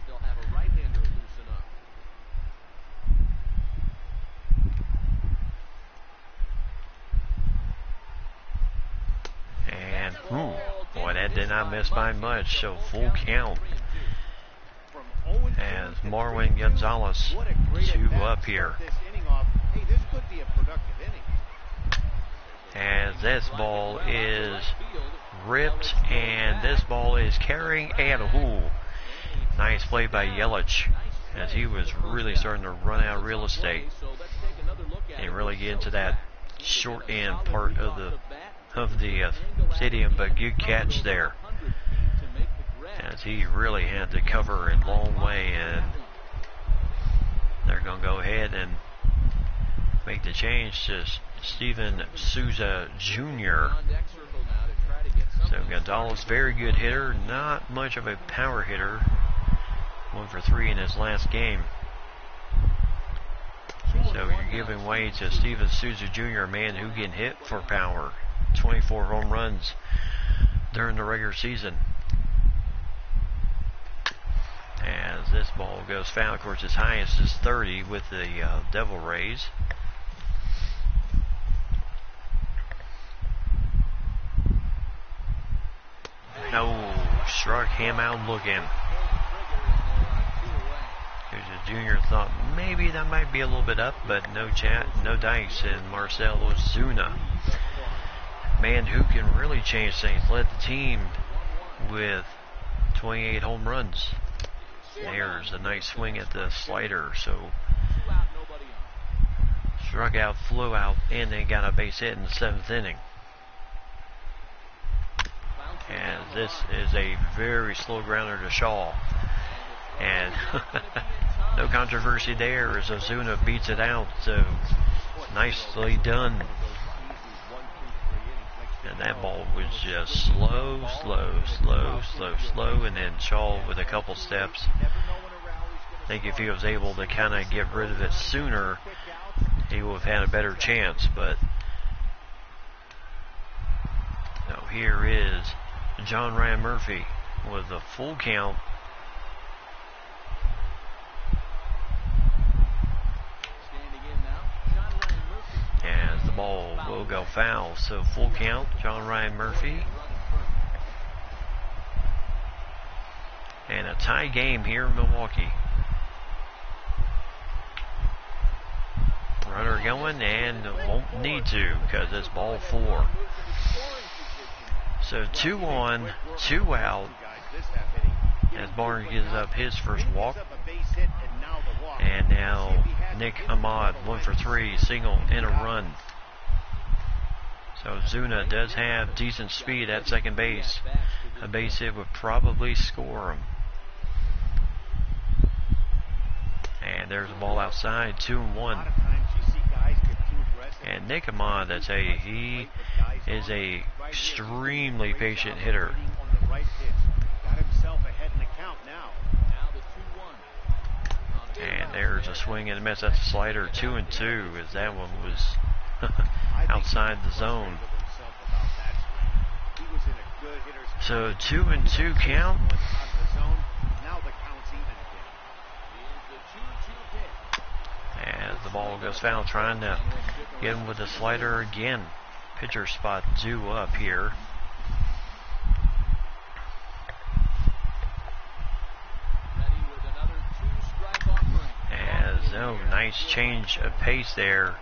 And, boy, that did not miss by much. So full count. As Marwin Gonzalez 2 up here. As this ball is ripped, and this ball is carrying, and nice play by Yelich, as he was really starting to run out of real estate and really get into that short end part of the stadium. But good catch there, as he really had to cover a long way, and they're going to go ahead and make the change to Steven Souza Jr. So Gonzalez, very good hitter, not much of a power hitter. 1 for 3 in his last game. So you're giving way to Steven Souza Jr., a man who can hit for power. 24 home runs during the regular season. As this ball goes foul, of course, his highest is 30 with the Devil Rays. No, struck him out looking. Junior thought maybe that might be a little bit up, but no dice. And Marcell Ozuna, man who can really change things, led the team with 28 home runs. There's a nice swing at the slider, so struck out, flew out, and they got a base hit in the 7th inning. And this is a very slow grounder to Shaw. And no controversy there as Ozuna beats it out. So nicely done. And that ball was just slow. And then Shaw with a couple steps. I think if he was able to kind of get rid of it sooner, he would have had a better chance. But no, here is John Ryan Murphy with a full count. And the ball will go foul. So full count, John Ryan Murphy. And a tie game here in Milwaukee. Runner going and won't need to because it's ball 4. So 2 on, 2 out as Barnes gives up his first walk. And now Nick Ahmad, 1 for 3, single and a run. So Zuna does have decent speed at second base. A base hit would probably score him. And there's the ball outside, 2-1. And Nick Ahmad, he is a extremely patient hitter. And there's a swing and a miss. That's a slider, 2-2, as that one was outside the zone. So 2-2 count. As the ball goes foul, trying to get him with a slider again. Pitcher spot due up here. Nice change of pace there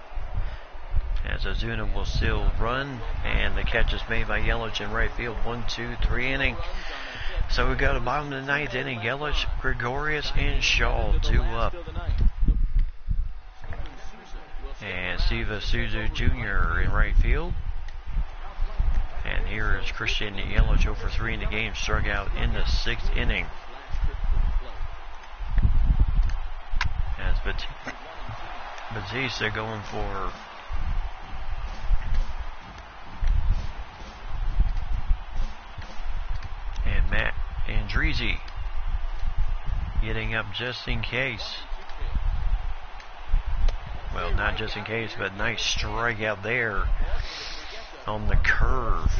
as Ozuna will still run, and the catch is made by Yelich in right field. 1-2-3 inning. So we go to bottom of the 9th inning. Yelich, Gregorius, and Shaw due up. And Steve Isuzu Jr. in right field. And here is Christian Yelich 0 for 3 in the game, struck out in the 6th inning. As Batista going for and Matt Andrizi getting up just in case. Well, not just in case, but nice strikeout there on the curve.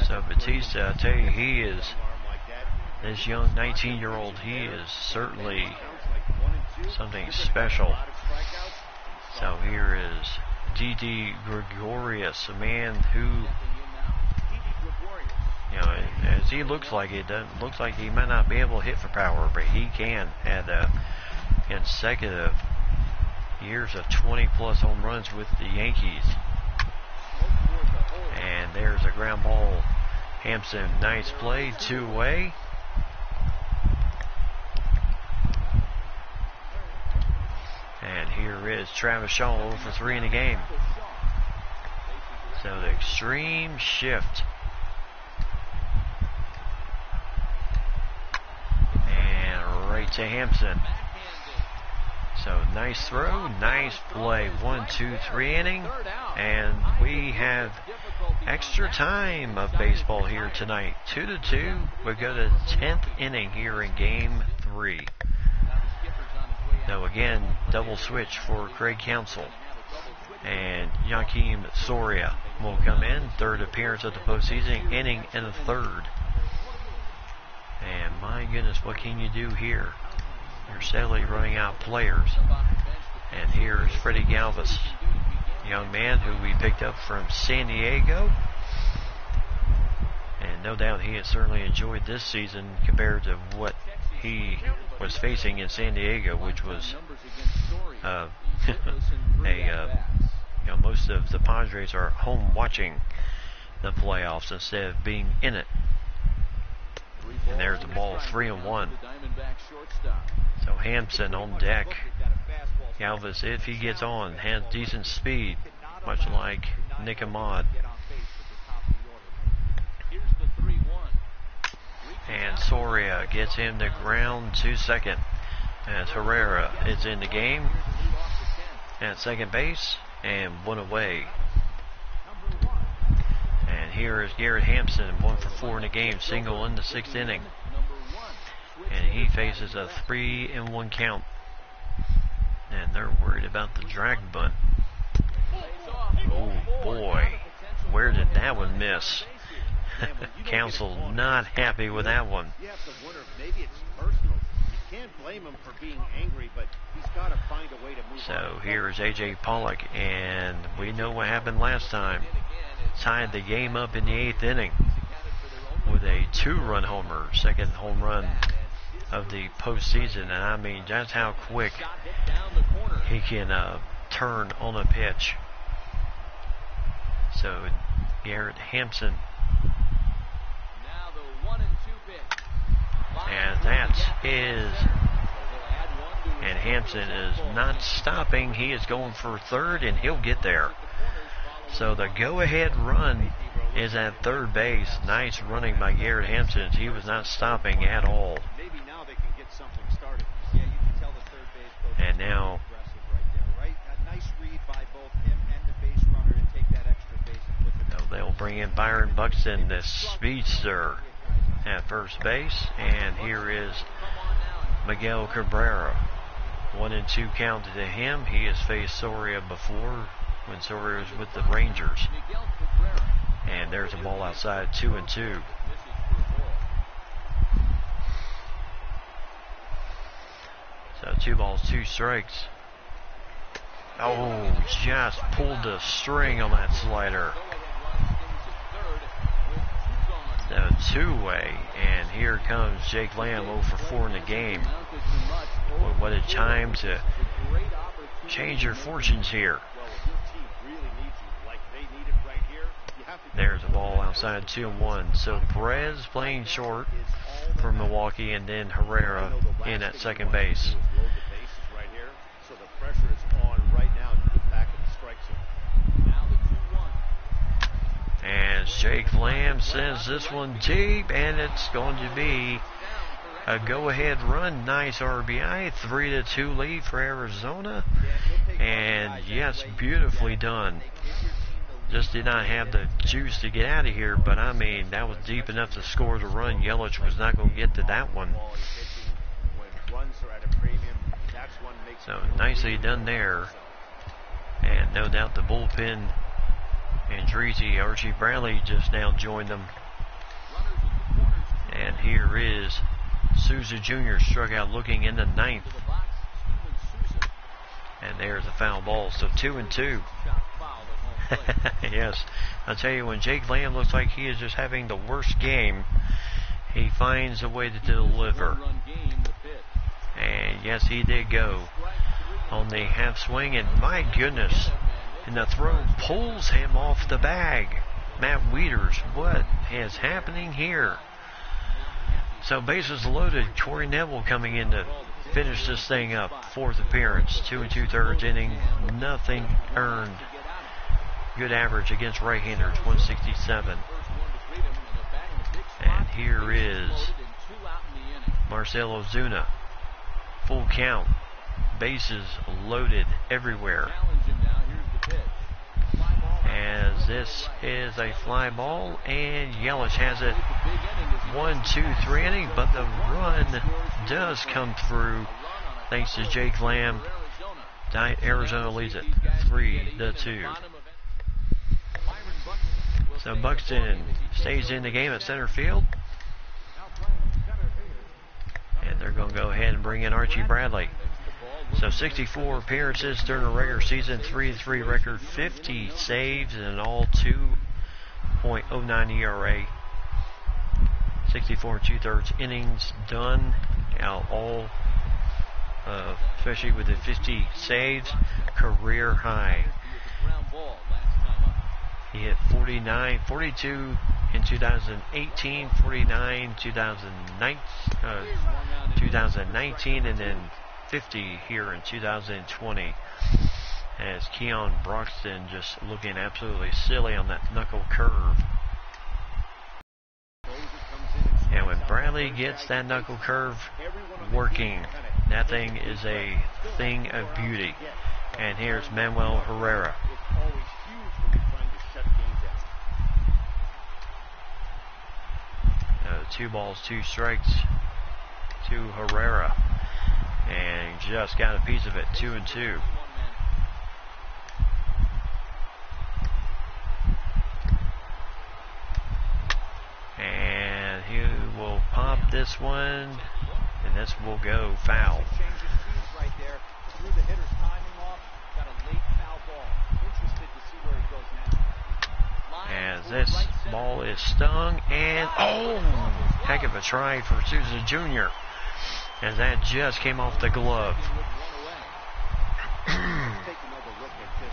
So Batista, I tell you, this young 19-year-old, he is certainly something special. So here is Didi Gregorius, a man who, as he looks like he might not be able to hit for power, but he can. Had consecutive years of 20+ home runs with the Yankees. And there's a ground ball. Hampson, nice play, 2-way. And here is Travis Shaw 0 for 3 in the game. So the extreme shift. And right to Hampson. So nice throw, nice play. 1-2-3 inning. And we have extra time of baseball here tonight. 2-2. We go to the 10th inning here in game 3. So again, double switch for Craig Counsell. And Joakim Soria will come in. 3rd appearance of the postseason, inning and a 3rd. And my goodness, what can you do here? You're steadily running out players. And here's Freddie Galvis, a young man who we picked up from San Diego. And no doubt he has certainly enjoyed this season compared to what he was facing in San Diego, which was most of the Padres are home watching the playoffs instead of being in it. And there's the ball, 3-1. So Hampson on deck. Galvis, if he gets on, has decent speed, much like Nick Ahmad. And Soria gets him to ground to second as Herrera is in the game at second base and 1 away. And here is Garrett Hampson, 1 for 4 in the game, single in the 6th inning. And he faces a 3-1 count. And they're worried about the drag bunt. Oh boy, where did that one miss? Counsell not happy with that one. You have to wonder if maybe it's personal. You can't blame him for being angry, but he's got to find a way to move on. So here is A.J. Pollock, and we know what happened last time. Tied the game up in the 8th inning with a 2-run homer, 2nd home run of the postseason. And I mean, that's how quick he can turn on a pitch. So Garrett Hampson. Now the 1-2 pitch. And that is, and Hampson is not stopping. He is going for third, and he'll get there. So the go-ahead run is at third base. Nice running by Garrett Hampson. He was not stopping at all. Maybe now they can get something started. Yeah, you can tell the third base coach And is now, aggressive right there, right? A nice read by both him and the base runner to take that extra base and put them. they'll bring in Byron Buxton, the speedster, at first base. And here is Miguel Cabrera. 1-2 count to him. He has faced Soria before when Soria was with the Rangers. And there's a ball outside, 2-2. So 2 balls, 2 strikes. Oh, just pulled the string on that slider. So 2-way, and here comes Jake Lamb 0 for 4 in the game. Boy, what a time to change your fortunes here. There's a ball outside, 2-1. So Perez playing short for Milwaukee, and then Herrera in at second base. So the pressure is on right now to get back in the strike zone. Now the 2-1. And Jake Lamb sends this one deep, and it's going to be a go-ahead run. Nice RBI, 3-2 lead for Arizona. And yes, beautifully done. Just did not have the juice to get out of here, but I mean, that was deep enough to score the run. Yelich was not going to get to that one. So nicely done there. And no doubt the bullpen and Andreezy, Archie Bradley just now joined them. And here is Souza Jr. struck out looking in the 9th. And there's a foul ball. So 2-2. Yes, I'll tell you, when Jake Lamb looks like he is just having the worst game, he finds a way to deliver. And yes, he did go on the half swing, and my goodness, and the throw pulls him off the bag. Matt Wieters, what is happening here? So bases loaded. Corey Neville coming in to finish this thing up. 4th appearance, 2 2/3 inning, nothing earned. Good average against right-handers, 167. And here is Marcell Ozuna. Full count. Bases loaded everywhere. As this is a fly ball, and Yelich has it 1, 2, 3 inning, but the run does come through thanks to Jake Lamb. Arizona leads it 3-2. So Buxton stays in the game at center field. And they're going to go ahead and bring in Archie Bradley. So 64 appearances during the regular season, 3-3 record, 50 saves, and an all 2.09 ERA. 64 2/3 innings done. Now all, especially with the 50 saves, career high. He hit 42 in 2018, 49 2019, and then 50 here in 2020. As Keon Broxton just looking absolutely silly on that knuckle curve. And when Bradley gets that knuckle curve working, that thing is a thing of beauty. And here's Manuel Herrera. 2 balls, 2 strikes to Herrera. And he just got a piece of it, 2-2. And he will pop this one, and this will go foul. As this ball is stung, and heck of a try for Souza Jr. As that just came off the glove.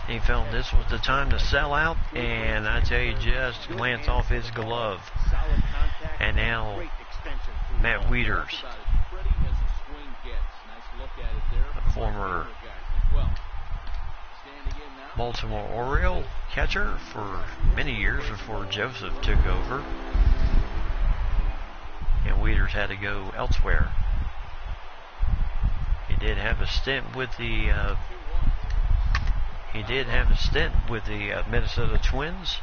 He felt this was the time to sell out, and I tell you, just glance off his glove. Solid contact. And now Great extension through Matt the ball. Wieters, About as pretty as a swing gets. Nice look at it there. the from former our guys as well. Standing in now. Baltimore Oriole catcher for many years before Joseph took over. And Wieters had to go elsewhere. He did have a stint with the Minnesota Twins.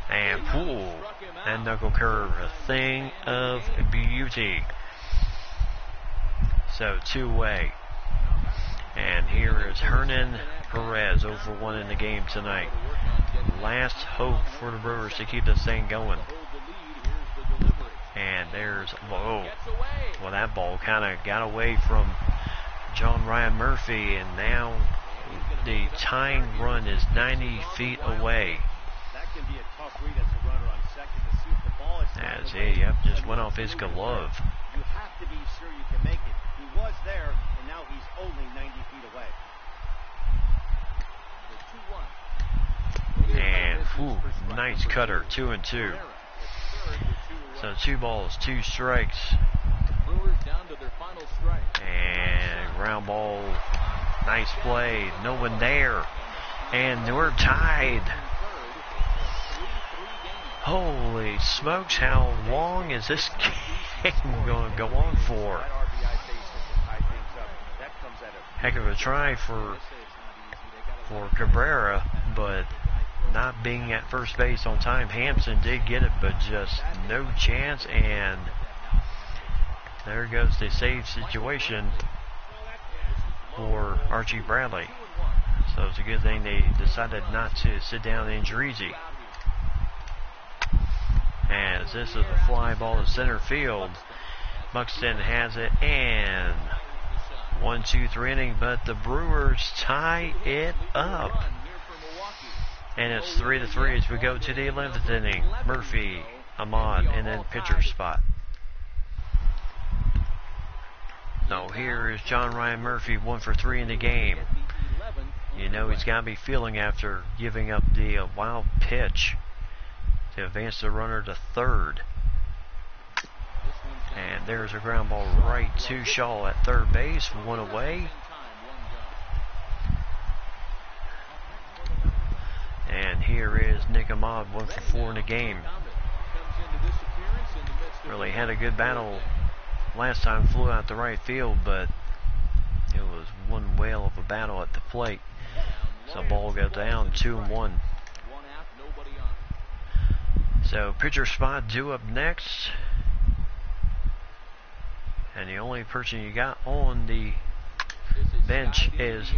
And that knuckle curve, a thing of beauty. So 2-way. And here is Hernan Perez, 0-for-1 in the game tonight. Last hope for the Brewers to keep this thing going. And there's, whoa, well, that ball kind of got away from John Ryan Murphy, and now the tying run is 90 feet away. That can be a tough read as a runner on second to see if the ball is As he just went off his glove. You have to be sure you can make it. He was there, and now he's only 90 feet away. And, nice cutter, 2-2. So 2 balls, 2 strikes. Brewers down to their final strike. And ground ball, nice play, no one there. And we're tied. Holy smokes, how long is this game going to go on for? Heck of a try for Cabrera, but not being at first base on time. Hampson did get it, but just no chance, and there goes the save situation for Archie Bradley. So it's a good thing they decided not to sit down Andriese. As this is a fly ball to center field. Buxton has it, and 1-2-3 inning, but the Brewers tie it up. And it's 3-3 as we go to the 11th inning. Murphy, Ahmad, and then pitcher spot. So here is John Ryan Murphy, 1 for 3 in the game. You know he's got to be feeling after giving up the wild pitch to advance the runner to third. And there's a ground ball right to Shaw at third base, 1 away. And here is Nick Ahmad, 1 for 4 in the game. Really had a good battle last time, flew out the right field, but it was one whale of a battle at the plate. So ball goes down, 2-1. So pitcher spot due up next. And the only person you got on the bench is,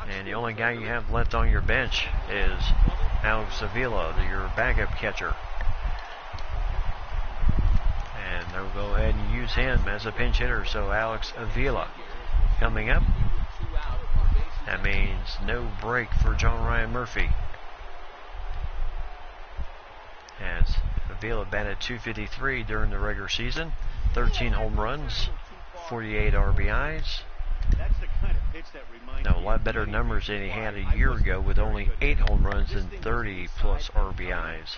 and the only guy you have left on your bench is Alex Avila, your backup catcher. And they'll go ahead and use him as a pinch hitter. So Alex Avila coming up. That means no break for John Ryan Murphy. As Avila batted .253 during the regular season, 13 home runs, 48 RBIs. That's the kind of pitch that reminds Now, a lot better numbers than he had a year ago with only 8 home runs and 30 plus RBIs.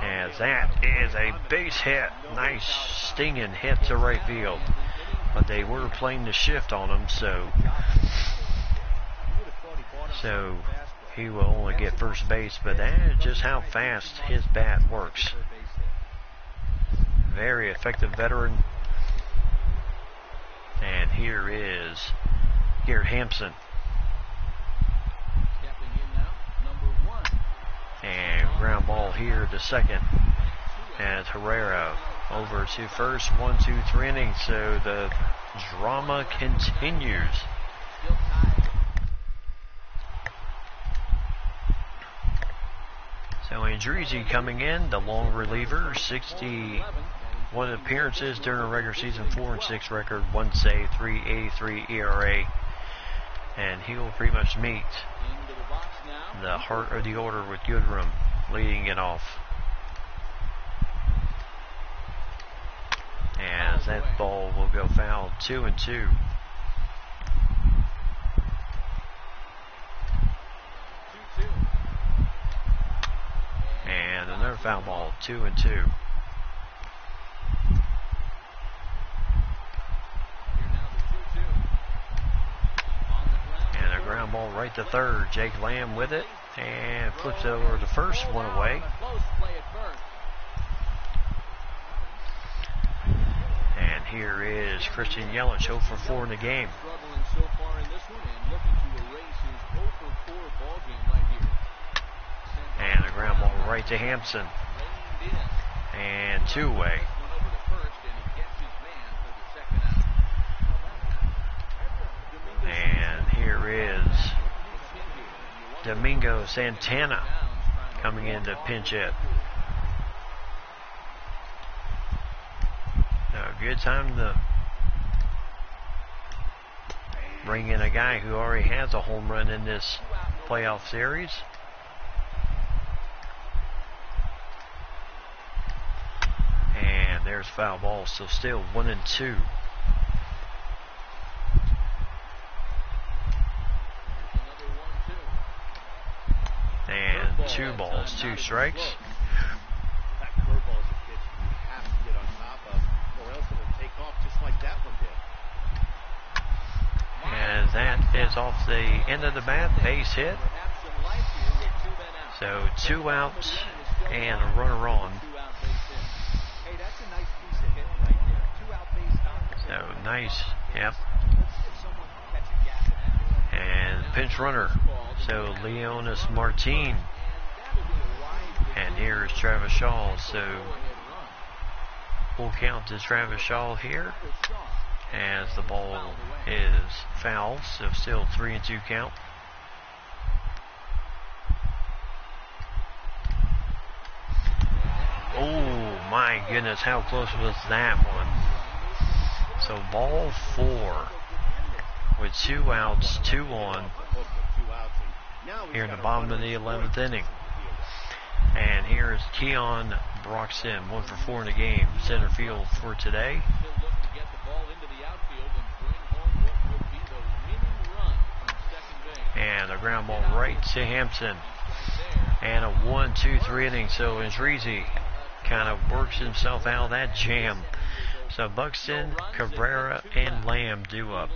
As that is a base hit. Nice stinging hit to right field. But they were playing the shift on him, so he will only get first base. But that is just how fast his bat works. Very effective veteran. And here is Garrett Hampson. And ground ball here to second. And Herrera over to first. 1-2-3 innings. So the drama continues. So Andriese coming in, the long reliever, 61 appearances during the regular season, 4-6 record, 1 save, 3.83 ERA. And he will pretty much meet the heart of the order with Goodrum leading it off. as that ball will go foul. 2-2. And another foul ball. 2-2. And a ground ball right to third. Jake Lamb with it and flips over the first one away. And here is Christian Yelich, 0 for 4 in the game. Struggling so far in this one and looking to erase his 0 for 4 ball game right here. And a ground ball right to Hampson. And two-way. And here is Domingo Santana coming in to pinch hit. A good time to bring in a guy who already has a home run in this playoff series. And there's foul ball, so still 1-2. And 2 balls, 2 strikes. That curveball is a pitch you have to get on top of, or else it'll take off just like that one did. As that is off the end of the bat, base hit. So 2 outs and a runner on. Hey, that's a nice piece of hitting right there. 2 out base knockers. So nice, yep. Let's see if someone can catch a gap in that. And pinch runner. So Leonis Martin. And here's Travis Shaw. So full count to Travis Shaw here as the ball is foul. So still 3-2 count. Oh my goodness, how close was that one? So ball 4 with 2 outs, 2 on here in the bottom of the 11th inning. And here's Keon Broxton, 1 for 4 in the game, center field for today. And a ground ball right to Hampson. And a 1-2-3 inning. So Andrizi kind of works himself out of that jam. So Buxton, Cabrera, and Lamb do up.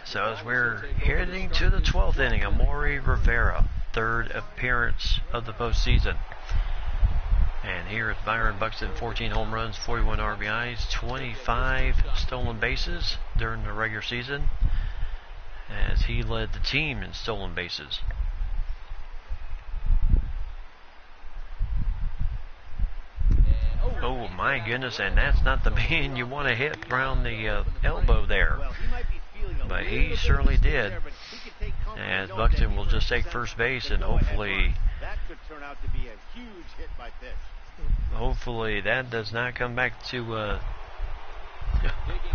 So as we're heading to the 12th inning, Amaury Rivera, 3rd appearance of the postseason. And here is Byron Buxton, 14 home runs, 41 RBIs, 25 stolen bases during the regular season, as he led the team in stolen bases. Oh my goodness, and that's not the man you want to hit around the elbow there. But he certainly did. As Buxton will just take first base, and hopefully that does not come back to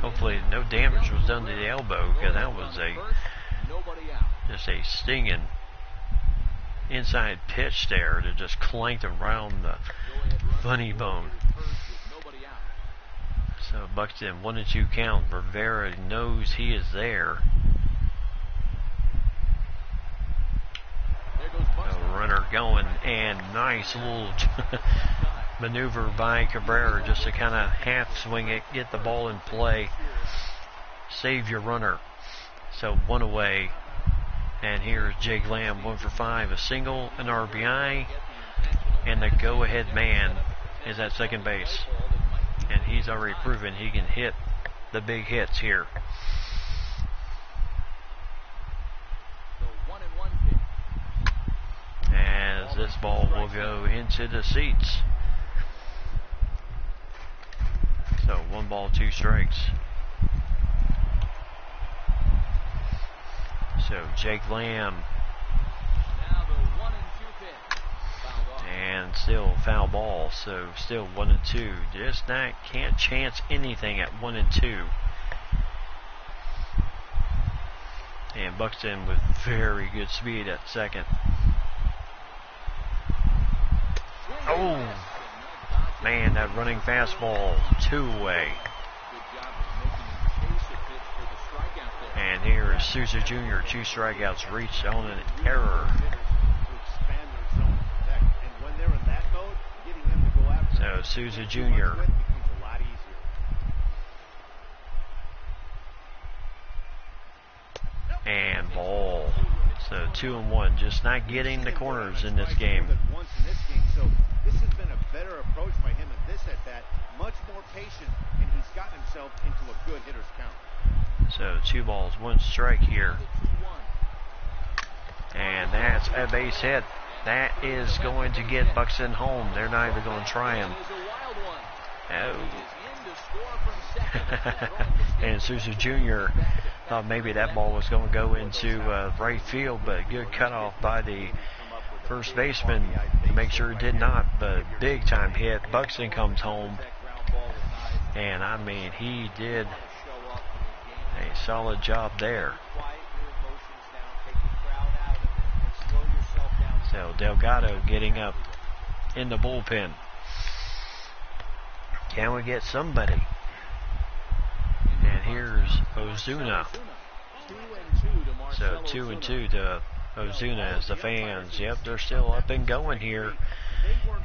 hopefully no damage was done to the elbow, because that was just a stinging inside pitch there that just clanked around the funny bone. So Buxton 1-2 count. Rivera knows he is there. A runner going, and nice little maneuver by Cabrera just to kind of half swing it, get the ball in play, save your runner. So 1 away. And here's Jake Lamb, 1 for 5, a single, an RBI, and the go-ahead man is at second base. And he's already proven he can hit the big hits here. As this ball will go into the seats. So 1 ball, 2 strikes. So Jake Lamb. And still foul ball, so still 1-2. Just not, can't chance anything at 1-2. And Buxton with very good speed at second. Oh! Man, that running fastball, 2-way. And here is Souza Jr., 2 strikeouts, reached on an error. So Souza Jr. And ball. So 2-1, just not getting the corners in this game. So this has been a better approach by him at this at bat, much more patient, and he's gotten himself into a good hitter's count. So 2 balls, 1 strike here. And that's a base hit. That is going to get Buxton home. They're not even going to try him. Oh. And Souza Jr. thought maybe that ball was going to go into right field, but good cutoff by the first baseman to make sure it did not. But big time hit. Buxton comes home. And I mean, he did a solid job there. So Delgado getting up in the bullpen. Can we get somebody? And here's Ozuna. So 2-2 to Ozuna as the fans. Yep, they're still up and going here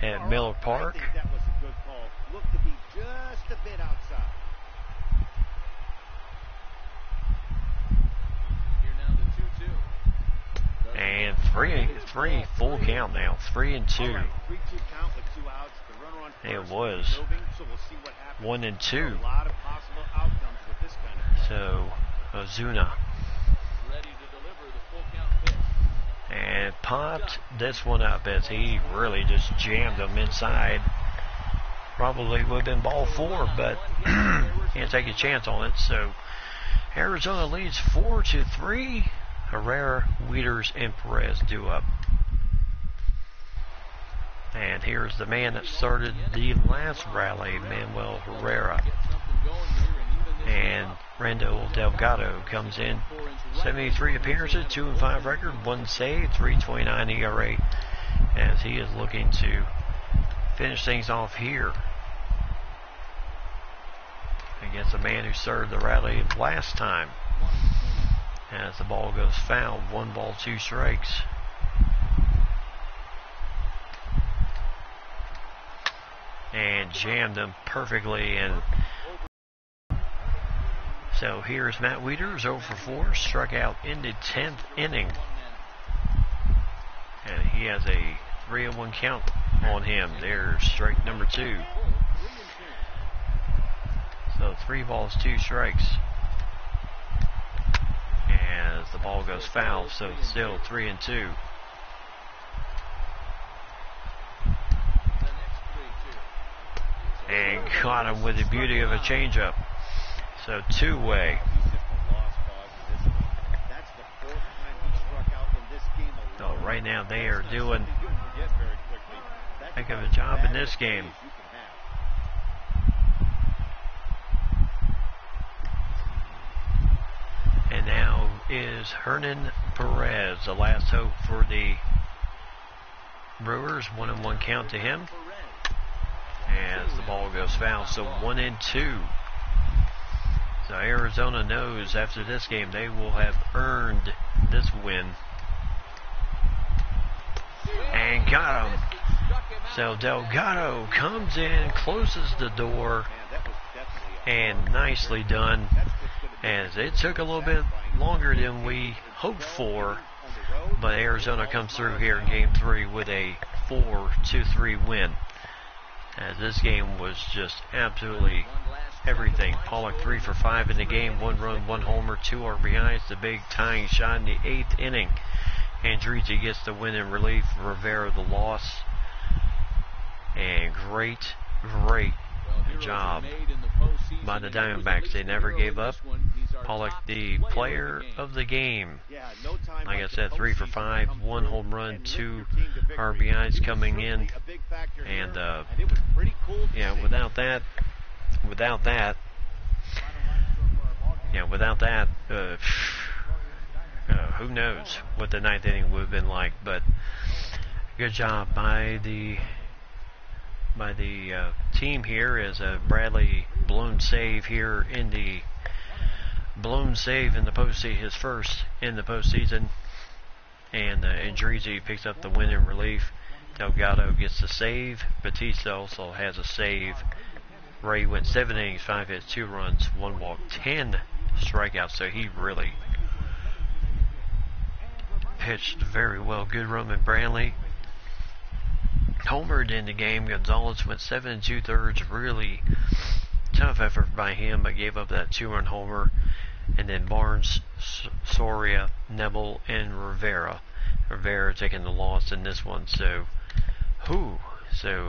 at Miller Park. I think that was a good call. Looked to be just a bit outside. And 3 full count now. 3-2. It was 1-2. So Ozuna. And popped this one up as he really just jammed him inside. Probably would have been ball 4, but can't take a chance on it. So Arizona leads 4-3. Herrera, Wieters, and Perez due up. And here's the man that started the last rally, Manuel Herrera. And Randall Delgado comes in. 73 appearances, 2-5 record, 1 save, 3.29 ERA, as he is looking to finish things off here against a man who started the rally last time. As the ball goes foul, 1 ball, 2 strikes. And jammed him perfectly. And so here's Matt Wieters, 0 for 4, struck out in the 10th inning. And he has a 3-1 count on him. There's strike number 2. So 3 balls, 2 strikes. As the ball goes foul, so still 3-2. And caught him with the beauty of a changeup. So 2-way. So right now they are doing a heck of a job in this game. And now is Hernan Perez, the last hope for the Brewers. 1-1 count to him as the ball goes foul. So 1-2. So Arizona knows after this game they will have earned this win. And got him. So Delgado comes in, closes the door, and nicely done. As it took a little bit longer than we hoped for, but Arizona comes through here in Game 3 with a 4-3 win. As this game was just absolutely everything. Pollock 3 for 5 in the game, 1 run, 1 homer, 2 RBIs. The big tying shot in the 8th inning. Andretti gets the win in relief. Rivera the loss. And great job by the Diamondbacks. They never gave up. Pollock the player of the game. Like I said, 3 for 5, 1 home run, 2 RBIs coming in. And yeah, without that, who knows what the 9th inning would have been like. But good job by the by the team here as a Bradley blown save here in the postseason, his first in the postseason, and Andrizzi picks up the win in relief. Delgado gets the save. Batista also has a save. Ray went 7 innings, 5 hits, 2 runs, 1 walk, 10 strikeouts. So he really pitched very well. Good run with Bradley. Homered in the game. Gonzalez went 7 2/3. Really tough effort by him, but gave up that 2-run homer. And then Barnes, Soria, Nebel, and Rivera. Rivera taking the loss in this one. So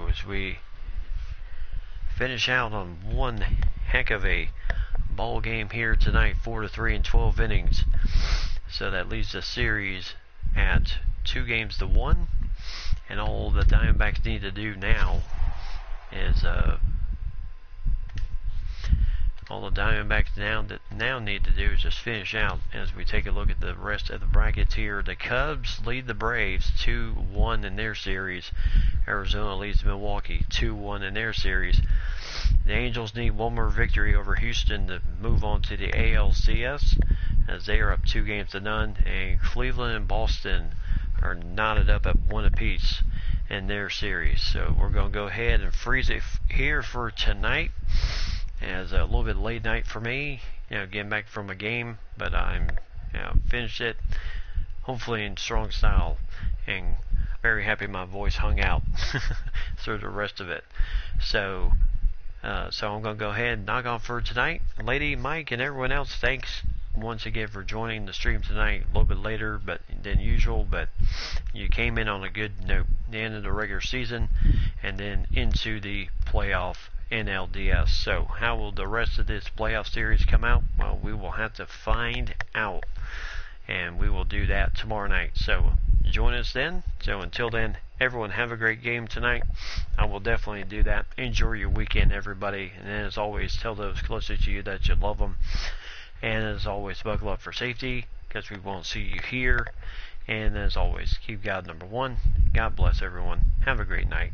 as we finish out on one heck of a ball game here tonight, 4-3 in 12 innings. So that leaves the series at 2-1. And all the Diamondbacks need to do now is need to do is just finish out. As we take a look at the rest of the brackets here, the Cubs lead the Braves 2-1 in their series. Arizona leads Milwaukee 2-1 in their series. The Angels need one more victory over Houston to move on to the ALCS, as they are up 2-0. And Cleveland and Boston are knotted up at 1 apiece in their series. So we're going to go ahead and freeze it here for tonight. As a little bit late night for me, getting back from a game, but I'm finished it hopefully in strong style, and very happy my voice hung out through the rest of it. So I'm going to go ahead and knock off for tonight. Lady, Mike, and everyone else, thanks once again for joining the stream tonight a little bit later than usual, but you came in on a good note. The end of the regular season and then into the playoff NLDS. So how will the rest of this playoff series come out? Well, we will have to find out, and we will do that tomorrow night. So join us then. So until then, everyone have a great game tonight. I will definitely do that. Enjoy your weekend, everybody. And as always, tell those closest to you that you love them. And as always, buckle up for safety, because we won't see you here. And as always, keep God number one. God bless everyone. Have a great night.